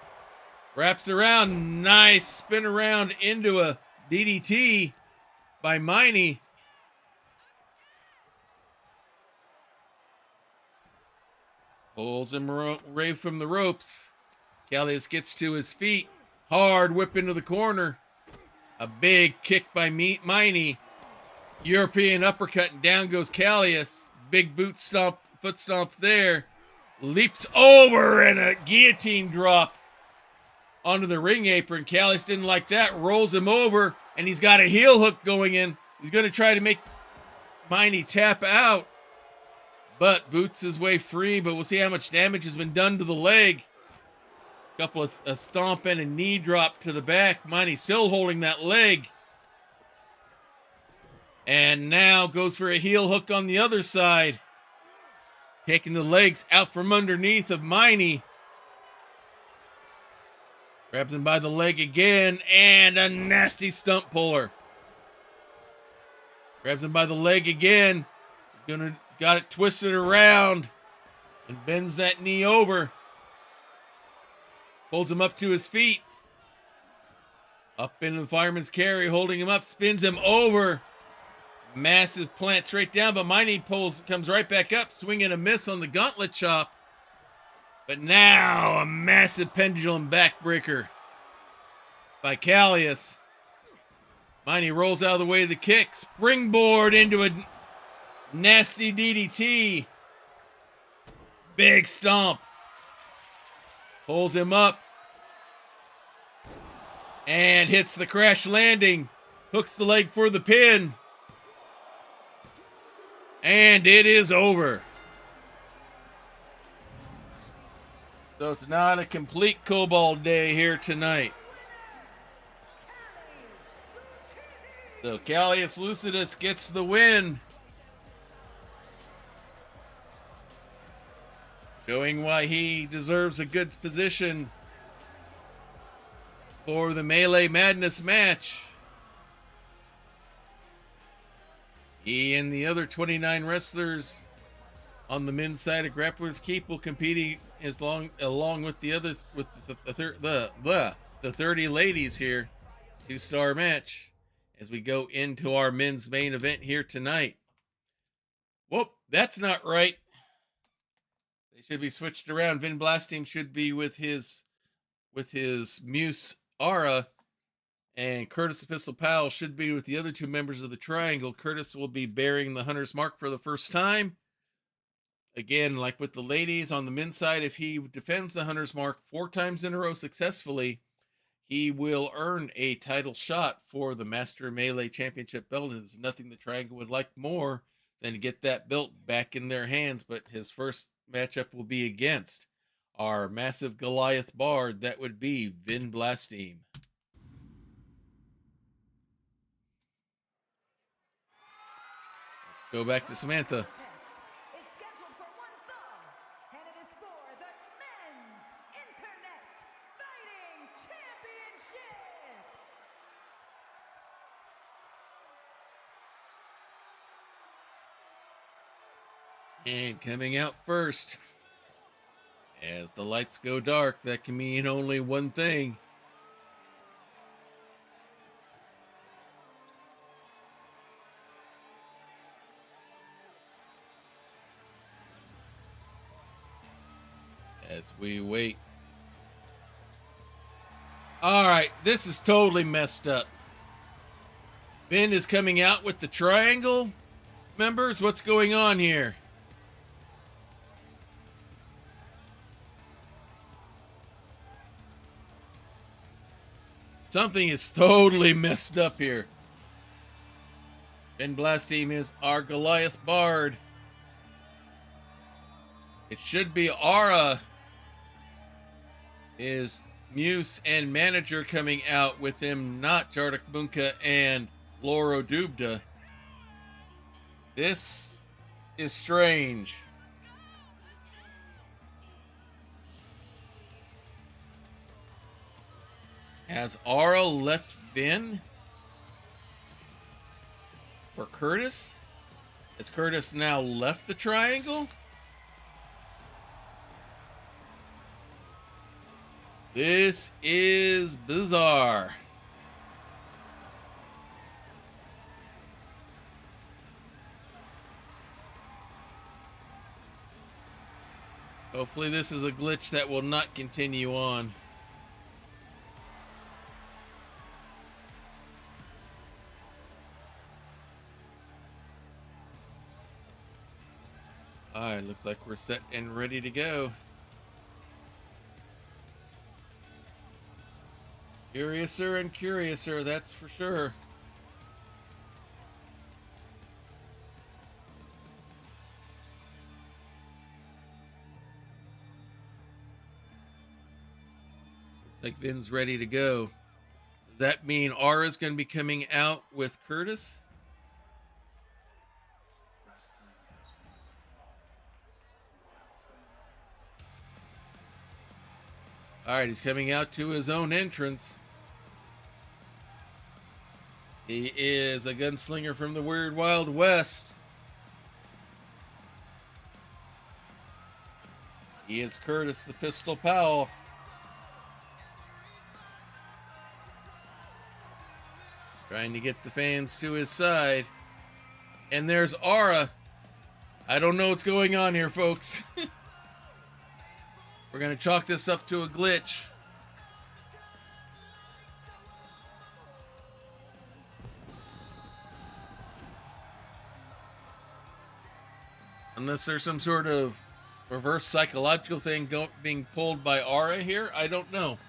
Wraps around. Nice spin around into a DDT by Miney. Pulls him away from the ropes. Callius gets to his feet. Hard whip into the corner. A big kick by Miney. European uppercut, and down goes Callius. Big boot stomp, foot stomp there. Leaps over and a guillotine drop onto the ring apron. Callius didn't like that. Rolls him over, and he's got a heel hook going in. He's going to try to make Miney tap out, but boots his way free. But we'll see how much damage has been done to the leg. Couple of a stomp and a knee drop to the back. Miney still holding that leg. And now goes for a heel hook on the other side. Taking the legs out from underneath of Miney. Grabs him by the leg again, and a nasty stump puller. Grabs him by the leg again. Got it twisted around and bends that knee over. Pulls him up to his feet. Up into the fireman's carry, holding him up, spins him over. Massive plant straight down, but Miney comes right back up, swinging a miss on the gauntlet chop. But now a massive pendulum backbreaker by Callius. Miney rolls out of the way of the kick, springboard into a nasty DDT. Big stomp. Pulls him up and hits the crash landing. Hooks the leg for the pin. And it is over. So it's not a complete Kobold day here tonight. So Callius Lucidus gets the win. Showing why he deserves a good position for the Melee Madness match. He and the other 29 wrestlers on the men's side of Grappler's Keep will compete along with the other the 30 ladies here. 2-star match. as we go into our men's main event here tonight. Whoop, that's not right. They should be switched around. Vin Blasting should be with his Muse Aura, and Curtis the Pistol Pal should be with the other two members of the Triangle. Curtis will be bearing the Hunter's Mark for the first time. Again, like with the ladies on the men's side, if he defends the Hunter's Mark 4 times in a row successfully, he will earn a title shot for the Master Melee Championship belt. And there's nothing the Triangle would like more than to get that belt back in their hands. But his first matchup will be against our massive Goliath Bard. That would be Vin Blasting. Let's go back to Samantha. Is scheduled for 1 fall, and it is for the Men's Internet Fighting Championship. And coming out first, as the lights go dark, that can mean only one thing. As we wait. All right, this is totally messed up. Vin is coming out with the Triangle members. What's going on here? Something is totally messed up here. Vin Blasting is our Goliath Bard. It should be Aura is Muse and Manager coming out with him, not Jardik Bunka and Loro Dubda. This is strange. Has Aura left Vin for Curtis? Has Curtis now left the Triangle? This is bizarre. Hopefully this is a glitch that will not continue on. Alright, looks like we're set and ready to go. Curiouser and curiouser, that's for sure. Looks like Vin's ready to go. Does that mean Aura's going to be coming out with Curtis? All right, he's coming out to his own entrance. He is a gunslinger from the Weird Wild West. He is Curtis the Pistol Powell. Trying to get the fans to his side. And there's Aura. I don't know what's going on here, folks. We're going to chalk this up to a glitch. Unless there's some sort of reverse psychological thing being pulled by Aura here, I don't know.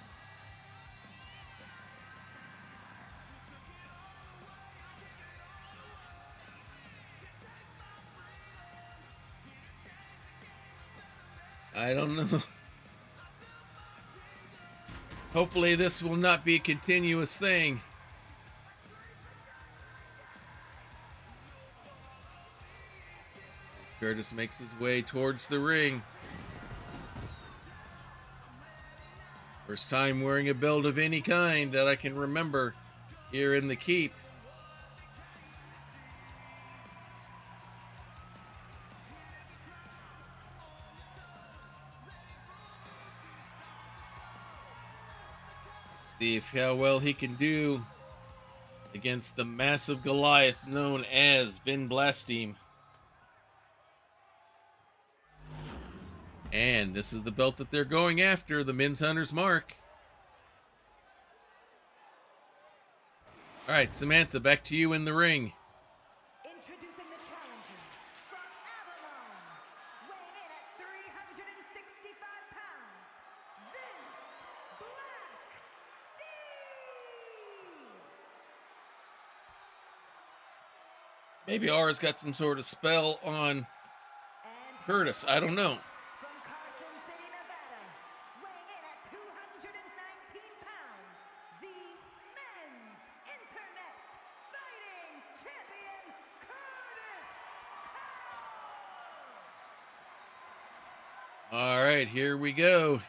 I don't know. Hopefully this will not be a continuous thing. Curtis makes his way towards the ring. First time wearing a belt of any kind that I can remember here in the Keep. See how well he can do against the massive Goliath known as Vin Blassteam. And this is the belt that they're going after, the Men's Hunter's Mark. All right, Samantha, back to you in the ring. Introducing the challenger from Avalon, weighing in at 365 pounds, Vince Black Steve. Maybe Aura's got some sort of spell on And Curtis. I don't know. from Carson City, Nevada, weighing in at 219 pounds, the men's internet fighting champion, Curtis Power. All right, here we go.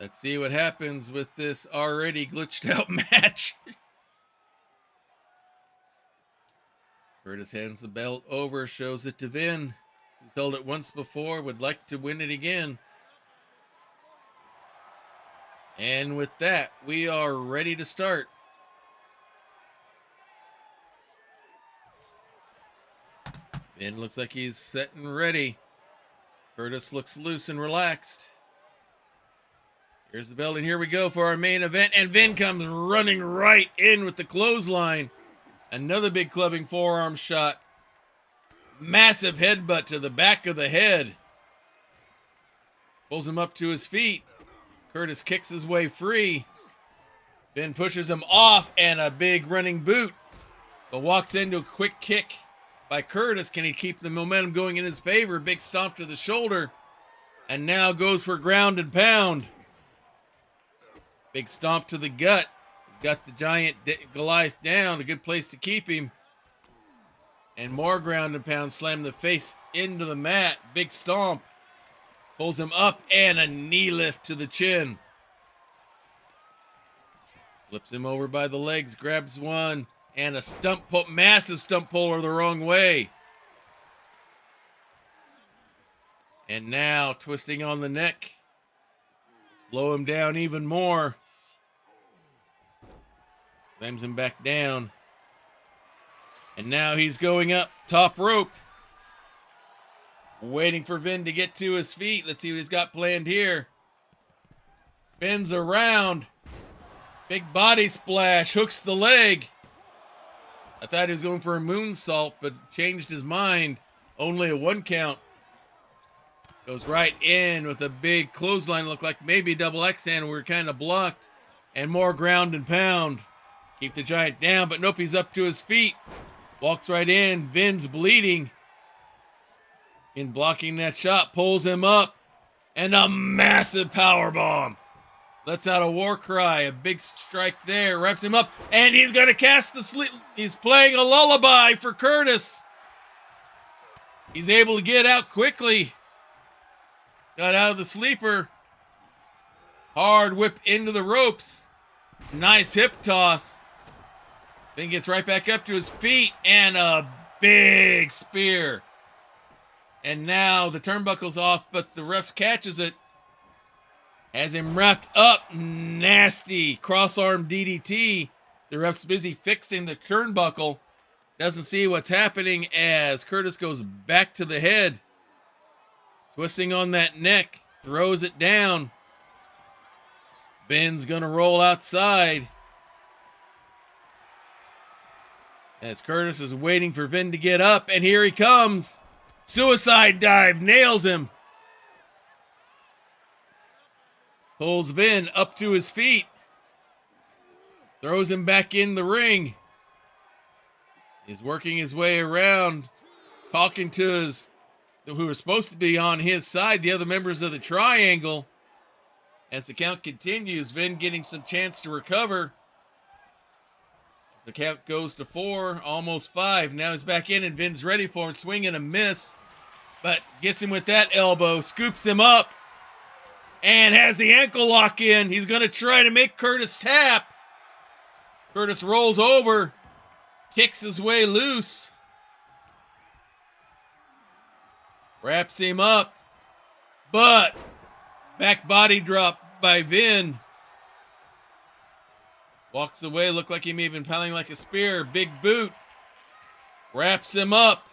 Let's see what happens with this already glitched out match. Curtis hands the belt over, shows it to Vin, who's held it once before, would like to win it again. And with that, we are ready to start. Vin looks like he's set and ready. Curtis looks loose and relaxed. Here's the belt, and here we go for our main event. And Vin comes running right in with the clothesline. Another big clubbing forearm shot. Massive headbutt to the back of the head. Pulls him up to his feet. Curtis kicks his way free. Vin pushes him off, and a big running boot. But walks into a quick kick by Curtis. Can he keep the momentum going in his favor? Big stomp to the shoulder. And now goes for ground and pound. Big stomp to the gut. He's got the giant Goliath down. A good place to keep him. And more ground and pound. Slam the face into the mat. Big stomp. Pulls him up, and a knee lift to the chin. Flips him over by the legs. Grabs one. And a stump pull. Massive stump puller the wrong way. And now twisting on the neck. Slow him down even more. Slams him back down. And now he's going up top rope. Waiting for Vin to get to his feet. Let's see what he's got planned here. Spins around. Big body splash. Hooks the leg. I thought he was going for a moonsault, but changed his mind. Only a 1 count. Goes right in with a big clothesline. Looked like maybe double X hand. We were kind of blocked. And more ground and pound. Keep the giant down, but nope, he's up to his feet. Walks right in. Vin's bleeding. In blocking that shot, pulls him up. And a massive power bomb. Lets out a war cry. A big strike there. Wraps him up. And he's going to cast the sleep. He's playing a lullaby for Curtis. He's able to get out quickly. Got out of the sleeper. Hard whip into the ropes. Nice hip toss. Then gets right back up to his feet. And a big spear. And now the turnbuckle's off, but the ref catches it. Has him wrapped up. Nasty cross-arm DDT. The ref's busy fixing the turnbuckle. Doesn't see what's happening as Curtis goes back to the head. Twisting on that neck. Throws it down. Vin's gonna roll outside. As Curtis is waiting for Vin to get up, and here he comes. Suicide dive, nails him. Pulls Vin up to his feet. Throws him back in the ring. He's working his way around, talking to his, who are supposed to be on his side, the other members of the triangle. As the count continues, Vin getting some chance to recover. The count goes to 4, almost 5. Now he's back in, and Vin's ready for him. Swing and a miss. But gets him with that elbow. Scoops him up. And has the ankle lock in. He's going to try to make Curtis tap. Curtis rolls over. Kicks his way loose. Wraps him up. But back body drop by Vin. Walks away, looked like he may have been piling like a spear. Big boot. Wraps him up.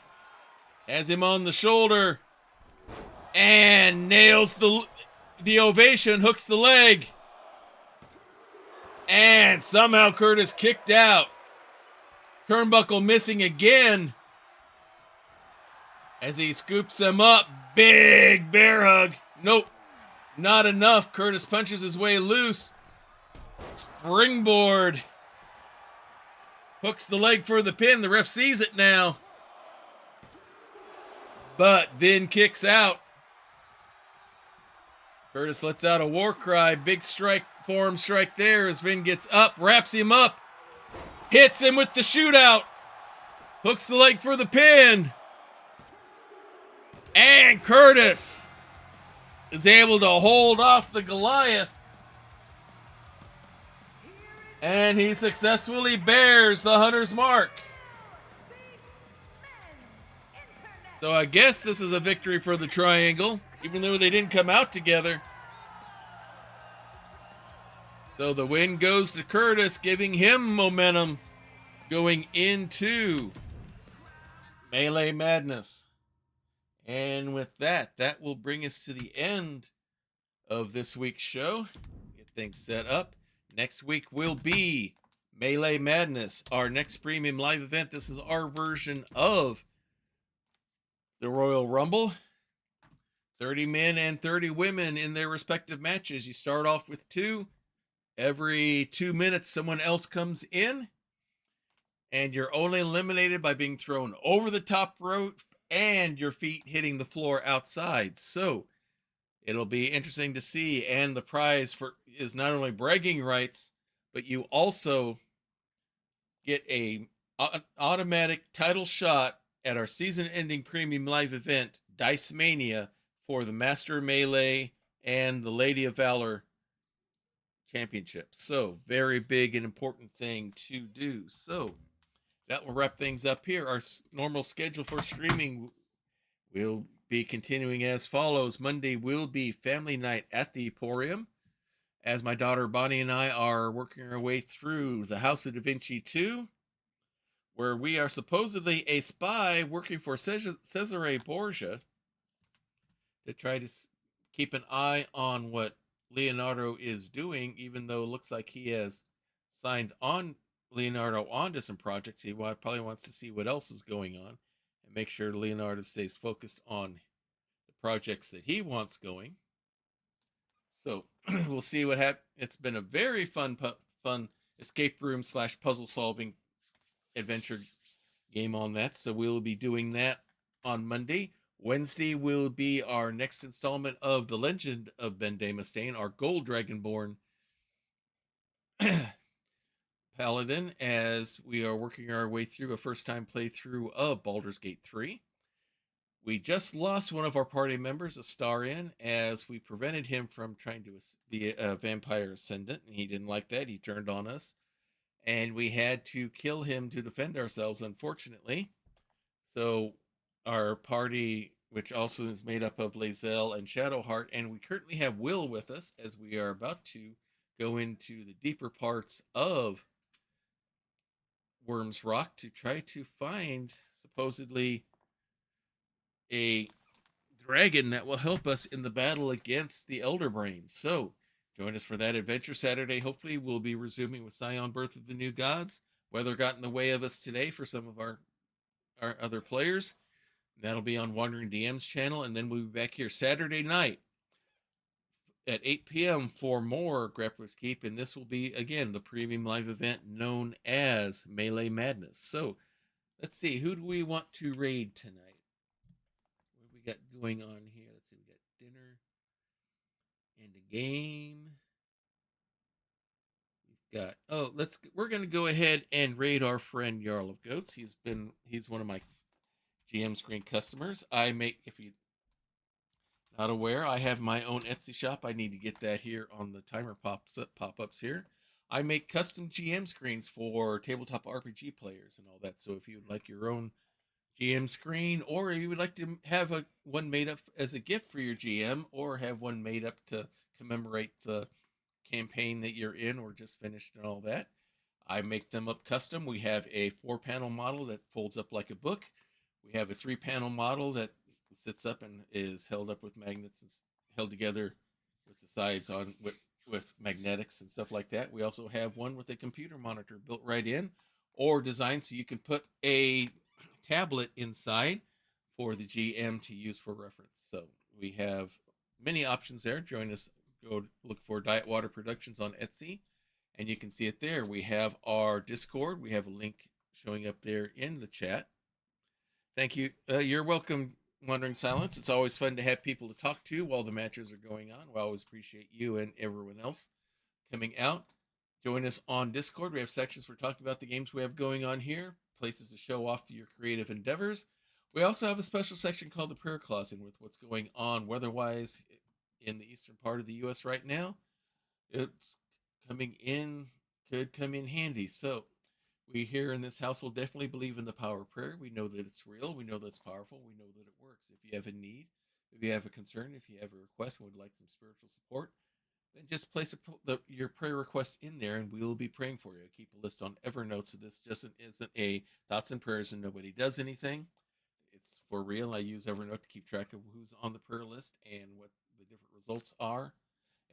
Has him on the shoulder. And nails the ovation, hooks the leg. And somehow Curtis kicked out. Turnbuckle missing again. As he scoops him up. Big bear hug. Nope. Not enough. Curtis punches his way loose. Springboard. Hooks the leg for the pin. The ref sees it now. But Vin kicks out. Curtis lets out a war cry. Big strike, forearm strike there as Vin gets up, wraps him up, hits him with the shootout, hooks the leg for the pin. And Curtis is able to hold off the Goliath. And he successfully bears the Hunter's Mark. So I guess this is a victory for the Triangle, even though they didn't come out together. So the win goes to Curtis, giving him momentum going into Melee Madness. And with that, that will bring us to the end of this week's show. Get things set up. Next week will be Melee Madness, our next premium live event. This is our version of the Royal Rumble. 30 men and 30 women in their respective matches. You start off with 2. Every 2 minutes, someone else comes in. And you're only eliminated by being thrown over the top rope and your feet hitting the floor outside. So it'll be interesting to see. And the prize is not only bragging rights, but you also get an automatic title shot at our season-ending premium live event, Dice-Mania, for the Master Melee and the Lady of Valor championships. So very big and important thing to do. So that will wrap things up here. Our normal schedule for streaming will be continuing as follows. Monday will be family night at the Emporium, as my daughter Bonnie and I are working our way through the House of Da Vinci 2, where we are supposedly a spy working for Cesare Borgia to try to keep an eye on what Leonardo is doing, even though it looks like he has signed on Leonardo onto some projects. He probably wants to see what else is going on and make sure Leonardo stays focused on the projects that he wants going. So we'll see what happens. It's been a very fun escape room / puzzle solving adventure game on that. So we'll be doing that on Monday. Wednesday will be our next installment of The Legend of Ben Mustaine, our Gold Dragonborn Paladin, as we are working our way through a first-time playthrough of Baldur's Gate 3. We just lost one of our party members, Astarion, as we prevented him from trying to be a vampire ascendant, and he didn't like that. He turned on us, and we had to kill him to defend ourselves, unfortunately. So our party, which also is made up of Lae'zel and Shadowheart, and we currently have Will with us, as we are about to go into the deeper parts of Worm's Rock to try to find supposedly a dragon that will help us in the battle against the Elder Brains. So join us for that adventure Saturday. Hopefully we'll be resuming with Scion Birth of the New Gods. Weather got in the way of us today for some of our other players. That'll be on Wandering DM's channel, and then we'll be back here Saturday night at 8 p.m. for more Grappler's Keep, and this will be, again, the premium live event known as Melee Madness. So, let's see, who do we want to raid tonight? What do we got going on here? Let's see, we got dinner and a game. We've got, we're going to go ahead and raid our friend Jarl of Goats. He's one of my GM screen customers. If you're not aware, I have my own Etsy shop. I need to get that here on the timer pop-ups here. I make custom GM screens for tabletop RPG players and all that. So if you would like your own GM screen, or you would like to have one made up as a gift for your GM, or have one made up to commemorate the campaign that you're in or just finished and all that, I make them up custom. We have a 4-panel model that folds up like a book. We have a 3-panel model that sits up and is held up with magnets and held together with the sides on with magnetics and stuff like that. We also have one with a computer monitor built right in, or designed so you can put a tablet inside for the GM to use for reference. So we have many options there. Join us. Go look for Diet Water Productions on Etsy, and you can see it there. We have our Discord. We have a link showing up there in the chat. Thank you. You're welcome, Wandering Silence. It's always fun to have people to talk to while the matches are going on. We always appreciate you and everyone else coming out. Join us on Discord. We have sections for talking about the games we have going on here, places to show off your creative endeavors. We also have a special section called the Prayer Closet with what's going on weather-wise in the eastern part of the U.S. right now. It's coming in, could come in handy. So we here in this household definitely believe in the power of prayer. We know that it's real. We know that it's powerful. We know that it works. If you have a need, if you have a concern, if you have a request and would like some spiritual support, then just place your prayer request in there and we will be praying for you. Keep a list on Evernote, so this just isn't a thoughts and prayers and nobody does anything. It's for real. I use Evernote to keep track of who's on the prayer list and what the different results are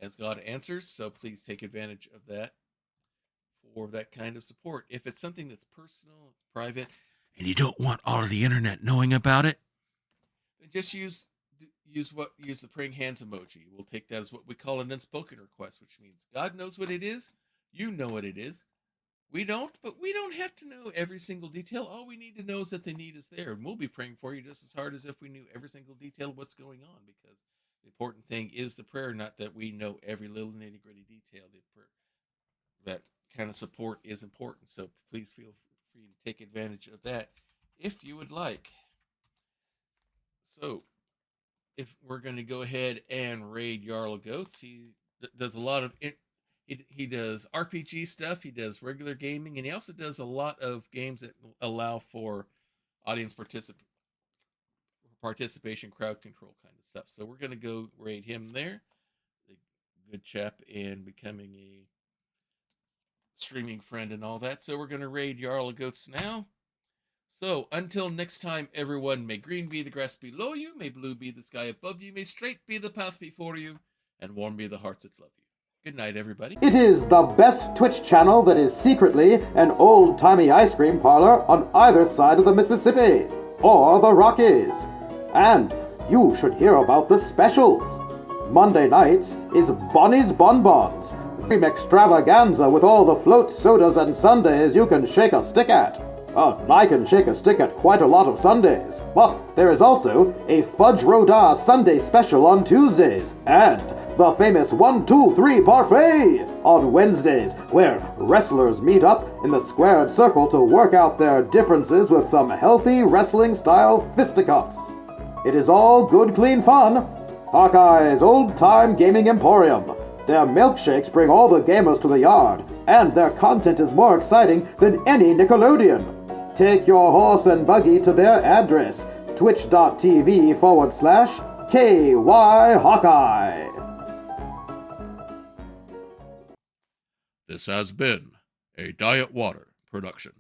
as God answers. So please take advantage of that for that kind of support. If it's something that's personal, it's private, and you don't want all of the internet knowing about it, then just use the praying hands emoji. We'll take that as what we call an unspoken request, which means God knows what it is, you know what it is. We don't, but we don't have to know every single detail. All we need to know is that the need is there, and we'll be praying for you just as hard as if we knew every single detail of what's going on, because the important thing is the prayer, not that we know every little nitty-gritty detail. The prayer, that kind of support is important, so please feel free to take advantage of that if you would like. So if we're going to go ahead and raid Jarl of Goats, he does a lot of it. He does RPG stuff, he does regular gaming, and he also does a lot of games that allow for audience participation, crowd control kind of stuff. So we're going to go raid him there. A good chap and becoming a streaming friend and all that. So we're going to raid Jarl of Goats now. So until next time, everyone, may green be the grass below you, may blue be the sky above you, may straight be the path before you, and warm be the hearts that love you. Good night, everybody. It is the best Twitch channel that is secretly an old-timey ice cream parlor on either side of the Mississippi or the Rockies. And you should hear about the specials. Monday nights is Bonnie's Bonbons, cream extravaganza with all the float sodas and sundaes you can shake a stick at. I can shake a stick at quite a lot of Sundays. But there is also a Fudge Rodin Sunday special on Tuesdays, and the famous 1, 2, 3 parfait on Wednesdays, where wrestlers meet up in the squared circle to work out their differences with some healthy wrestling-style fisticuffs. It is all good, clean fun. Hawkeye's old-time gaming emporium. Their milkshakes bring all the gamers to the yard, and their content is more exciting than any Nickelodeon. Take your horse and buggy to their address, twitch.tv/KY Hawkeye. This has been a Diet Water production.